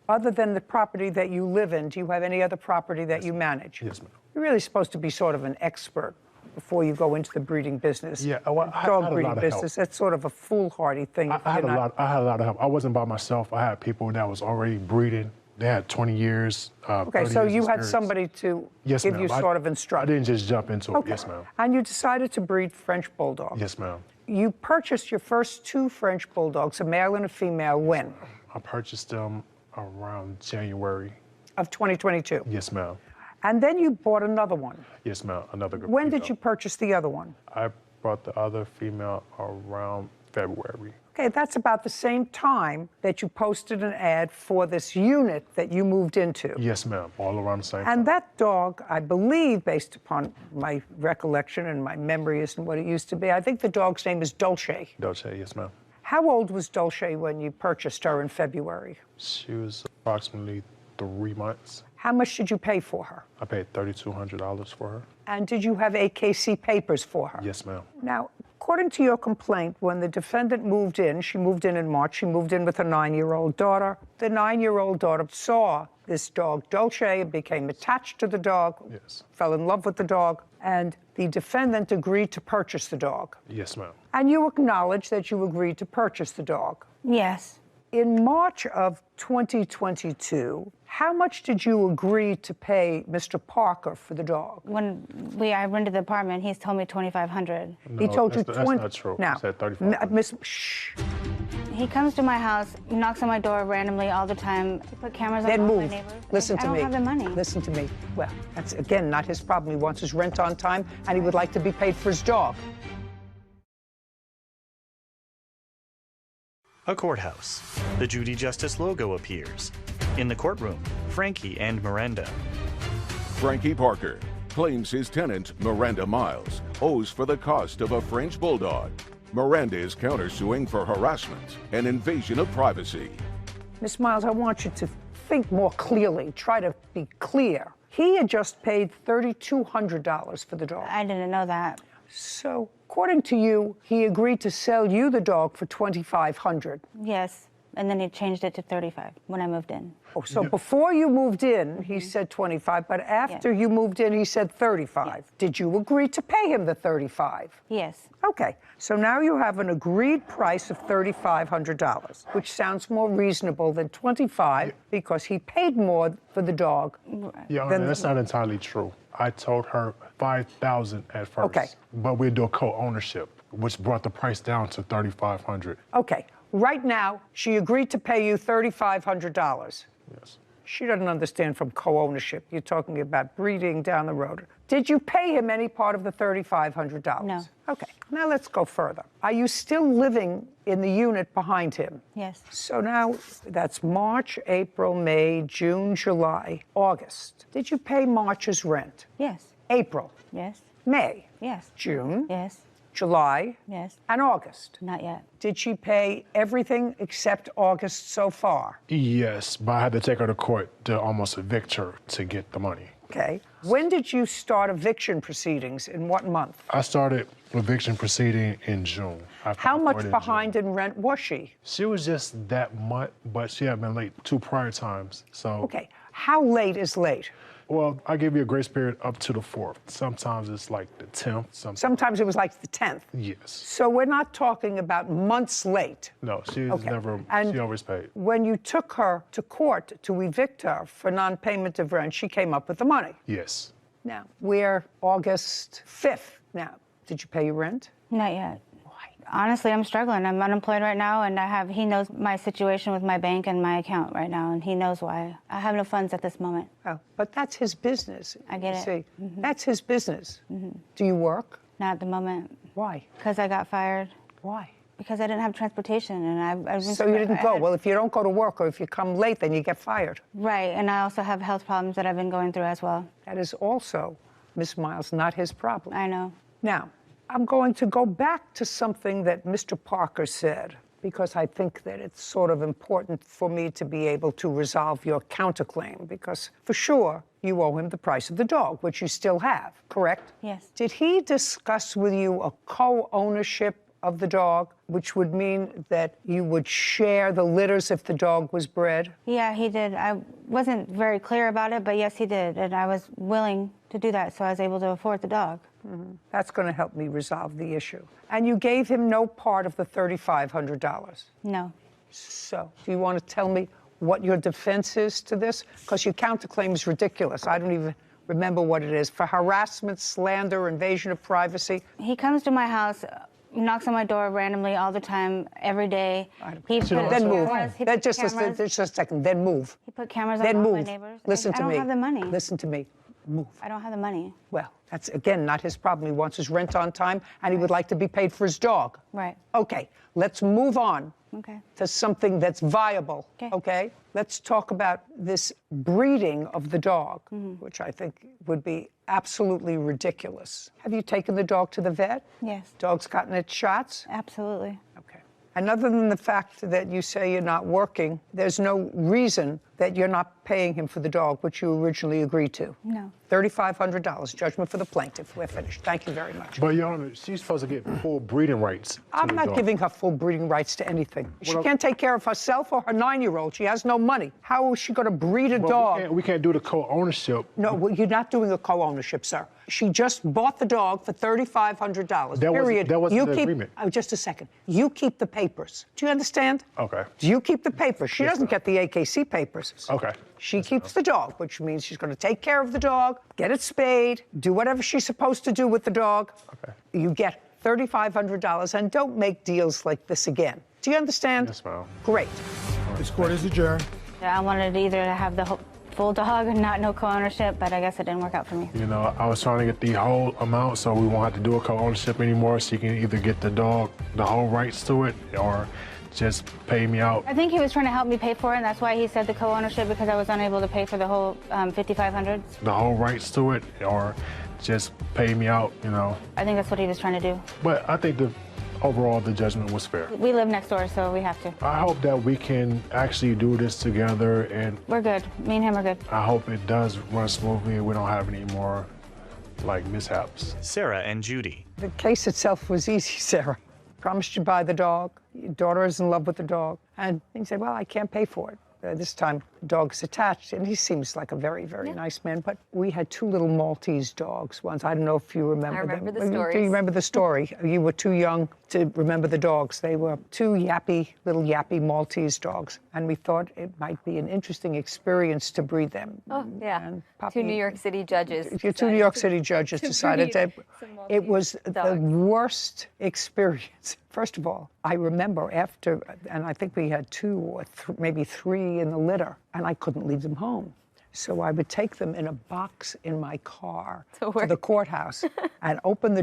Speaker 4: Other than the property that you live in, do you have any other property that you manage?
Speaker 19: Yes, ma'am.
Speaker 4: You're really supposed to be sort of an expert before you go into the breeding business.
Speaker 19: Yeah, well, I
Speaker 4: dog
Speaker 19: had a
Speaker 4: breeding
Speaker 19: lot of
Speaker 4: business.
Speaker 19: help.
Speaker 4: That's sort of a foolhardy thing.
Speaker 19: I had a lot of help. I wasn't by myself. I had people that was already breeding. They had 20 years.
Speaker 4: Okay, so you had somebody to
Speaker 19: yes,
Speaker 4: give you sort of instruction.
Speaker 19: I didn't just jump into it.
Speaker 4: Okay.
Speaker 19: Yes, ma'am.
Speaker 4: And you decided to breed French bulldogs.
Speaker 19: Yes, ma'am.
Speaker 4: You purchased your first 2 French bulldogs, a male and a female, when?
Speaker 19: I purchased them around January.
Speaker 4: Of 2022?
Speaker 19: Yes, ma'am.
Speaker 4: And then you bought another one.
Speaker 19: Yes, ma'am. Another good
Speaker 4: When
Speaker 19: female.
Speaker 4: did you purchase the other one?
Speaker 19: I brought the other female around February.
Speaker 4: Okay, that's about the same time that you posted an ad for this unit that you moved into.
Speaker 19: Yes, ma'am. All around the same time.
Speaker 4: And that dog, I believe, based upon my recollection and my memory isn't what it used to be, I think the dog's name is Dolce.
Speaker 19: Dolce, yes, ma'am.
Speaker 4: How old was Dolce when you purchased her in February?
Speaker 19: She was approximately 3 months.
Speaker 4: How much did you pay for her?
Speaker 19: I paid $3,200 for her.
Speaker 4: And did you have AKC papers for her?
Speaker 19: Yes, ma'am.
Speaker 4: Now, according to your complaint, when the defendant moved in, she moved in March, she moved in with her 9-year-old daughter. The 9-year-old daughter saw this dog, Dolce, became attached to the dog, fell in love with the dog, and the defendant agreed to purchase the dog.
Speaker 19: Yes, ma'am.
Speaker 4: And you acknowledge that you agreed to purchase the dog.
Speaker 20: Yes.
Speaker 4: In March of 2022, how much did you agree to pay Mr. Parker for the dog?
Speaker 20: When I rented the apartment, he's told me $2,500.
Speaker 19: No,
Speaker 4: He told you
Speaker 19: that's
Speaker 4: 20.
Speaker 19: not true.
Speaker 4: Now,
Speaker 19: He said 35.
Speaker 4: Miss, shh.
Speaker 20: He comes to my house, knocks on my door randomly all the time. He put cameras on
Speaker 4: Then
Speaker 20: all my
Speaker 4: move.
Speaker 20: neighbors.
Speaker 4: Listen to
Speaker 20: I
Speaker 4: me.
Speaker 20: don't have the money.
Speaker 4: Listen to me. Well, that's again not his problem. He wants his rent on time, and he would like to be paid for his dog.
Speaker 2: A courthouse. The Judy Justice logo appears. In the courtroom, Frankie and Miranda.
Speaker 1: Frankie Parker claims his tenant, Miranda Miles, owes for the cost of a French bulldog. Miranda is countersuing for harassment and invasion of privacy.
Speaker 4: Miss Miles, I want you to think more clearly. Try to be clear. He had just paid $3,200 for the dog.
Speaker 20: I didn't know that.
Speaker 4: So, according to you, he agreed to sell you the dog for $2,500.
Speaker 20: Yes, and then he changed it to $35 when I moved in.
Speaker 4: Oh, so before you moved in, he said $25, but after you moved in, he said $35. Yes. Did you agree to pay him the $35?
Speaker 20: Yes.
Speaker 4: Okay, so now you have an agreed price of $3,500, which sounds more reasonable than $25 because he paid more for the dog.
Speaker 19: Yeah, that's not entirely true. I told her $5,000 at first.
Speaker 4: Okay.
Speaker 19: But we'd do a co-ownership, which brought the price down to $3,500.
Speaker 4: Okay, right now, she agreed to pay you $3,500.
Speaker 19: Yes.
Speaker 4: She doesn't understand from co-ownership. You're talking about breeding down the road. Did you pay him any part of the $3,500?
Speaker 20: No.
Speaker 4: Okay, now let's go further. Are you still living in the unit behind him?
Speaker 20: Yes.
Speaker 4: So now that's March, April, May, June, July, August. Did you pay March's rent?
Speaker 20: Yes.
Speaker 4: April?
Speaker 20: Yes.
Speaker 4: May?
Speaker 20: Yes.
Speaker 4: June?
Speaker 20: Yes.
Speaker 4: July?
Speaker 20: Yes.
Speaker 4: And August?
Speaker 20: Not yet.
Speaker 4: Did she pay everything except August so far?
Speaker 19: Yes, but I had to take her to court to almost evict her to get the money.
Speaker 4: Okay. When did you start eviction proceedings? In what month?
Speaker 19: I started eviction proceeding in June.
Speaker 4: How much behind in rent was she?
Speaker 19: She was just that month, but she had been late 2 prior times, so.
Speaker 4: Okay. How late is late?
Speaker 19: Well, I give you a grace period up to the 4th. Sometimes it's like the 10th.
Speaker 4: Sometimes it was like the 10th.
Speaker 19: Yes.
Speaker 4: So we're not talking about months late.
Speaker 19: No, she was never, she always paid.
Speaker 4: When you took her to court to evict her for non-payment of rent, she came up with the money.
Speaker 19: Yes.
Speaker 4: Now, we're August 5th now. Did you pay your rent?
Speaker 20: Not yet. Honestly, I'm struggling. I'm unemployed right now, and he knows my situation with my bank and my account right now, and he knows why. I have no funds at this moment.
Speaker 4: Oh, but that's his business.
Speaker 20: I get it.
Speaker 4: See, that's his business. Do you work?
Speaker 20: Not at the moment.
Speaker 4: Why?
Speaker 20: Because I got fired.
Speaker 4: Why?
Speaker 20: Because I didn't have transportation, and I
Speaker 4: So you didn't go. Well, if you don't go to work or if you come late, then you get fired.
Speaker 20: Right, and I also have health problems that I've been going through as well.
Speaker 4: That is also, Miss Miles, not his problem.
Speaker 20: I know.
Speaker 4: Now, I'm going to go back to something that Mr. Parker said, because I think that it's sort of important for me to be able to resolve your counterclaim, because for sure, you owe him the price of the dog, which you still have, correct?
Speaker 20: Yes.
Speaker 4: Did he discuss with you a co-ownership of the dog, which would mean that you would share the litters if the dog was bred?
Speaker 20: Yeah, he did. I wasn't very clear about it, but yes, he did, and I was willing to do that, so I was able to afford the dog.
Speaker 4: That's going to help me resolve the issue. And you gave him no part of the $3,500?
Speaker 20: No.
Speaker 4: So, do you want to tell me what your defense is to this? Because your counterclaim is ridiculous. I don't even remember what it is. For harassment, slander, invasion of privacy?
Speaker 20: He comes to my house, knocks on my door randomly all the time, every day.
Speaker 4: Then move. Just a second. Then move.
Speaker 20: He put cameras
Speaker 4: on
Speaker 20: all my neighbors.
Speaker 4: Listen to me.
Speaker 20: I don't have the money.
Speaker 4: Listen to me. Move.
Speaker 20: I don't have the money.
Speaker 4: Well, that's, again, not his problem. He wants his rent on time, and he would like to be paid for his dog.
Speaker 20: Right.
Speaker 4: Okay, let's move on
Speaker 20: Okay.
Speaker 4: to something that's viable. Okay? Let's talk about this breeding of the dog, which I think would be absolutely ridiculous. Have you taken the dog to the vet?
Speaker 20: Yes.
Speaker 4: Dog's gotten its shots?
Speaker 20: Absolutely.
Speaker 4: Okay. And other than the fact that you say you're not working, there's no reason that you're not paying him for the dog, which you originally agreed to?
Speaker 20: No.
Speaker 4: $3,500, judgment for the plaintiff. We're finished. Thank you very much.
Speaker 19: But, Your Honor, she's supposed to get full breeding rights.
Speaker 4: I'm not giving her full breeding rights to anything. She can't take care of herself or her 9-year-old. She has no money. How is she going to breed a dog?
Speaker 19: We can't do the co-ownership.
Speaker 4: No, well, you're not doing a co-ownership, sir. She just bought the dog for $3,500. Period.
Speaker 19: That wasn't the agreement.
Speaker 4: Just a second. You keep the papers. Do you understand?
Speaker 19: Okay.
Speaker 4: Do you keep the papers? She doesn't get the AKC papers.
Speaker 19: Okay.
Speaker 4: She keeps the dog, which means she's going to take care of the dog, get it spayed, do whatever she's supposed to do with the dog.
Speaker 19: Okay.
Speaker 4: You get $3,500, and don't make deals like this again. Do you understand?
Speaker 19: Yes, ma'am.
Speaker 4: Great.
Speaker 3: This court is adjourned.
Speaker 20: I wanted either to have the full dog and no co-ownership, but I guess it didn't work out for me.
Speaker 19: You know, I was trying to get the whole amount so we won't have to do a co-ownership anymore. She can either get the dog, the whole rights to it, or just pay me out.
Speaker 20: I think he was trying to help me pay for it, and that's why he said the co-ownership, because I was unable to pay for the whole $5,500.
Speaker 19: The whole rights to it, or just pay me out, you know.
Speaker 20: I think that's what he was trying to do.
Speaker 19: But I think overall the judgment was fair.
Speaker 20: We live next door, so we have to.
Speaker 19: I hope that we can actually do this together, and
Speaker 20: we're good. Me and him are good.
Speaker 19: I hope it does run smoothly and we don't have any more mishaps.
Speaker 2: Sarah and Judy.
Speaker 4: The case itself was easy, Sarah. Promised you buy the dog. Your daughter is in love with the dog. And he said, well, I can't pay for it. This time, the dog's attached, and he seems like a very, very nice man. But we had 2 little Maltese dogs once. I don't know if you remember them.
Speaker 8: I remember the stories.
Speaker 4: Do you remember the story? You were too young to remember the dogs. They were 2 little yappy Maltese dogs, and we thought it might be an interesting experience to breed them.
Speaker 8: Oh, yeah. 2 New York City judges.
Speaker 4: 2 New York City judges decided that it was the worst experience. First of all, I remember after, and I think we had 2 or maybe 3 in the litter, and I couldn't leave them home. So I would take them in a box in my car to the courthouse and open the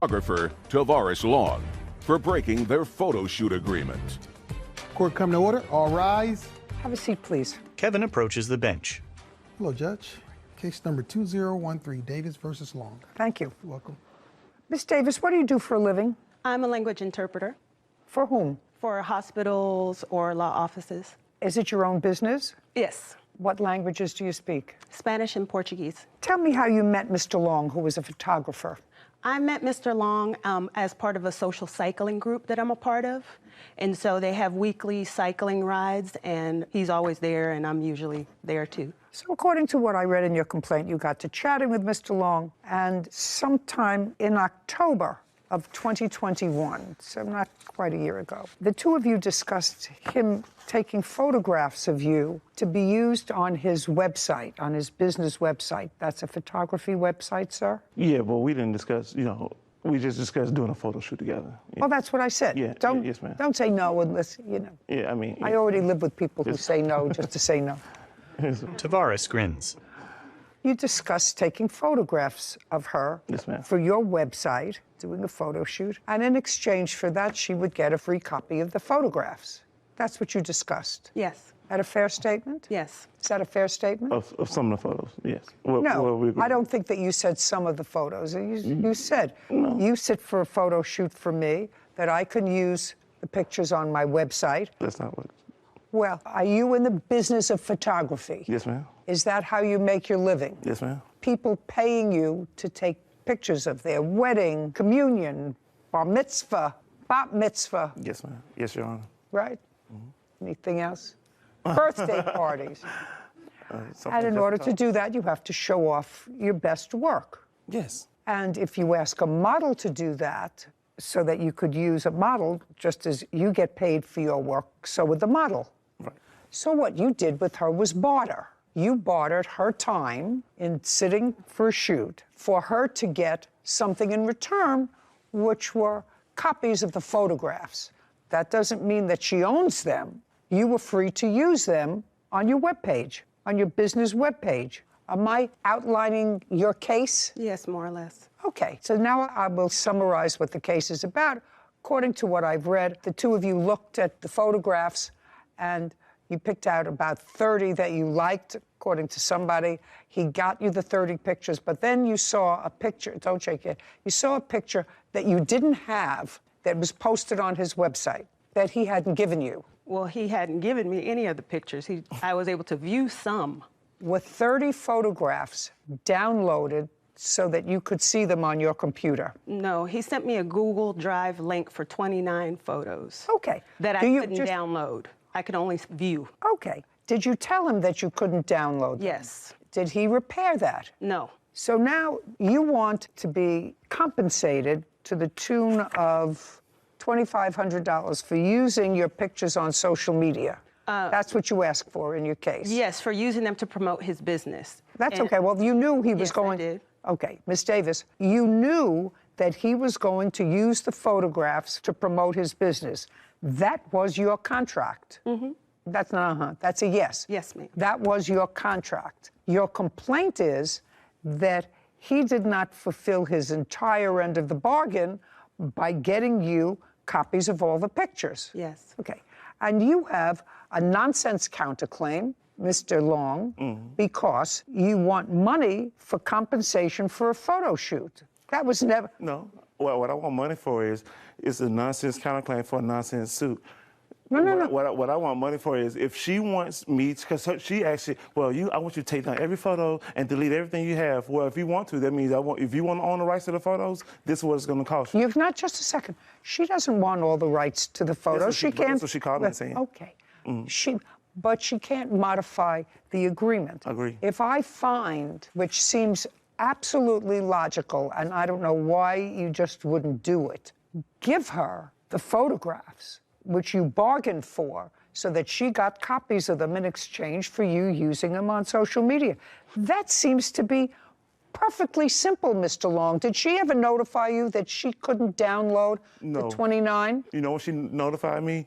Speaker 1: photographer Tavares Long for breaking their photo shoot agreement.
Speaker 3: Court come to order. All rise.
Speaker 4: Have a seat, please.
Speaker 2: Kevin approaches the bench.
Speaker 3: Hello, Judge. Case number 2013, Davis versus Long.
Speaker 4: Thank you.
Speaker 3: You're welcome.
Speaker 4: Miss Davis, what do you do for a living?
Speaker 21: I'm a language interpreter.
Speaker 4: For whom?
Speaker 21: For hospitals or law offices.
Speaker 4: Is it your own business?
Speaker 21: Yes.
Speaker 4: What languages do you speak?
Speaker 21: Spanish and Portuguese.
Speaker 4: Tell me how you met Mr. Long, who was a photographer.
Speaker 21: I met Mr. Long as part of a social cycling group that I'm a part of. And so they have weekly cycling rides, and he's always there, and I'm usually there too.
Speaker 4: So according to what I read in your complaint, you got to chatting with Mr. Long, and sometime in October of 2021, so not quite a year ago, the two of you discussed him taking photographs of you to be used on his website, on his business website. That's a photography website, sir?
Speaker 22: Yeah, but we didn't discuss, we just discussed doing a photo shoot together. Yeah.
Speaker 4: Well, that's what I said.
Speaker 22: Yeah, yes, ma'am.
Speaker 4: Don't say no unless,
Speaker 22: Yeah, I mean.
Speaker 4: I already live with people who say no just to say no.
Speaker 2: Tavares grins.
Speaker 4: You discussed taking photographs of her for your website, doing a photo shoot, and in exchange for that, she would get a free copy of the photographs. That's what you discussed.
Speaker 21: Yes.
Speaker 4: That a fair statement?
Speaker 21: Yes.
Speaker 4: Is that a fair statement?
Speaker 22: Of some of the photos, yes.
Speaker 4: I don't think that you said some of the photos. You said, you sit for a photo shoot for me, that I can use the pictures on my website.
Speaker 22: That's not what.
Speaker 4: Well, are you in the business of photography?
Speaker 22: Yes, ma'am.
Speaker 4: Is that how you make your living?
Speaker 22: Yes, ma'am.
Speaker 4: People paying you to take pictures of their wedding, communion, bar mitzvah, bat mitzvah.
Speaker 22: Yes, ma'am. Yes, Your Honor.
Speaker 4: Right? Anything else? Birthday parties. And in order to do that, you have to show off your best work.
Speaker 22: Yes.
Speaker 4: And if you ask a model to do that, so that you could use a model, just as you get paid for your work, so would the model.
Speaker 22: Right.
Speaker 4: So what you did with her was barter. You bartered her time in sitting for a shoot for her to get something in return, which were copies of the photographs. That doesn't mean that she owns them. You were free to use them on your webpage, on your business webpage. Am I outlining your case?
Speaker 21: Yes, more or less.
Speaker 4: Okay, so now I will summarize what the case is about. According to what I've read, the two of you looked at the photographs and you picked out about 30 that you liked, according to somebody. He got you the 30 pictures, but then you saw a picture, don't shake it, you saw a picture that you didn't have that was posted on his website, that he hadn't given you.
Speaker 21: Well, he hadn't given me any of the pictures. I was able to view some.
Speaker 4: With 30 photographs downloaded so that you could see them on your computer.
Speaker 21: No, he sent me a Google Drive link for 29 photos.
Speaker 4: Okay.
Speaker 21: That I couldn't download. I could only view.
Speaker 4: Okay. Did you tell him that you couldn't download them?
Speaker 21: Yes.
Speaker 4: Did he repair that?
Speaker 21: No.
Speaker 4: So now you want to be compensated to the tune of $2,500 for using your pictures on social media. That's what you asked for in your case.
Speaker 21: Yes, for using them to promote his business.
Speaker 4: That's okay. Well, you knew he was going.
Speaker 21: I did.
Speaker 4: Okay, Miss Davis, you knew that he was going to use the photographs to promote his business. That was your contract.
Speaker 21: Mm-hmm.
Speaker 4: That's not that's a yes.
Speaker 21: Yes, ma'am.
Speaker 4: That was your contract. Your complaint is that he did not fulfill his entire end of the bargain by getting you copies of all the pictures.
Speaker 21: Yes.
Speaker 4: Okay. And you have a nonsense counterclaim, Mr. Long, because you want money for compensation for a photo shoot. That was never...
Speaker 22: No. Well, what I want money for is a nonsense counterclaim for a nonsense suit.
Speaker 4: No.
Speaker 22: What I want money for is if she wants me, because she actually, I want you to take down every photo and delete everything you have. Well, if you want to, that means if you want to own the rights to the photos, this is what it's going to cost you.
Speaker 4: You've not just a second. She doesn't want all the rights to the photos. She can't.
Speaker 22: That's what she called me saying.
Speaker 4: Okay. But she can't modify the agreement.
Speaker 22: Agree.
Speaker 4: If I find, which seems absolutely logical, and I don't know why you just wouldn't do it, give her the photographs, which you bargained for, so that she got copies of them in exchange for you using them on social media. That seems to be perfectly simple, Mr. Long. Did she ever notify you that she couldn't download
Speaker 22: No.
Speaker 4: the 29?
Speaker 22: You know when she notified me?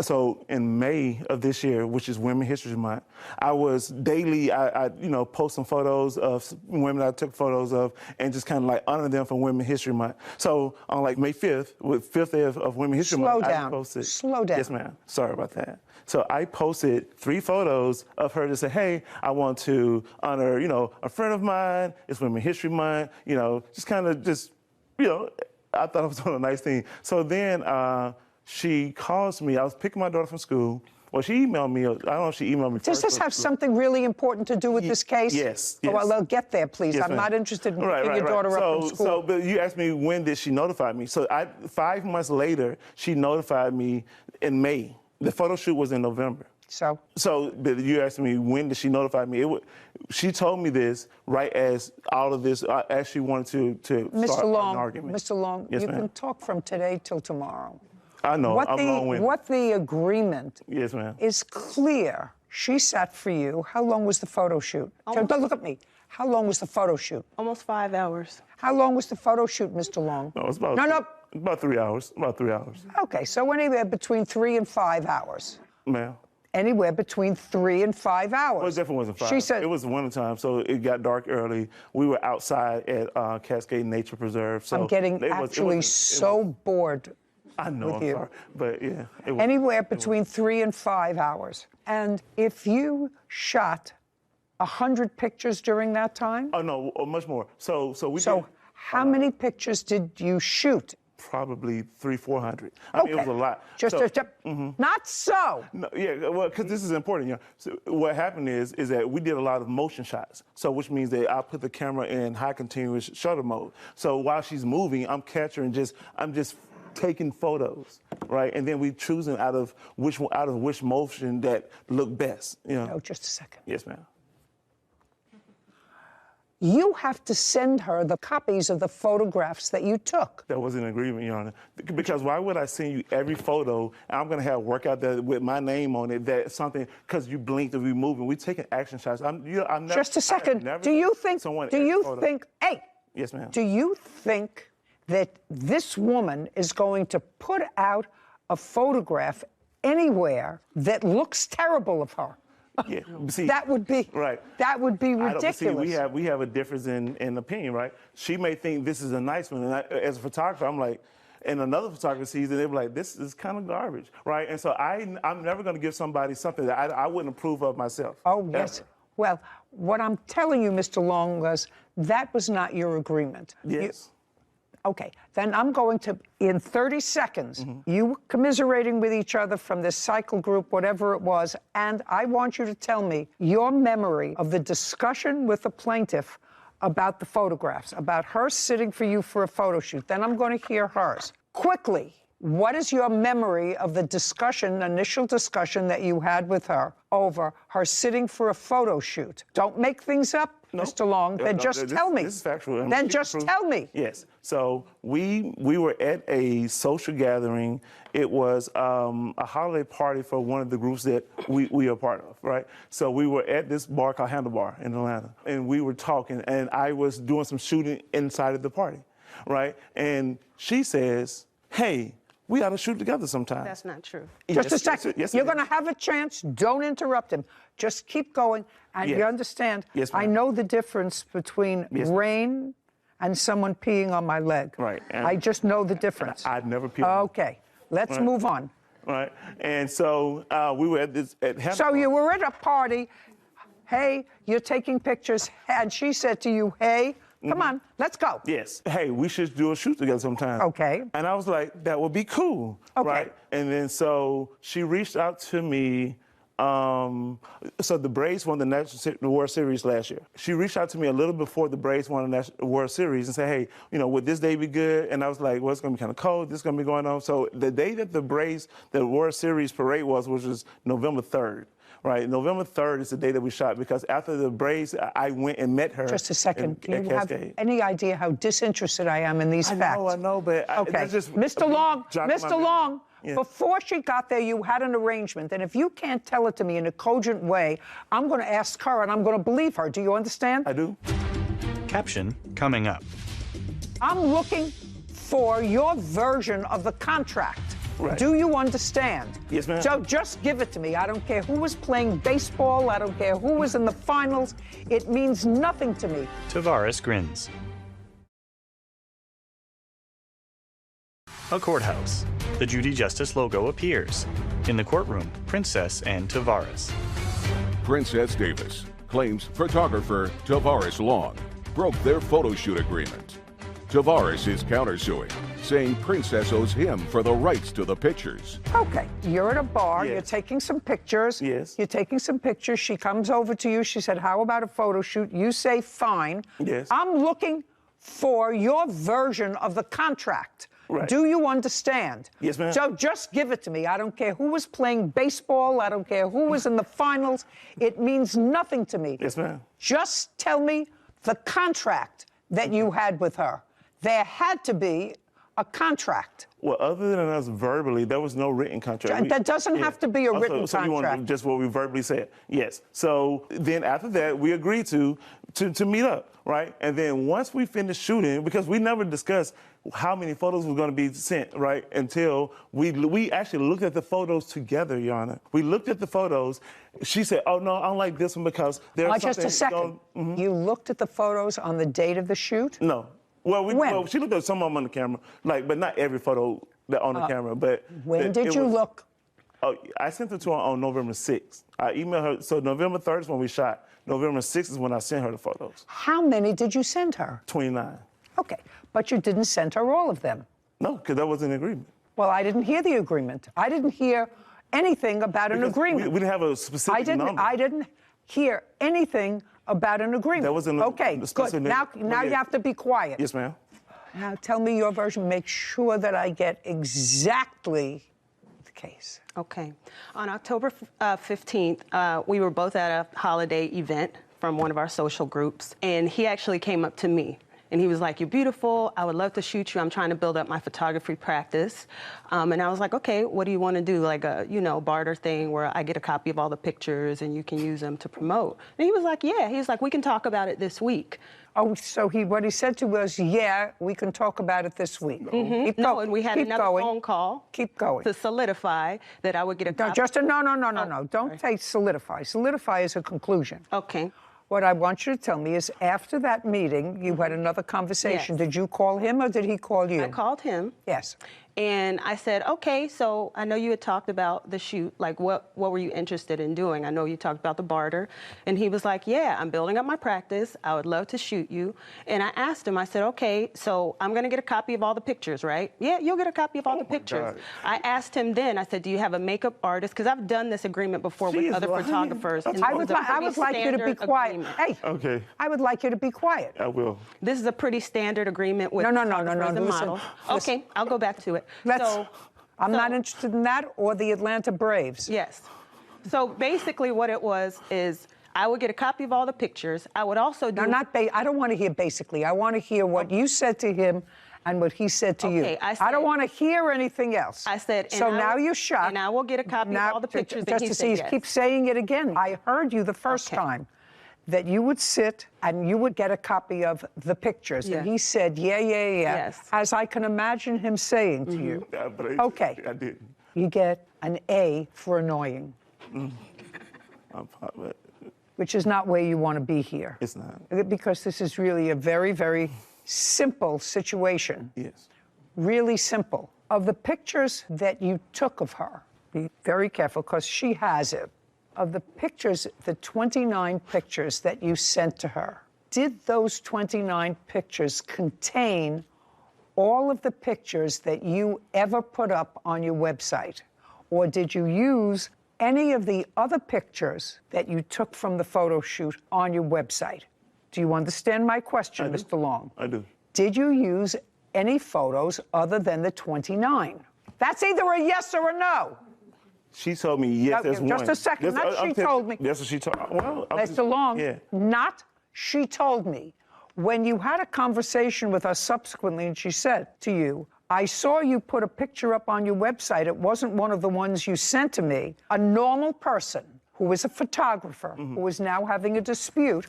Speaker 22: So in May of this year, which is Women's History Month, I was daily, I post some photos of women I took photos of and just kind of like honor them for Women's History Month. So on like May 5th, with 5th day of Women's History Month, I posted.
Speaker 4: Slow down.
Speaker 22: Yes, ma'am. Sorry about that. So I posted 3 photos of her to say, hey, I want to honor, a friend of mine. It's Women's History Month. Just kind of I thought I was doing a nice thing. So then she calls me. I was picking my daughter from school. Well, she emailed me. I don't know if she emailed me
Speaker 4: Does
Speaker 22: first.
Speaker 4: this have something really important to do with this case?
Speaker 22: Yes.
Speaker 4: Oh, well, they'll get there, please.
Speaker 22: Yes,
Speaker 4: I'm
Speaker 22: ma'am.
Speaker 4: not interested in picking
Speaker 22: right,
Speaker 4: your daughter up from school.
Speaker 22: But you asked me when did she notify me. So 5 months later, she notified me in May. The photo shoot was in November. But you asked me when did she notify me? She told me this right as all of this, as she wanted to start an argument.
Speaker 4: Mr. Long,
Speaker 22: yes,
Speaker 4: you
Speaker 22: ma'am.
Speaker 4: can talk from today till tomorrow.
Speaker 22: I know, I'm long-winded.
Speaker 4: What the agreement
Speaker 22: yes, ma'am.
Speaker 4: is clear. She sat for you. How long was the photo shoot? Don't look at me. How long was the photo shoot?
Speaker 21: Almost 5 hours.
Speaker 4: How long was the photo shoot, Mr. Long?
Speaker 22: No, it's about about 3 hours. About 3 hours.
Speaker 4: Okay, so anywhere between 3 and 5 hours.
Speaker 22: Ma'am.
Speaker 4: Anywhere between 3 and 5 hours.
Speaker 22: Well, it definitely wasn't 5.
Speaker 4: She said
Speaker 22: it was wintertime, so it got dark early. We were outside at Cascade Nature Preserve. So
Speaker 4: I'm getting so bored.
Speaker 22: I know,
Speaker 4: with
Speaker 22: I'm
Speaker 4: you.
Speaker 22: sorry. But yeah.
Speaker 4: Anywhere between 3 and 5 hours. And if you shot 100 pictures during that time?
Speaker 22: Oh, no, much more. So
Speaker 4: how many pictures did you shoot?
Speaker 22: Probably 300-400. I mean, it was a lot.
Speaker 4: Not so.
Speaker 22: No, yeah, well, because this is important. So what happened is that we did a lot of motion shots. So which means that I put the camera in high continuous shutter mode. So while she's moving, I'm capturing I'm just taking photos, right? And then we choosing out of which motion that looked best.
Speaker 4: No, just a second.
Speaker 22: Yes, ma'am.
Speaker 4: You have to send her the copies of the photographs that you took.
Speaker 22: That was an agreement, Your Honor. Because why would I send you every photo and I'm going to have work out there with my name on it that something, because you blinked and we moving. We taking action shots. I'm never,
Speaker 4: just a second. Do you think, hey.
Speaker 22: Yes, ma'am.
Speaker 4: Do you think that this woman is going to put out a photograph anywhere that looks terrible of her?
Speaker 22: Yeah, see,
Speaker 4: that would be
Speaker 22: right.
Speaker 4: That would be ridiculous.
Speaker 22: See, we have a difference in opinion, right? She may think this is a nice one, and as a photographer, I'm like, and another photographer sees it, they're like, this is kind of garbage, right? And so I'm never going to give somebody something that I wouldn't approve of myself.
Speaker 4: Oh yes.
Speaker 22: Ever.
Speaker 4: Well, what I'm telling you, Mr. Long, was that was not your agreement.
Speaker 22: Yes.
Speaker 4: Okay, then I'm going to, in 30 seconds, you commiserating with each other from this cycle group, whatever it was, and I want you to tell me your memory of the discussion with the plaintiff about the photographs, about her sitting for you for a photo shoot. Then I'm going to hear hers. Quickly, what is your memory of the initial discussion that you had with her over her sitting for a photo shoot? Don't make things up. Mr. Long, then just tell me.
Speaker 22: This is factual.
Speaker 4: Then just tell me.
Speaker 22: Yes. So we were at a social gathering. It was a holiday party for one of the groups that we are part of, right? So we were at this bar called Handlebar in Atlanta, and we were talking, and I was doing some shooting inside of the party, right? And she says, hey, we ought to shoot together sometime.
Speaker 21: That's not true.
Speaker 4: Just a second.
Speaker 22: Yes,
Speaker 4: you're going to have a chance. Don't interrupt him. Just keep going. And you understand,
Speaker 22: yes, ma'am.
Speaker 4: I know the difference between rain and someone peeing on my leg.
Speaker 22: Right. And
Speaker 4: I just know the difference.
Speaker 22: I'd never pee on
Speaker 4: Okay. Let's move on.
Speaker 22: Right. And so we were at Handlebar.
Speaker 4: So you were at a party. Hey, you're taking pictures. And she said to you, hey, come on, let's go.
Speaker 22: Yes. Hey, we should do a shoot together sometime.
Speaker 4: Okay.
Speaker 22: And I was like, that would be cool.
Speaker 4: Okay.
Speaker 22: Right. And then so she reached out to me. So the Braves won the World Series last year. She reached out to me a little before the Braves won the World Series and said, hey, would this day be good? And I was like, well, it's going to be kind of cold. This is going to be going on. So the day that the World Series parade was, which was November 3rd. Right, November 3rd is the day that we shot because after the Braves, I went and met her.
Speaker 4: Just a second.
Speaker 22: At
Speaker 4: Do you have any idea how disinterested I am in these facts?
Speaker 22: I know, but
Speaker 4: okay,
Speaker 22: that's just
Speaker 4: Mr. Long,
Speaker 22: yeah.
Speaker 4: Before she got there, you had an arrangement, and if you can't tell it to me in a cogent way, I'm going to ask her and I'm going to believe her. Do you understand?
Speaker 22: I do.
Speaker 2: Caption coming up.
Speaker 4: I'm looking for your version of the contract.
Speaker 22: Right.
Speaker 4: Do you understand?
Speaker 22: Yes, ma'am.
Speaker 4: So just give it to me. I don't care who was playing baseball. I don't care who was in the finals. It means nothing to me.
Speaker 2: Tavares grins. A courthouse. The Judy Justice logo appears. In the courtroom, Princess and Tavares.
Speaker 1: Princess Davis claims photographer Tavares Long broke their photo shoot agreement. Tavares is countersuing, saying Princess owes him for the rights to the pictures.
Speaker 4: Okay, you're at a bar,
Speaker 22: Yes.
Speaker 4: you're taking some pictures.
Speaker 22: Yes.
Speaker 4: You're taking some pictures. She comes over to you. She said, how about a photo shoot? You say, fine.
Speaker 22: Yes.
Speaker 4: I'm looking for your version of the contract.
Speaker 22: Right.
Speaker 4: Do you understand?
Speaker 22: Yes, ma'am.
Speaker 4: So just give it to me. I don't care who was playing baseball. I don't care who was in the finals. It means nothing to me.
Speaker 22: Yes, ma'am.
Speaker 4: Just tell me the contract that you had with her. There had to be a contract.
Speaker 22: Well, other than us verbally, there was no written contract.
Speaker 4: That doesn't have to be a written
Speaker 22: so you want
Speaker 4: contract.
Speaker 22: just what we verbally said? Yes. So then after that, we agreed to meet up, right? And then once we finished shooting, because we never discussed how many photos were going to be sent, right? Until we actually looked at the photos together, Your Honor. We looked at the photos. She said, "Oh no, I don't like this one because there's something."
Speaker 4: Just a second. You looked at the photos on the date of the shoot?
Speaker 22: No. Well,
Speaker 4: When?
Speaker 22: She looked at some of them on the camera, but not every photo that on the camera. But
Speaker 4: when did you look?
Speaker 22: Oh, I sent it to her on November 6th. I emailed her. So November 3rd is when we shot. November 6th is when I sent her the photos.
Speaker 4: How many did you send her?
Speaker 22: 29.
Speaker 4: Okay, but you didn't send her all of them.
Speaker 22: No, because that wasn't an agreement.
Speaker 4: Well, I didn't hear the agreement. I didn't hear anything about an agreement.
Speaker 22: We didn't have a specific number.
Speaker 4: I didn't hear anything about an agreement.
Speaker 22: That wasn't
Speaker 4: okay, good. Now you have to be quiet.
Speaker 22: Yes, ma'am.
Speaker 4: Now tell me your version. Make sure that I get exactly the case.
Speaker 21: Okay. On October 15th, we were both at a holiday event from one of our social groups, and he actually came up to me. And he was like, "You're beautiful. I would love to shoot you. I'm trying to build up my photography practice." And I was like, "Okay, what do you want to do? Like a, barter thing where I get a copy of all the pictures and you can use them to promote?" And he was like, "Yeah." He was like, "We can talk about it this week."
Speaker 4: Oh, so what he said to us, "Yeah, we can talk about it this week."
Speaker 21: Mm-hmm. No, and we had another phone call.
Speaker 4: Keep going.
Speaker 21: To solidify that I would get a copy.
Speaker 4: No. Don't say solidify. Solidify is a conclusion.
Speaker 21: Okay.
Speaker 4: What I want you to tell me is after that meeting, you had another conversation.
Speaker 21: Yes.
Speaker 4: Did you call him or did he call you?
Speaker 21: I called him.
Speaker 4: Yes.
Speaker 21: And I said, "Okay, so I know you had talked about the shoot. Like, what were you interested in doing? I know you talked about the barter." And he was like, "Yeah, I'm building up my practice. I would love to shoot you." And I asked him, I said, "Okay, so I'm going to get a copy of all the pictures, right?" "Yeah, you'll get a copy of all the pictures."
Speaker 22: God.
Speaker 21: I asked him then, I said, "Do you have a makeup artist?" Because I've done this agreement before with other photographers. and
Speaker 4: I
Speaker 21: this
Speaker 4: would
Speaker 21: is a pretty
Speaker 4: like you to be
Speaker 21: standard
Speaker 4: quiet.
Speaker 21: agreement.
Speaker 4: Hey.
Speaker 22: Okay.
Speaker 4: I would like you to be quiet.
Speaker 22: I will.
Speaker 21: This is a pretty standard agreement with
Speaker 4: No.
Speaker 21: photographers and
Speaker 4: Listen,
Speaker 21: models.
Speaker 4: listen.
Speaker 21: Okay, I'll go back to it.
Speaker 4: I'm not interested in that or the Atlanta Braves.
Speaker 21: Yes. So basically what it was is I would get a copy of all the pictures. I would also do...
Speaker 4: I don't want to hear basically. I want to hear what you said to him and what he said to you. I don't want to hear anything else.
Speaker 21: I said...
Speaker 4: So now you're shocked.
Speaker 21: And I will get a copy of all the pictures.
Speaker 4: Just to see, keep saying it again. I heard you the first time that you would sit and you would get a copy of the pictures.
Speaker 21: Yes.
Speaker 4: And he said, yeah.
Speaker 21: Yes.
Speaker 4: As I can imagine him saying to you.
Speaker 22: Yeah, but
Speaker 4: Okay.
Speaker 22: I didn't.
Speaker 4: You get an A for annoying. Which is not where you want to be here.
Speaker 22: It's not.
Speaker 4: Because this is really a very, very simple situation.
Speaker 22: Yes.
Speaker 4: Really simple. Of the pictures that you took of her, be very careful because she has it. Of the pictures, the 29 pictures that you sent to her, did those 29 pictures contain all of the pictures that you ever put up on your website? Or did you use any of the other pictures that you took from the photo shoot on your website? Do you understand my question, Mr. Long?
Speaker 22: I do.
Speaker 4: Did you use any photos other than the 29? That's either a yes or a no.
Speaker 22: She told me yes, there's one.
Speaker 4: Just a second, not she told me.
Speaker 22: That's what she told me. Well,
Speaker 4: Mr. Long,
Speaker 22: yeah.
Speaker 4: not she told me. When you had a conversation with her subsequently and she said to you, "I saw you put a picture up on your website. It wasn't one of the ones you sent to me." A normal person who is a photographer, who is now having a dispute,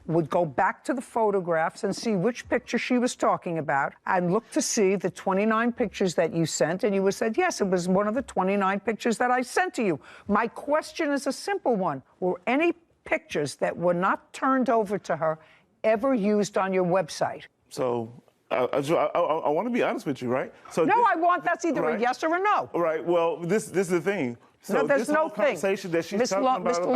Speaker 4: would go back to the photographs and see which picture she was talking about and look to see the 29 pictures that you sent, and you would say, yes, it was one of the 29 pictures that I sent to you. My question is a simple one. Were any pictures that were not turned over to her ever used on your website?
Speaker 22: So I want to be honest with you, right? So
Speaker 4: no, I want that's either a yes or a no.
Speaker 22: Right. Well, this is the thing. So
Speaker 4: no, there's
Speaker 22: this
Speaker 4: no
Speaker 22: whole conversation that she's
Speaker 4: Mr.
Speaker 22: talking
Speaker 4: Mr.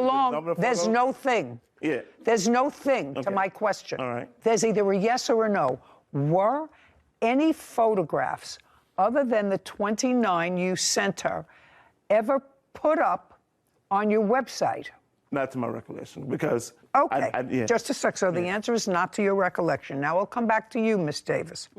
Speaker 4: Long, there's no thing.
Speaker 22: Yeah.
Speaker 4: There's no thing to my question.
Speaker 22: All right.
Speaker 4: There's either a yes or a no. Were any photographs other than the 29 you sent her ever put up on your website?
Speaker 22: Not to my recollection, because...
Speaker 4: Okay,
Speaker 22: yeah.
Speaker 4: just a sec. So the answer is not to your recollection. Now I'll come back to you, Miss Davis.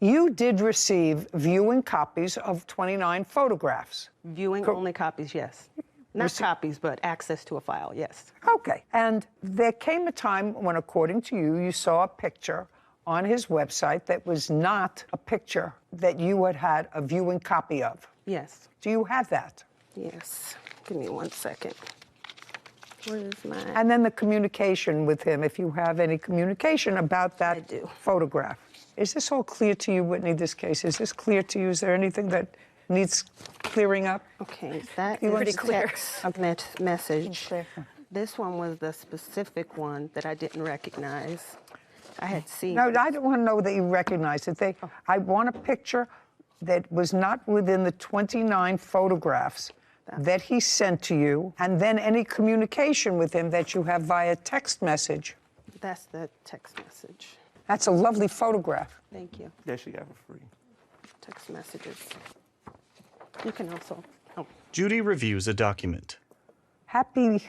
Speaker 4: You did receive viewing copies of 29 photographs.
Speaker 21: Viewing only copies, yes. Not copies, but access to a file, yes.
Speaker 4: Okay, and there came a time when, according to you, you saw a picture on his website that was not a picture that you had had a viewing copy of.
Speaker 21: Yes.
Speaker 4: Do you have that?
Speaker 21: Yes. Give me 1 second. Where is mine?
Speaker 4: And then the communication with him, if you have any communication about that photograph. Is this all clear to you, Whitney, this case? Is this clear to you? Is there anything that needs clearing up?
Speaker 21: Okay, that
Speaker 4: You
Speaker 21: is
Speaker 4: pretty
Speaker 21: the
Speaker 4: clear.
Speaker 21: text message. This one was the specific one that I didn't recognize. I had seen.
Speaker 4: No, I don't want to know that you recognize it. I want a picture that was not within the 29 photographs that he sent to you, and then any communication with him that you have via text message.
Speaker 21: That's the text message.
Speaker 4: That's a lovely photograph.
Speaker 21: Thank you.
Speaker 22: Yeah, she got it for free.
Speaker 21: Text messages. You can also. Oh.
Speaker 2: Judy reviews a document.
Speaker 4: Happy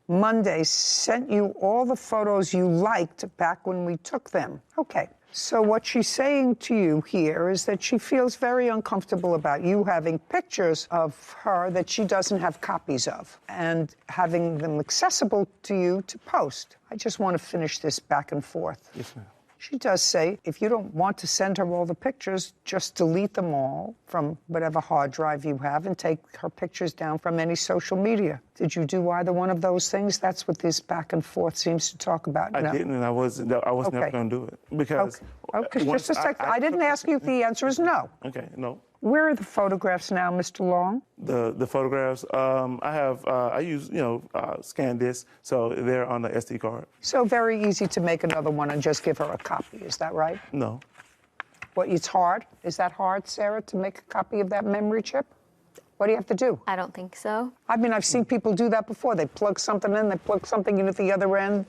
Speaker 4: Monday sent you all the photos you liked back when we took them. Okay. So what she's saying to you here is that she feels very uncomfortable about you having pictures of her that she doesn't have copies of and having them accessible to you to post. I just want to finish this back and forth.
Speaker 22: Yes, ma'am.
Speaker 4: She does say, if you don't want to send her all the pictures, just delete them all from whatever hard drive you have and take her pictures down from any social media. Did you do either one of those things? That's what this back and forth seems to talk about.
Speaker 22: I didn't, and I was never going to do it. Because...
Speaker 4: Okay, just a sec. I didn't ask you if the answer is no.
Speaker 22: Okay, no.
Speaker 4: Where are the photographs now, Mr. Long?
Speaker 22: The photographs, I use, scan discs, so they're on the SD card.
Speaker 4: So very easy to make another one and just give her a copy, is that right?
Speaker 22: No.
Speaker 4: What, it's hard? Is that hard, Sarah, to make a copy of that memory chip? What do you have to do?
Speaker 8: I don't think so.
Speaker 4: I mean, I've seen people do that before. They plug something in, they plug something in at the other end,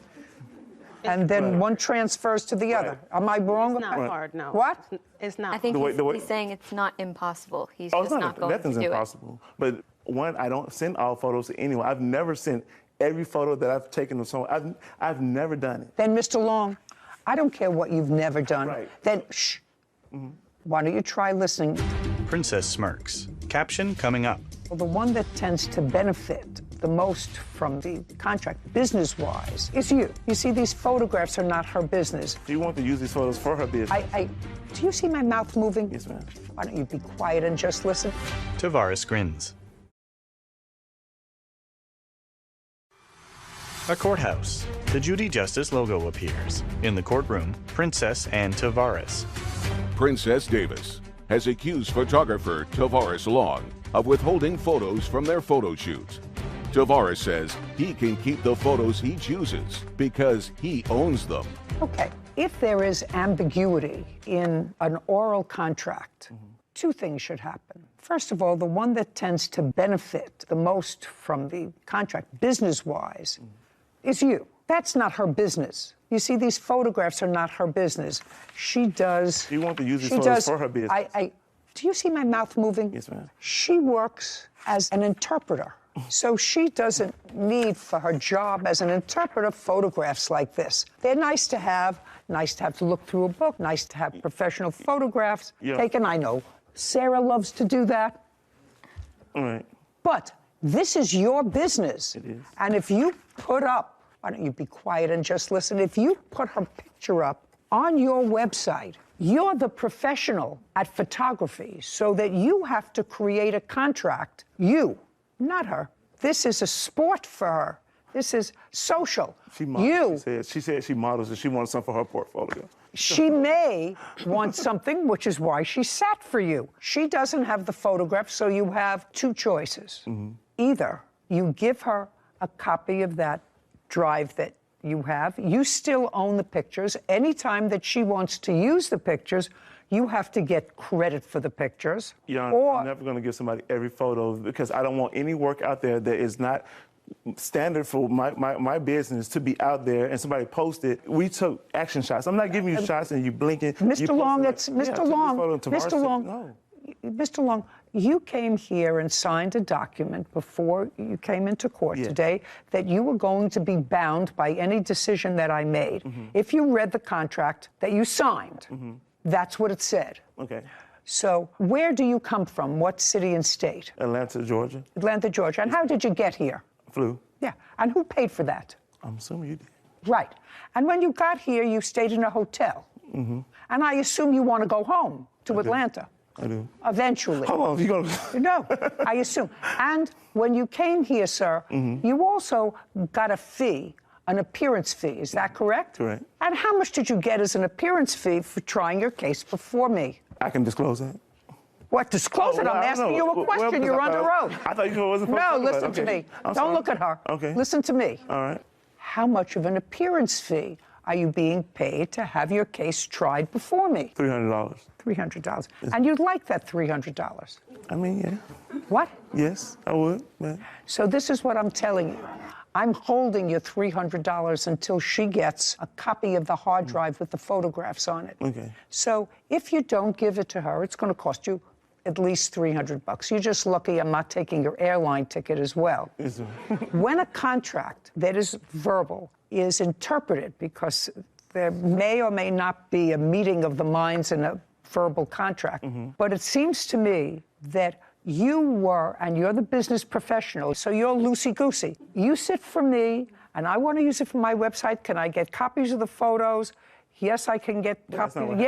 Speaker 4: and then one transfers to the other. Am I wrong?
Speaker 21: It's not hard, no.
Speaker 4: What?
Speaker 21: It's not.
Speaker 8: I think he's saying it's not impossible. He's
Speaker 22: Oh,
Speaker 8: just not going to do
Speaker 22: nothing's impossible. But one, I don't send all photos to anyone. I've never sent every photo that I've taken of someone. I've never done it.
Speaker 4: Then, Mr. Long, I don't care what you've never done.
Speaker 22: Right.
Speaker 4: Then, shh. Why don't you try listening?
Speaker 2: Princess smirks. Caption coming up.
Speaker 4: Well, the one that tends to benefit the most from the contract, business-wise, is you. You see, these photographs are not her business.
Speaker 22: You want to use these photos for her business.
Speaker 4: Do you see my mouth moving?
Speaker 22: Yes, ma'am.
Speaker 4: Why don't you be quiet and just listen?
Speaker 2: Tavares grins. A courthouse. The Judy Justice logo appears. In the courtroom, Princess and Tavares.
Speaker 1: Princess Davis has accused photographer Tavares Long of withholding photos from their photo shoots. Tavares says he can keep the photos he chooses because he owns them.
Speaker 4: Okay, if there is ambiguity in an oral contract, two things should happen. First of all, the one that tends to benefit the most from the contract, business-wise, is you. That's not her business. You see, these photographs are not her business. She does...
Speaker 22: You want to use these photos for her business.
Speaker 4: Do you see my mouth moving?
Speaker 22: Yes, ma'am.
Speaker 4: She works as an interpreter. So she doesn't need for her job as an interpreter photographs like this. They're nice to have to look through a book, nice to have professional photographs taken. I know Sarah loves to do that.
Speaker 22: All right.
Speaker 4: But this is your business.
Speaker 22: It is.
Speaker 4: And if you put up, why don't you be quiet and just listen? If you put her picture up on your website, you're the professional at photography, so that you have to create a contract. You. Not her. This is a sport for her. This is social.
Speaker 22: She said she models and she wanted something for her portfolio.
Speaker 4: She may want something, which is why she sat for you. She doesn't have the photograph, so you have two choices. Either you give her a copy of that drive that you have, you still own the pictures. Anytime that she wants to use the pictures, you have to get credit for the pictures.
Speaker 22: I'm never going to give somebody every photo because I don't want any work out there that is not standard for my business to be out there and somebody post it. We took action shots. I'm not giving you shots and you blinking.
Speaker 4: Mr. Long, Mr. Long, you came here and signed a document before you came into court today that you were going to be bound by any decision that I made. If you read the contract that you signed, that's what it said.
Speaker 22: Okay.
Speaker 4: So where do you come from? What city and state?
Speaker 22: Atlanta, Georgia.
Speaker 4: Atlanta, Georgia. And how did you get here?
Speaker 22: Flew.
Speaker 4: Yeah. And who paid for that?
Speaker 22: I'm assuming you did.
Speaker 4: Right. And when you got here, you stayed in a hotel. And I assume you want to go home to Atlanta.
Speaker 22: I do.
Speaker 4: Eventually.
Speaker 22: Hold on, you gonna...
Speaker 4: No, I assume. And when you came here, sir, you also got a fee, an appearance fee. Is that correct?
Speaker 22: Correct.
Speaker 4: And how much did you get as an appearance fee for trying your case before me?
Speaker 22: I can disclose that.
Speaker 4: What, disclose it? I'm asking you a question. You're under oath.
Speaker 22: I thought you wasn't supposed
Speaker 4: No,
Speaker 22: to
Speaker 4: listen to me. Don't look at her.
Speaker 22: Okay.
Speaker 4: Listen to me.
Speaker 22: All right.
Speaker 4: How much of an appearance fee are you being paid to have your case tried before me?
Speaker 22: $300.
Speaker 4: $300. And you'd like that $300?
Speaker 22: I mean, yeah.
Speaker 4: What?
Speaker 22: Yes, I would. Man.
Speaker 4: So this is what I'm telling you. I'm holding your $300 until she gets a copy of the hard drive with the photographs on it.
Speaker 22: Okay.
Speaker 4: So if you don't give it to her, it's going to cost you at least $300. You're just lucky I'm not taking your airline ticket as well.
Speaker 22: Yes, sir.
Speaker 4: When a contract that is verbal is interpreted, because there may or may not be a meeting of the minds in a verbal contract, but it seems to me that you were, and you're the business professional, so you're loosey-goosey. You sit for me, and I want to use it for my website. Can I get copies of the photos? Yes, I can get copies.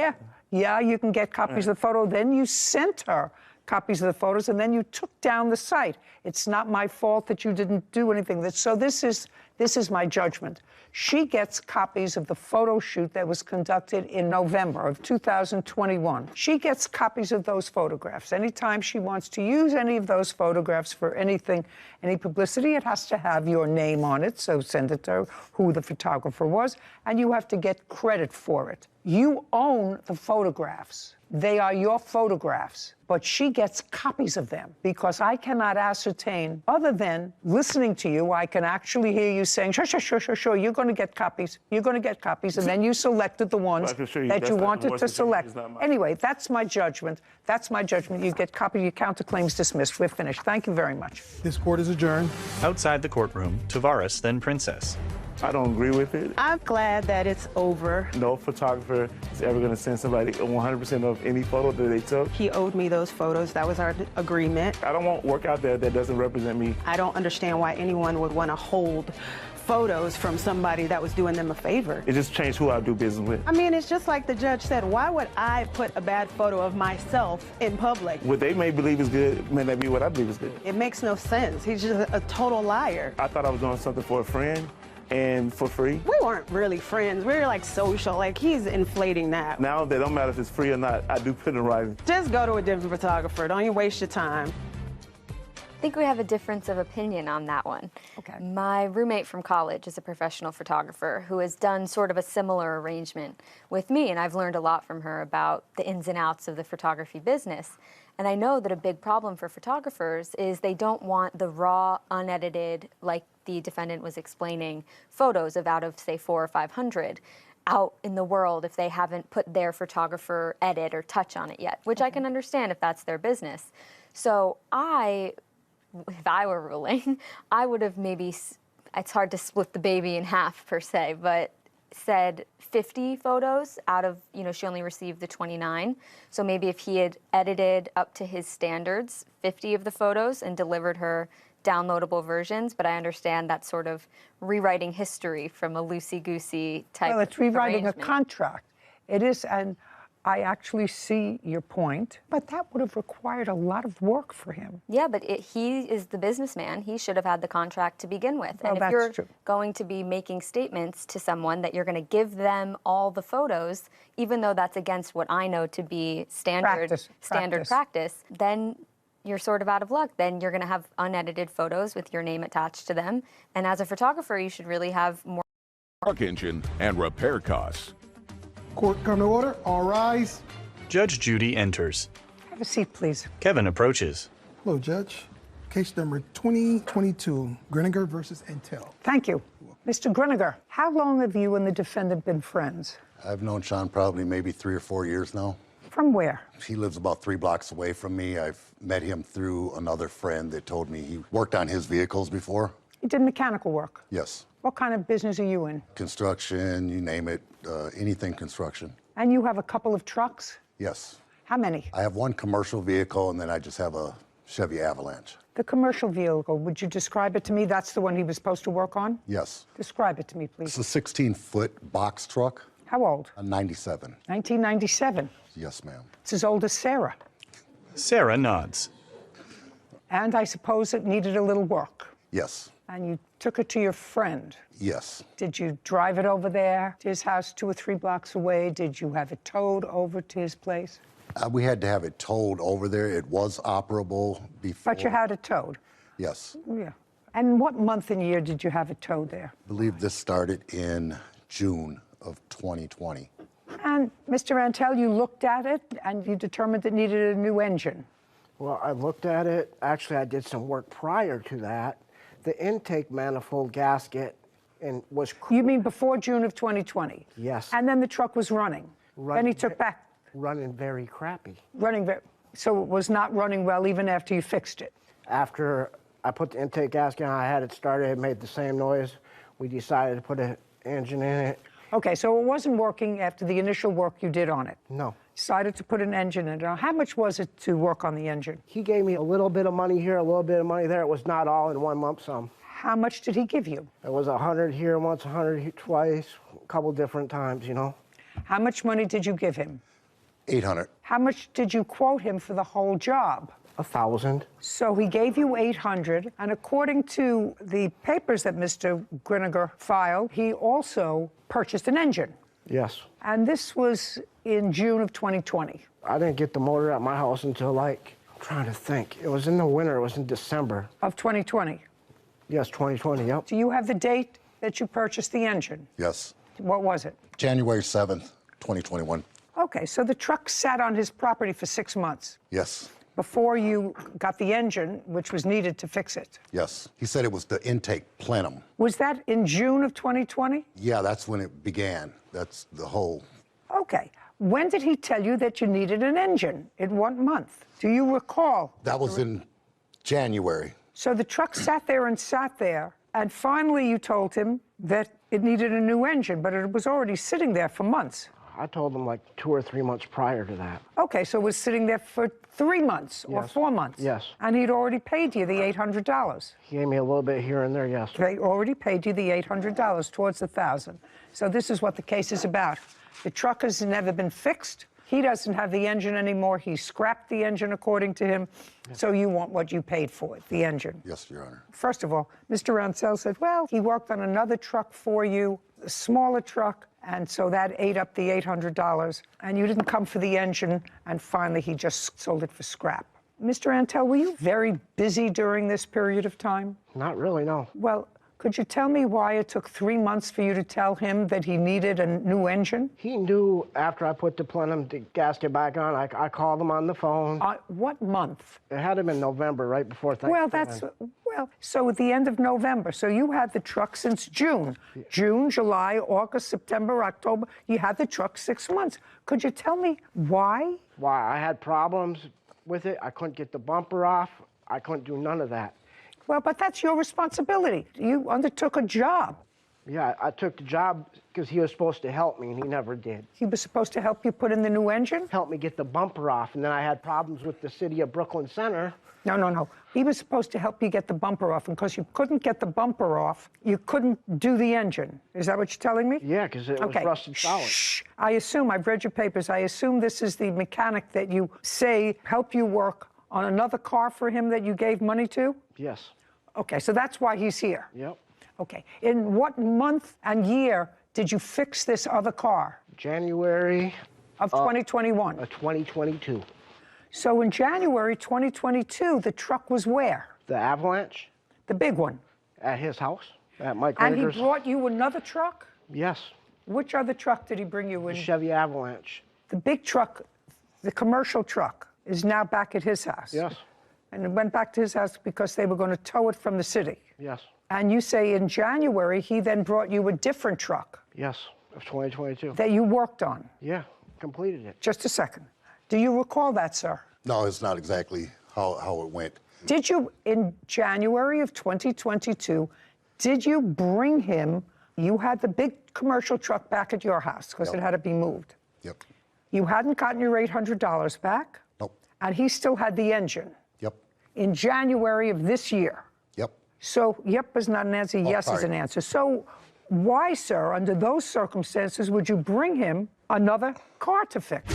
Speaker 4: Yeah, you can get copies of the photo. Then you sent her copies of the photos, and then you took down the site. It's not my fault that you didn't do anything. So this is my judgment. She gets copies of the photo shoot that was conducted in November of 2021. She gets copies of those photographs. Anytime she wants to use any of those photographs for anything, any publicity, it has to have your name on it, so send it to her, who the photographer was, and you have to get credit for it. You own the photographs. They are your photographs, but she gets copies of them because I cannot ascertain, other than listening to you, I can actually hear you saying, sure, you're going to get copies, and then you selected the ones that you wanted to select. Anyway, that's my judgment. You get copies, your counterclaim's dismissed. We're finished. Thank you very much.
Speaker 3: This court is adjourned.
Speaker 2: Outside the courtroom, Tavares, then Princess.
Speaker 22: I don't agree with it.
Speaker 21: I'm glad that it's over.
Speaker 22: No photographer is ever going to send somebody 100% of any photo that they took.
Speaker 21: He owed me those photos. That was our agreement.
Speaker 22: I don't want work out there that doesn't represent me.
Speaker 21: I don't understand why anyone would want to hold photos from somebody that was doing them a favor.
Speaker 22: It just changed who I do business with.
Speaker 21: I mean, it's just like the judge said, why would I put a bad photo of myself in public?
Speaker 22: What they may believe is good may not be what I believe is good.
Speaker 21: It makes no sense. He's just a total liar.
Speaker 22: I thought I was doing something for a friend and for free.
Speaker 21: We weren't really friends. We were like social. Like, he's inflating that.
Speaker 22: Now it don't matter if it's free or not. I do put it in writing.
Speaker 21: Just go to a different photographer. Don't you waste your time.
Speaker 8: I think we have a difference of opinion on that one.
Speaker 4: Okay.
Speaker 8: My roommate from college is a professional photographer who has done sort of a similar arrangement with me, and I've learned a lot from her about the ins and outs of the photography business. And I know that a big problem for photographers is they don't want the raw, unedited, like the defendant was explaining, photos of out of, say, 400 or 500 out in the world if they haven't put their photographer edit or touch on it yet, which I can understand if that's their business. So if I were ruling, I would have maybe, it's hard to split the baby in half per se, but said 50 photos out of, she only received the 29. So maybe if he had edited up to his standards, 50 of the photos and delivered her downloadable versions, but I understand that's sort of rewriting history from a loosey-goosey type.
Speaker 4: Well, it's rewriting
Speaker 8: arrangement.
Speaker 4: a contract. It is, and I actually see your point, but that would have required a lot of work for him.
Speaker 8: Yeah, but he is the businessman. He should have had the contract to begin with.
Speaker 4: Well,
Speaker 8: and if
Speaker 4: that's
Speaker 8: you're
Speaker 4: true.
Speaker 8: going to be making statements to someone that you're going to give them all the photos, even though that's against what I know to be standard practice, then you're sort of out of luck. Then you're going to have unedited photos with your name attached to them. And as a photographer, you should really have more
Speaker 1: truck engine and repair costs.
Speaker 3: Court come to order. All rise.
Speaker 2: Judge Judy enters.
Speaker 4: Have a seat, please.
Speaker 2: Kevin approaches.
Speaker 3: Hello, Judge. Case number 2022, Greniger versus Intel.
Speaker 4: Thank you. Mr. Greniger, how long have you and the defendant been friends?
Speaker 5: I've known Sean probably maybe 3 or 4 years now.
Speaker 4: From where?
Speaker 5: He lives about 3 blocks away from me. I've met him through another friend that told me he worked on his vehicles before.
Speaker 4: You did mechanical work?
Speaker 5: Yes.
Speaker 4: What kind of business are you in?
Speaker 5: Construction, you name it, anything construction.
Speaker 4: And you have a couple of trucks?
Speaker 5: Yes.
Speaker 4: How many?
Speaker 5: I have one commercial vehicle and then I just have a Chevy Avalanche.
Speaker 4: The commercial vehicle, would you describe it to me? That's the one he was supposed to work on?
Speaker 5: Yes.
Speaker 4: Describe it to me, please.
Speaker 5: It's a 16-foot box truck.
Speaker 4: How old?
Speaker 5: 97.
Speaker 4: 1997.
Speaker 5: Yes, ma'am.
Speaker 4: It's as old as Sarah.
Speaker 2: Sarah nods.
Speaker 4: And I suppose it needed a little work.
Speaker 5: Yes.
Speaker 4: And you took it to your friend.
Speaker 5: Yes.
Speaker 4: Did you drive it over there to his house 2 or 3 blocks away? Did you have it towed over to his place?
Speaker 5: We had to have it towed over there. It was operable before.
Speaker 4: But you had it towed?
Speaker 5: Yes.
Speaker 4: Yeah. And what month and year did you have it towed there?
Speaker 5: I believe this started in June of 2020.
Speaker 4: And Mr. Antel, you looked at it and you determined it needed a new engine.
Speaker 7: Well, I looked at it. Actually, I did some work prior to that. The intake manifold gasket was...
Speaker 4: You mean before June of 2020?
Speaker 7: Yes.
Speaker 4: And then the truck was running? Then he took back...
Speaker 7: Running very crappy.
Speaker 4: So it was not running well even after you fixed it?
Speaker 7: After I put the intake gasket on, I had it started, it made the same noise. We decided to put an engine in it.
Speaker 4: Okay, so it wasn't working after the initial work you did on it?
Speaker 7: No.
Speaker 4: Decided to put an engine in it. How much was it to work on the engine?
Speaker 7: He gave me a little bit of money here, a little bit of money there. It was not all in one lump sum.
Speaker 4: How much did he give you?
Speaker 7: It was 100 here once, 100 here twice, a couple different times, you know.
Speaker 4: How much money did you give him?
Speaker 5: 800.
Speaker 4: How much did you quote him for the whole job?
Speaker 7: 1,000.
Speaker 4: So he gave you 800, and according to the papers that Mr. Greniger filed, he also purchased an engine.
Speaker 7: Yes.
Speaker 4: And this was in June of 2020.
Speaker 7: I didn't get the motor at my house until, like, I'm trying to think. It was in the winter, it was in December.
Speaker 4: Of 2020?
Speaker 7: Yes, 2020, yep.
Speaker 4: Do you have the date that you purchased the engine?
Speaker 5: Yes.
Speaker 4: What was it?
Speaker 5: January 7th, 2021.
Speaker 4: Okay, so the truck sat on his property for 6 months.
Speaker 5: Yes.
Speaker 4: Before you got the engine, which was needed to fix it.
Speaker 5: Yes. He said it was the intake plenum.
Speaker 4: Was that in June of 2020?
Speaker 5: Yeah, that's when it began. That's the whole...
Speaker 4: Okay. When did he tell you that you needed an engine? In what month? Do you recall?
Speaker 5: That was in January.
Speaker 4: So the truck sat there, and finally you told him that it needed a new engine, but it was already sitting there for months.
Speaker 7: I told him like 2 or 3 months prior to that.
Speaker 4: Okay, so it was sitting there for 3 months or 4 months?
Speaker 7: Yes.
Speaker 4: And he'd already paid you the $800?
Speaker 7: He gave me a little bit here and there, yes.
Speaker 4: They already paid you the $800 towards the $1,000. So this is what the case is about. The truck has never been fixed. He doesn't have the engine anymore. He scrapped the engine, according to him. Yes. So you want what you paid for it, the engine.
Speaker 5: Yes, Your Honor.
Speaker 4: First of all, Mr. Ansel said, well, he worked on another truck for you, a smaller truck, and so that ate up the $800. And you didn't come for the engine, and finally he just sold it for scrap. Mr. Antel, were you very busy during this period of time?
Speaker 7: Not really, no.
Speaker 4: Well, could you tell me why it took 3 months for you to tell him that he needed a new engine?
Speaker 7: He knew after I put the plenum gasket back on. I called him on the phone.
Speaker 4: What month?
Speaker 7: It had him in November, right before Thanksgiving.
Speaker 4: So at the end of November. So you had the truck since June. Yeah. June, July, August, September, October. You had the truck 6 months. Could you tell me why?
Speaker 7: Why? I had problems with it. I couldn't get the bumper off. I couldn't do none of that.
Speaker 4: Well, but that's your responsibility. You undertook a job.
Speaker 7: Yeah, I took the job because he was supposed to help me, and he never did.
Speaker 4: He was supposed to help you put in the new engine?
Speaker 7: Help me get the bumper off, and then I had problems with the city of Brooklyn Center.
Speaker 4: No. He was supposed to help you get the bumper off, and because you couldn't get the bumper off, you couldn't do the engine. Is that what you're telling me?
Speaker 7: Yeah, because it was rusted solid.
Speaker 4: Shh. I assume, I've read your papers, I assume this is the mechanic that you say helped you work on another car for him that you gave money to?
Speaker 7: Yes.
Speaker 4: Okay, so that's why he's here.
Speaker 7: Yep.
Speaker 4: Okay. In what month and year did you fix this other car?
Speaker 7: January
Speaker 4: of 2021.
Speaker 7: 2022.
Speaker 4: So in January 2022, the truck was where?
Speaker 7: The Avalanche.
Speaker 4: The big one.
Speaker 7: At his house, at Mike
Speaker 4: And he
Speaker 7: Rager's.
Speaker 4: brought you another truck?
Speaker 7: Yes.
Speaker 4: Which other truck did he bring you in?
Speaker 7: The Chevy Avalanche.
Speaker 4: The big truck, the commercial truck, is now back at his house.
Speaker 7: Yes.
Speaker 4: And it went back to his house because they were going to tow it from the city.
Speaker 7: Yes.
Speaker 4: And you say in January, he then brought you a different truck.
Speaker 7: Yes, of 2022.
Speaker 4: That you worked on.
Speaker 7: Yeah, completed it.
Speaker 4: Just a second. Do you recall that, sir?
Speaker 5: No, it's not exactly how it went.
Speaker 4: Did you, in January of 2022, did you bring him, you had the big commercial truck back at your house because it had to be moved.
Speaker 5: Yep.
Speaker 4: You hadn't gotten your $800 back.
Speaker 5: Nope.
Speaker 4: And he still had the engine.
Speaker 5: Yep.
Speaker 4: In January of this year.
Speaker 5: Yep.
Speaker 4: So, yep is not an answer, yes is an answer. So, why, sir, under those circumstances, would you bring him another car to fix?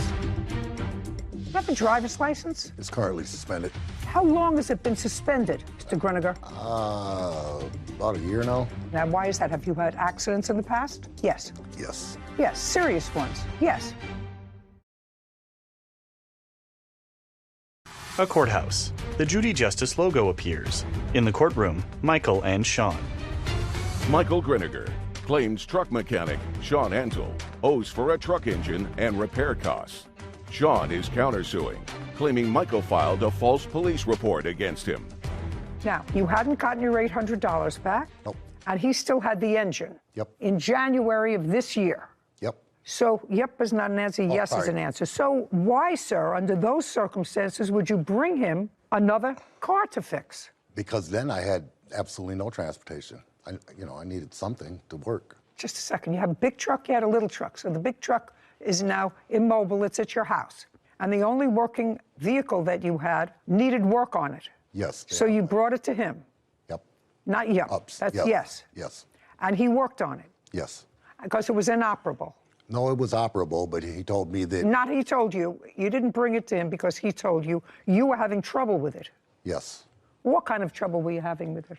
Speaker 4: You have a driver's license?
Speaker 5: It's currently suspended.
Speaker 4: How long has it been suspended, Mr. Gruniger?
Speaker 5: About a year now.
Speaker 4: Now, why is that? Have you had accidents in the past? Yes.
Speaker 5: Yes.
Speaker 4: Yes, serious ones. Yes.
Speaker 2: A courthouse. The Judy Justice logo appears. In the courtroom, Michael and Sean.
Speaker 1: Michael Griniger claims truck mechanic Sean Antle owes for a truck engine and repair costs. Sean is countersuing, claiming Michael filed a false police report against him.
Speaker 4: Now, you hadn't gotten your $800 back.
Speaker 5: Nope.
Speaker 4: And he still had the engine.
Speaker 5: Yep.
Speaker 4: In January of this year.
Speaker 5: Yep.
Speaker 4: So, yep is not an answer, yes is an answer. So, why, sir, under those circumstances, would you bring him another car to fix?
Speaker 5: Because then I had absolutely no transportation. I needed something to work.
Speaker 4: Just a second. You have a big truck, you had a little truck. So the big truck is now immobile, it's at your house. And the only working vehicle that you had needed work on it.
Speaker 5: Yes.
Speaker 4: So you brought it to him?
Speaker 5: Yep.
Speaker 4: Not yep. That's yes.
Speaker 5: Yes.
Speaker 4: And he worked on it?
Speaker 5: Yes.
Speaker 4: Because it was inoperable?
Speaker 5: No, it was operable, but he told me that...
Speaker 4: Not he told you. You didn't bring it to him because he told you you were having trouble with it.
Speaker 5: Yes.
Speaker 4: What kind of trouble were you having with it?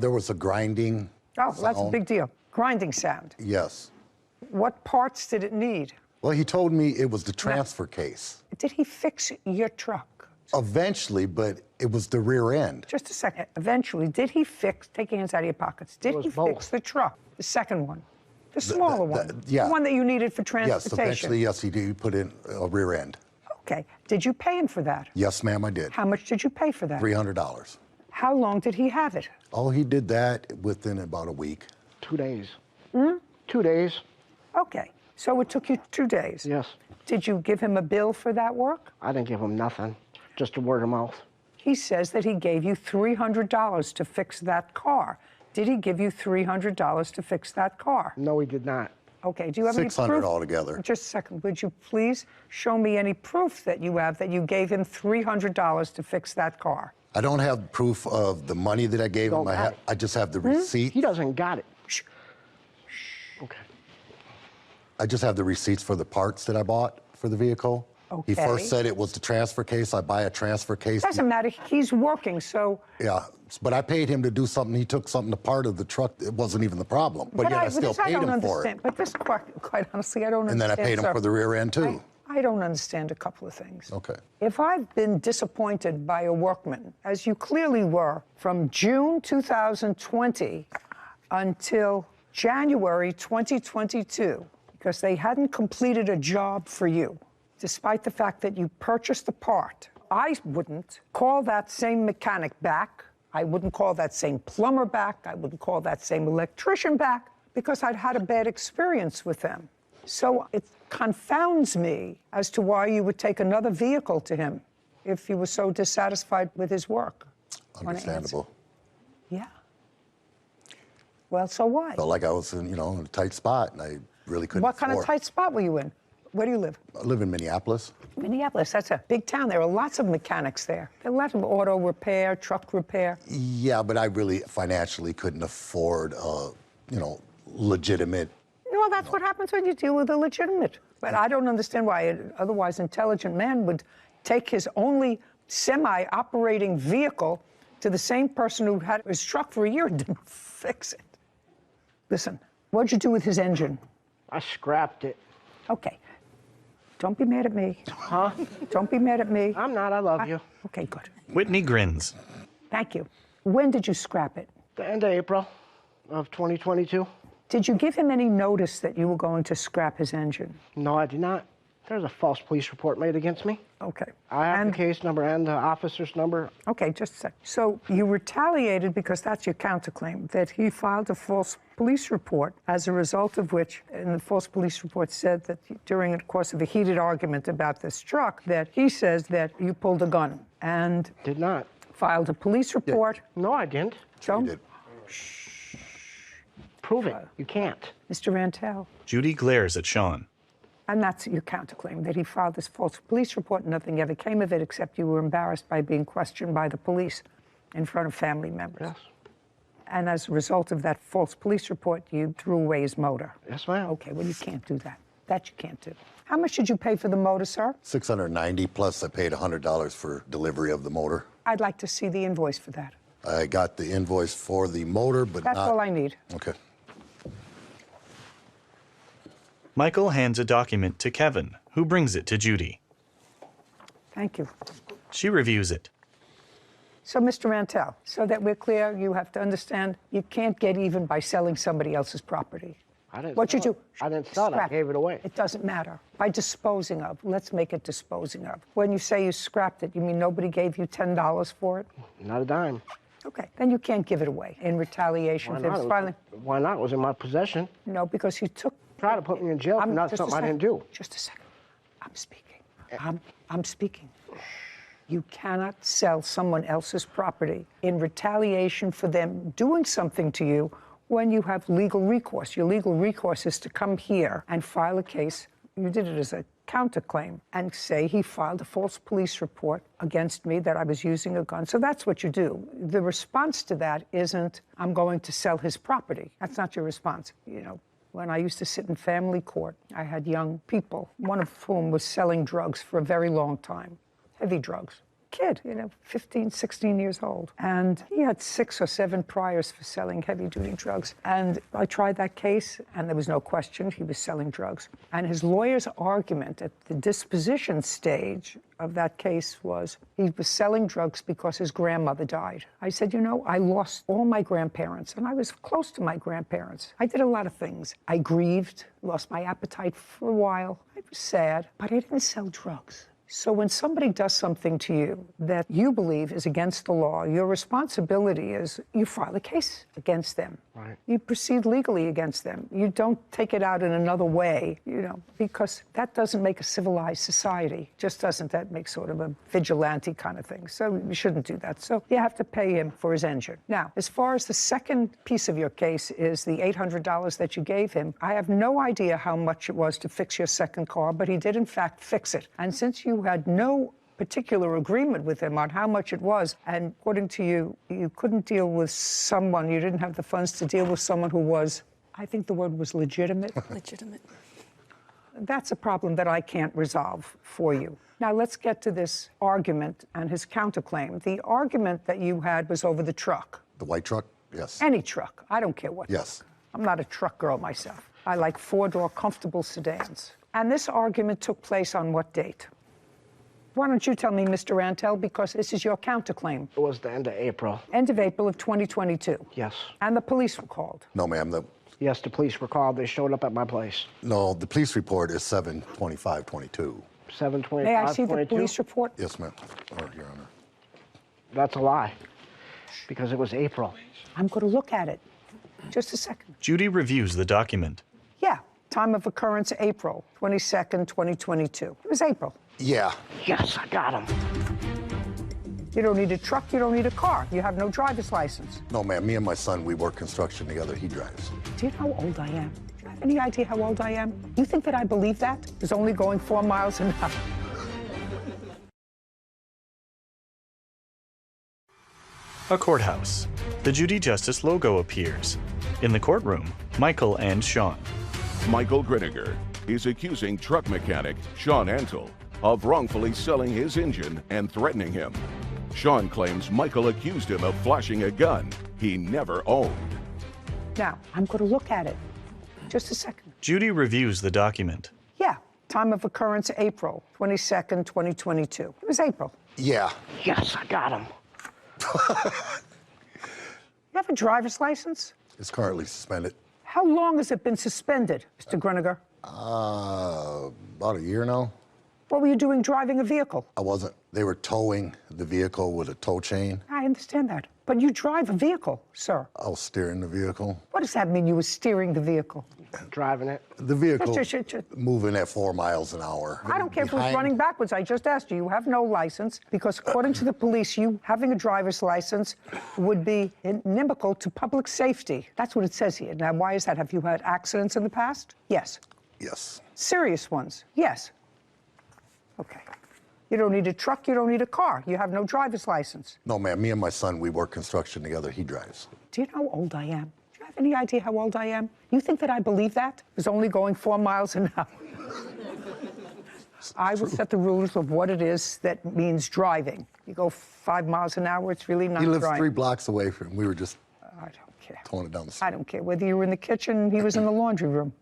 Speaker 5: There was a grinding
Speaker 4: Oh, that's a
Speaker 5: sound.
Speaker 4: big deal. Grinding sound.
Speaker 5: Yes.
Speaker 4: What parts did it need?
Speaker 5: Well, he told me it was the transfer case.
Speaker 4: Did he fix your truck?
Speaker 5: Eventually, but it was the rear end.
Speaker 4: Just a second. Eventually, did he fix, take your hands out of your pockets, did he fix the truck? The second one? The smaller one?
Speaker 5: Yeah.
Speaker 4: The one that you needed for
Speaker 5: Yes,
Speaker 4: transportation?
Speaker 5: eventually, yes, he did put in a rear end.
Speaker 4: Okay. Did you pay him for that?
Speaker 5: Yes, ma'am, I did.
Speaker 4: How much did you pay for that?
Speaker 5: $300.
Speaker 4: How long did he have it?
Speaker 5: Oh, he did that within about a week.
Speaker 7: 2 days.
Speaker 4: 2 days. Okay. So it took you 2 days?
Speaker 7: Yes.
Speaker 4: Did you give him a bill for that work?
Speaker 7: I didn't give him nothing, just a word of mouth.
Speaker 4: He says that he gave you $300 to fix that car. Did he give you $300 to fix that car?
Speaker 7: No, he did not.
Speaker 4: Okay, do you have any proof?
Speaker 5: $600 altogether.
Speaker 4: Just a second. Would you please show me any proof that you have that you gave him $300 to fix that car?
Speaker 5: I don't have proof of the money that I gave him. I just have the receipt.
Speaker 7: He doesn't got it.
Speaker 4: Shh.
Speaker 7: Okay.
Speaker 5: I just have the receipts for the parts that I bought for the vehicle.
Speaker 4: Okay.
Speaker 5: He first said it was the transfer case. I buy a transfer case.
Speaker 4: Doesn't matter. He's working, so...
Speaker 5: Yeah, but I paid him to do something. He took something apart of the truck. It wasn't even the problem. But yet I still paid him for it.
Speaker 4: But this, quite honestly, I don't
Speaker 5: And
Speaker 4: understand.
Speaker 5: then I paid him for the rear end, too.
Speaker 4: I don't understand a couple of things.
Speaker 5: Okay.
Speaker 4: If I've been disappointed by a workman, as you clearly were, from June 2020 until January 2022, because they hadn't completed a job for you, despite the fact that you purchased a part, I wouldn't call that same mechanic back. I wouldn't call that same plumber back. I wouldn't call that same electrician back because I'd had a bad experience with them. So it confounds me as to why you would take another vehicle to him if you were so dissatisfied with his work.
Speaker 5: Understandable.
Speaker 4: Yeah. Well, so why?
Speaker 5: Felt like I was in, in a tight spot, and I really couldn't
Speaker 4: What kind of
Speaker 5: afford.
Speaker 4: tight spot were you in? Where do you live?
Speaker 5: I live in Minneapolis.
Speaker 4: Minneapolis, that's a big town. There are lots of mechanics there. There are lots of auto repair, truck repair.
Speaker 5: Yeah, but I really financially couldn't afford legitimate.
Speaker 4: Well, that's what happens when you deal with a legitimate. But I don't understand why an otherwise intelligent man would take his only semi-operating vehicle to the same person who had his truck for a year and didn't fix it. Listen, what'd you do with his engine?
Speaker 7: I scrapped it.
Speaker 4: Okay. Don't be mad at me.
Speaker 7: Huh?
Speaker 4: Don't be mad at me.
Speaker 7: I'm not. I love you.
Speaker 4: Okay, good.
Speaker 2: Whitney grins.
Speaker 4: Thank you. When did you scrap it?
Speaker 7: The end of April of 2022.
Speaker 4: Did you give him any notice that you were going to scrap his engine?
Speaker 7: No, I did not. There's a false police report made against me.
Speaker 4: Okay.
Speaker 7: I have the case number and the officer's number.
Speaker 4: Okay, just a sec. So you retaliated because that's your counterclaim, that he filed a false police report, as a result of which, and the false police report said that during the course of a heated argument about this truck, that he says that you pulled a gun and
Speaker 7: did not
Speaker 4: filed a police report.
Speaker 7: No, I didn't.
Speaker 4: Don't.
Speaker 5: You did.
Speaker 7: Prove it. You can't.
Speaker 4: Mr. Rantel.
Speaker 2: Judy glares at Sean.
Speaker 4: And that's your counterclaim, that he filed this false police report and nothing ever came of it except you were embarrassed by being questioned by the police in front of family members.
Speaker 7: Yes.
Speaker 4: And as a result of that false police report, you threw away his motor.
Speaker 7: Yes, ma'am.
Speaker 4: Okay, well, you can't do that. That you can't do. How much did you pay for the motor, sir?
Speaker 5: $690 plus I paid $100 for delivery of the motor.
Speaker 4: I'd like to see the invoice for that.
Speaker 5: I got the invoice for the motor, but
Speaker 4: That's
Speaker 5: not...
Speaker 4: all I need.
Speaker 5: Okay.
Speaker 2: Michael hands a document to Kevin, who brings it to Judy.
Speaker 4: Thank you.
Speaker 2: She reviews it.
Speaker 4: So, Mr. Rantel, so that we're clear, you have to understand you can't get even by selling somebody else's property.
Speaker 7: I didn't
Speaker 4: What you
Speaker 7: sell
Speaker 4: do?
Speaker 7: it. I didn't sell it. I
Speaker 4: Scrap.
Speaker 7: gave it away.
Speaker 4: It doesn't matter. By disposing of. Let's make it disposing of. When you say you scrapped it, you mean nobody gave you $10 for it?
Speaker 7: Not a dime.
Speaker 4: Okay, then you can't give it away in retaliation.
Speaker 7: Why
Speaker 4: for
Speaker 7: not?
Speaker 4: filing.
Speaker 7: Why not? It was in my possession.
Speaker 4: No, because you took.
Speaker 7: Try to put me in jail for not
Speaker 4: just a
Speaker 7: something I
Speaker 4: second.
Speaker 7: didn't do.
Speaker 4: Just a second. I'm speaking. I'm speaking. You cannot sell someone else's property in retaliation for them doing something to you when you have legal recourse. Your legal recourse is to come here and file a case. You did it as a counterclaim and say he filed a false police report against me that I was using a gun. So that's what you do. The response to that isn't, I'm going to sell his property. That's not your response. You know, when I used to sit in family court, I had young people, one of whom was selling drugs for a very long time, heavy drugs. Kid, 15, 16 years old. And he had 6 or 7 priors for selling heavy-duty drugs. And I tried that case, and there was no question he was selling drugs. And his lawyer's argument at the disposition stage of that case was he was selling drugs because his grandmother died. I said, I lost all my grandparents, and I was close to my grandparents. I did a lot of things. I grieved, lost my appetite for a while. I was sad, but I didn't sell drugs. So when somebody does something to you that you believe is against the law, your responsibility is you file a case against them.
Speaker 7: Right.
Speaker 4: You proceed legally against them. You don't take it out in another way, because that doesn't make a civilized society. Just doesn't. That makes sort of a vigilante kind of thing. So you shouldn't do that. So you have to pay him for his engine. Now, as far as the second piece of your case is the $800 that you gave him, I have no idea how much it was to fix your second car, but he did in fact fix it. And since you had no particular agreement with him on how much it was, and according to you, you couldn't deal with someone, you didn't have the funds to deal with someone who was, I think the word was legitimate.
Speaker 18: Legitimate.
Speaker 4: That's a problem that I can't resolve for you. Now let's get to this argument and his counterclaim. The argument that you had was over the truck.
Speaker 5: The white truck? Yes.
Speaker 4: Any truck. I don't care what.
Speaker 5: Yes.
Speaker 4: I'm not a truck girl myself. I like 4-door comfortable sedans. And this argument took place on what date? Why don't you tell me, Mr. Rantel, because this is your counterclaim.
Speaker 7: It was the end of April.
Speaker 4: End of April of 2022.
Speaker 7: Yes.
Speaker 4: And the police were called.
Speaker 5: No, ma'am.
Speaker 7: Yes, the police were called. They showed up at my place.
Speaker 5: No, the police report is 7/25/22.
Speaker 7: 7/25/22.
Speaker 4: May I see the police report?
Speaker 5: Yes, ma'am. Or, Your Honor.
Speaker 7: That's a lie, because it was April.
Speaker 4: I'm going to look at it. Just a second.
Speaker 2: Judy reviews the document.
Speaker 4: Yeah. Time of occurrence, April 22nd, 2022. It was April.
Speaker 5: Yeah.
Speaker 7: Yes, I got him.
Speaker 4: You don't need a truck, you don't need a car. You have no driver's license.
Speaker 5: No, ma'am. Me and my son, we work construction together. He drives.
Speaker 4: Do you know how old I am? have any idea how old I am? You think that I believe that? It's only going 4 miles an hour.
Speaker 2: A courthouse. The Judy Justice logo appears. In the courtroom, Michael and Sean.
Speaker 1: Michael Griniger is accusing truck mechanic Sean Antle of wrongfully selling his engine and threatening him. Sean claims Michael accused him of flashing a gun he never owned.
Speaker 4: Now, I'm going to look at it. Just a second.
Speaker 2: Judy reviews the document.
Speaker 4: Yeah, time of occurrence, April 22nd, 2022. It was April.
Speaker 5: Yeah.
Speaker 7: Yes, I got him.
Speaker 4: You have a driver's license?
Speaker 5: It's currently suspended.
Speaker 4: How long has it been suspended, Mr. Griniger?
Speaker 5: About a year now.
Speaker 4: What were you doing driving a vehicle?
Speaker 5: I wasn't. They were towing the vehicle with a tow chain.
Speaker 4: I understand that. But you drive a vehicle, sir.
Speaker 5: I was steering the vehicle.
Speaker 4: What does that mean, you were steering the vehicle?
Speaker 7: Driving it.
Speaker 5: The vehicle
Speaker 4: Just-
Speaker 5: moving at 4 miles an hour.
Speaker 4: I don't care if it was
Speaker 5: Behind-
Speaker 4: running backwards. I just asked you. You have no license because, according to the police, you having a driver's license would be inimical to public safety. That's what it says here. Now, why is that? Have you had accidents in the past? Yes.
Speaker 5: Yes.
Speaker 4: Serious ones? Yes. Okay. You don't need a truck. You don't need a car. You have no driver's license.
Speaker 5: No, ma'am. Me and my son, we work construction together. He drives.
Speaker 4: Do you know how old I am? Do you have any idea how old I am? You think that I believe that? It's only going 4 miles an hour. I will set the rules of what it is that means driving. You go 5 miles an hour, it's really not
Speaker 5: He lives
Speaker 4: driving.
Speaker 5: 3 blocks away from him. We were just
Speaker 4: I don't care.
Speaker 5: towing it down the street.
Speaker 4: I don't care whether you were in the kitchen, he was in the laundry room.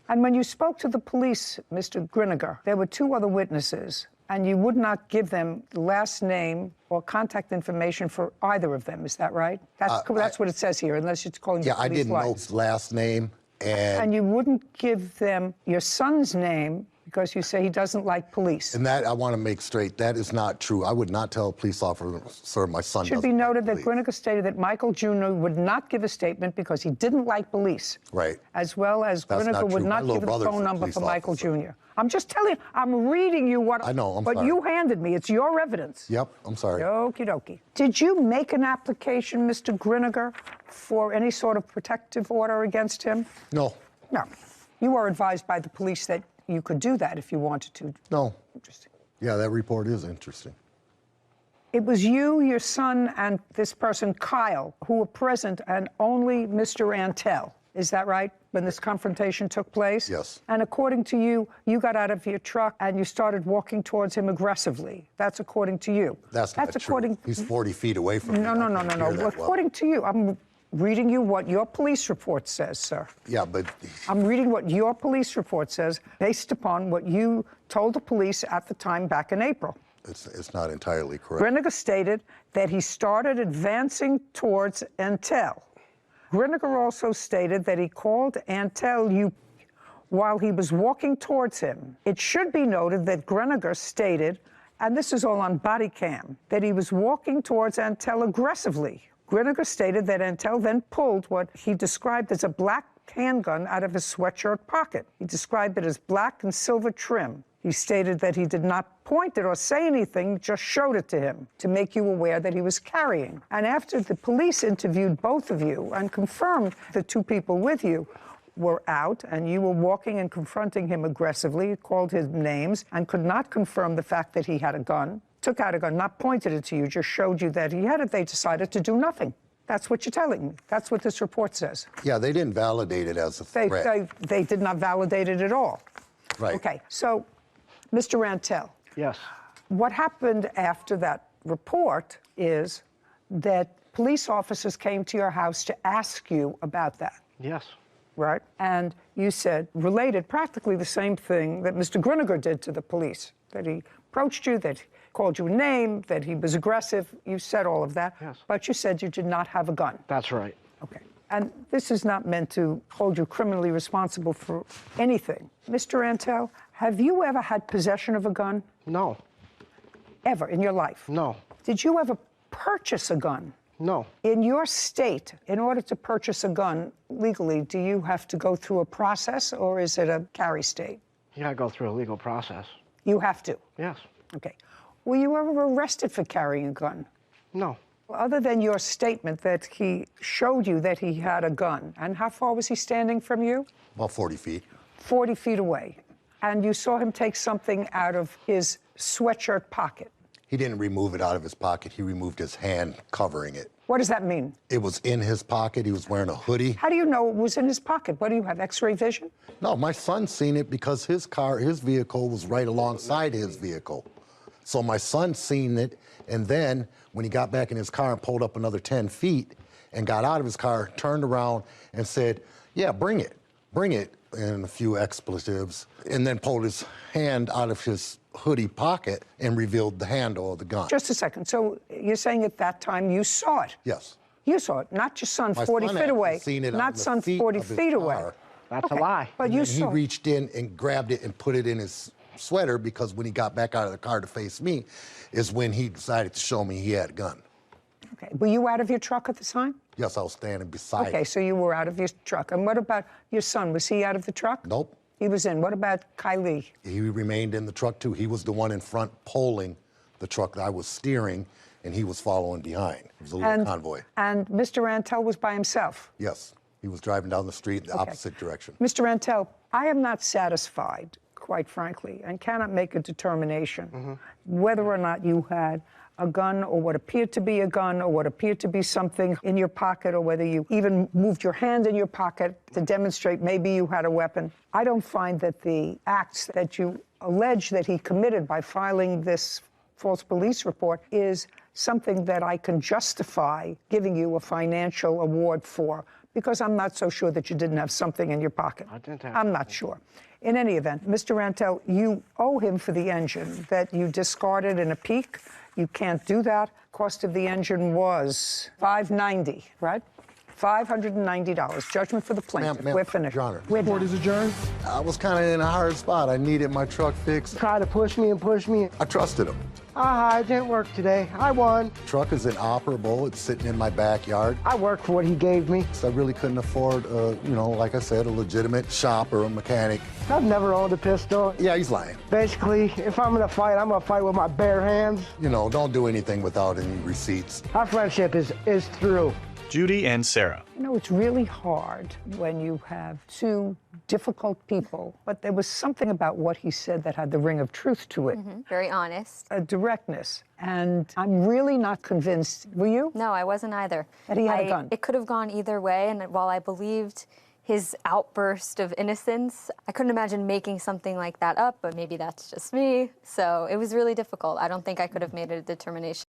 Speaker 4: And when you spoke to the police, Mr. Griniger, there were 2 other witnesses, and you would not give them the last name or contact information for either of them. Is that right? That's what it says here, unless it's calling
Speaker 5: Yeah,
Speaker 4: the
Speaker 5: I
Speaker 4: police
Speaker 5: didn't know
Speaker 4: lies.
Speaker 5: his last name, and
Speaker 4: you wouldn't give them your son's name because you say he doesn't like police.
Speaker 5: that I want to make straight. That is not true. I would not tell a police officer my son
Speaker 4: It should
Speaker 5: doesn't
Speaker 4: be
Speaker 5: like
Speaker 4: noted that
Speaker 5: police.
Speaker 4: Griniger stated that Michael Jr. would not give a statement because he didn't like police.
Speaker 5: Right.
Speaker 4: As well as
Speaker 5: That's
Speaker 4: Griniger
Speaker 5: not
Speaker 4: would
Speaker 5: true.
Speaker 4: not
Speaker 5: My little
Speaker 4: give the
Speaker 5: brother's
Speaker 4: phone
Speaker 5: a
Speaker 4: number
Speaker 5: police
Speaker 4: for Michael
Speaker 5: officer.
Speaker 4: Jr. I'm just telling you, I'm reading you what
Speaker 5: I know, I'm
Speaker 4: what
Speaker 5: sorry.
Speaker 4: you handed me. It's your evidence.
Speaker 5: Yep, I'm sorry.
Speaker 4: Okie dokie. Did you make an application, Mr. Griniger, for any sort of protective order against him?
Speaker 5: No.
Speaker 4: No. You were advised by the police that you could do that if you wanted to.
Speaker 5: No.
Speaker 4: Interesting.
Speaker 5: Yeah, that report is interesting.
Speaker 4: It was you, your son, and this person, Kyle, who were present, and only Mr. Antel. Is that right, when this confrontation took place?
Speaker 5: Yes.
Speaker 4: And according to you, you got out of your truck and you started walking towards him aggressively. That's according to you.
Speaker 5: That's not true. He's 40 feet away from me.
Speaker 4: No.
Speaker 5: I can't hear that well.
Speaker 4: According to you, I'm reading you what your police report says, sir.
Speaker 5: Yeah, but
Speaker 4: I'm reading what your police report says based upon what you told the police at the time back in April.
Speaker 5: it's not entirely correct.
Speaker 4: Griniger stated that he started advancing towards Antel. Griniger also stated that he called Antel while he was walking towards him. It should be noted that Griniger stated, and this is all on body cam, that he was walking towards Antel aggressively. Griniger stated that Antel then pulled what he described as a black handgun out of his sweatshirt pocket. He described it as black and silver trim. He stated that he did not point it or say anything, just showed it to him to make you aware that he was carrying. And after the police interviewed both of you and confirmed the 2 people with you were out and you were walking and confronting him aggressively, called his names, and could not confirm the fact that he had a gun, took out a gun, not pointed it to you, just showed you that he had it, they decided to do nothing. That's what you're telling me. That's what this report says.
Speaker 5: Yeah, they didn't validate it as a threat.
Speaker 4: They did not validate it at all.
Speaker 5: Right.
Speaker 4: Okay, so, Mr. Rantel.
Speaker 7: Yes.
Speaker 4: What happened after that report is that police officers came to your house to ask you about that.
Speaker 7: Yes.
Speaker 4: Right? And you said, related practically the same thing that Mr. Griniger did to the police, that he approached you, that he called you a name, that he was aggressive. You said all of that.
Speaker 7: Yes.
Speaker 4: But you said you did not have a gun.
Speaker 7: That's right.
Speaker 4: Okay. And this is not meant to hold you criminally responsible for anything. Mr. Antel, have you ever had possession of a gun?
Speaker 7: No.
Speaker 4: Ever in your life?
Speaker 7: No.
Speaker 4: Did you ever purchase a gun?
Speaker 7: No.
Speaker 4: In your state, in order to purchase a gun legally, do you have to go through a process or is it a carry state?
Speaker 7: You gotta go through a legal process.
Speaker 4: You have to?
Speaker 7: Yes.
Speaker 4: Okay. Were you ever arrested for carrying a gun?
Speaker 7: No.
Speaker 4: Other than your statement that he showed you that he had a gun, and how far was he standing from you?
Speaker 5: About 40 feet.
Speaker 4: 40 feet away. And you saw him take something out of his sweatshirt pocket.
Speaker 5: He didn't remove it out of his pocket. He removed his hand covering it.
Speaker 4: What does that mean?
Speaker 5: It was in his pocket. He was wearing a hoodie.
Speaker 4: How do you know it was in his pocket? What do you have, X-ray vision?
Speaker 5: No, my son seen it because his vehicle was right alongside his vehicle. So my son seen it, and then when he got back in his car and pulled up another 10 feet and got out of his car, turned around and said, yeah, bring it, and a few expletives, and then pulled his hand out of his hoodie pocket and revealed the handle of the gun.
Speaker 4: Just a second. So you're saying at that time you saw it?
Speaker 5: Yes.
Speaker 4: You saw it, not your son
Speaker 5: My
Speaker 4: 40
Speaker 5: son
Speaker 4: feet away,
Speaker 5: seen it
Speaker 4: not
Speaker 5: on the
Speaker 4: son
Speaker 5: seat
Speaker 4: 40
Speaker 5: of his
Speaker 4: feet away.
Speaker 5: car.
Speaker 7: That's a lie.
Speaker 4: But
Speaker 5: And
Speaker 4: you
Speaker 5: then
Speaker 4: saw
Speaker 5: he reached in and grabbed it and put it in his sweater, because when he got back out of the car to face me is when he decided to show me he had a gun.
Speaker 4: Okay. Were you out of your truck at the time?
Speaker 5: Yes, I was standing beside
Speaker 4: Okay,
Speaker 5: him.
Speaker 4: so you were out of your truck. And what about your son? Was he out of the truck?
Speaker 5: Nope.
Speaker 4: He was in. What about Kylie?
Speaker 5: He remained in the truck too. He was the one in front pulling the truck that I was steering, and he was following behind. It was a little convoy.
Speaker 4: And Mr. Rantel was by himself?
Speaker 5: Yes, he was driving down the street in the opposite direction.
Speaker 4: Mr. Rantel, I am not satisfied, quite frankly, and cannot make a determination whether or not you had a gun, or what appeared to be a gun, or what appeared to be something in your pocket, or whether you even moved your hand in your pocket to demonstrate maybe you had a weapon. I don't find that the acts that you allege that he committed by filing this false police report is something that I can justify giving you a financial award for, because I'm not so sure that you didn't have something in your pocket. I'm not sure. In any event, Mr. Rantel, you owe him for the engine that you discarded in a peak. You can't do that. Cost of the engine was $590, right? $590. Judgment for the plaintiff. We're finished.
Speaker 5: Your Honor.
Speaker 3: Court is adjourned.
Speaker 5: I was kind of in a hard spot. I needed my truck fixed.
Speaker 7: Try to push me and push me.
Speaker 5: I trusted him.
Speaker 7: It didn't work today. I won.
Speaker 5: Truck is inoperable. It's sitting in my backyard.
Speaker 7: I worked for what he gave me.
Speaker 5: So I really couldn't afford, like I said, a legitimate shop or a mechanic.
Speaker 7: I've never owned a pistol.
Speaker 5: Yeah, he's lying.
Speaker 7: Basically, if I'm gonna fight, I'm gonna fight with my bare hands.
Speaker 5: Don't do anything without any receipts.
Speaker 7: Our friendship is through.
Speaker 2: Judy and Sarah.
Speaker 4: It's really hard when you have two difficult people, but there was something about what he said that had the ring of truth to it.
Speaker 8: Very honest.
Speaker 4: A directness. And I'm really not convinced. Were you?
Speaker 8: No, I wasn't either.
Speaker 4: That he had a gun?
Speaker 8: It could have gone either way, and while I believed his outburst of innocence, I couldn't imagine making something like that up, but maybe that's just me. So it was really difficult. I don't think I could have made a determination.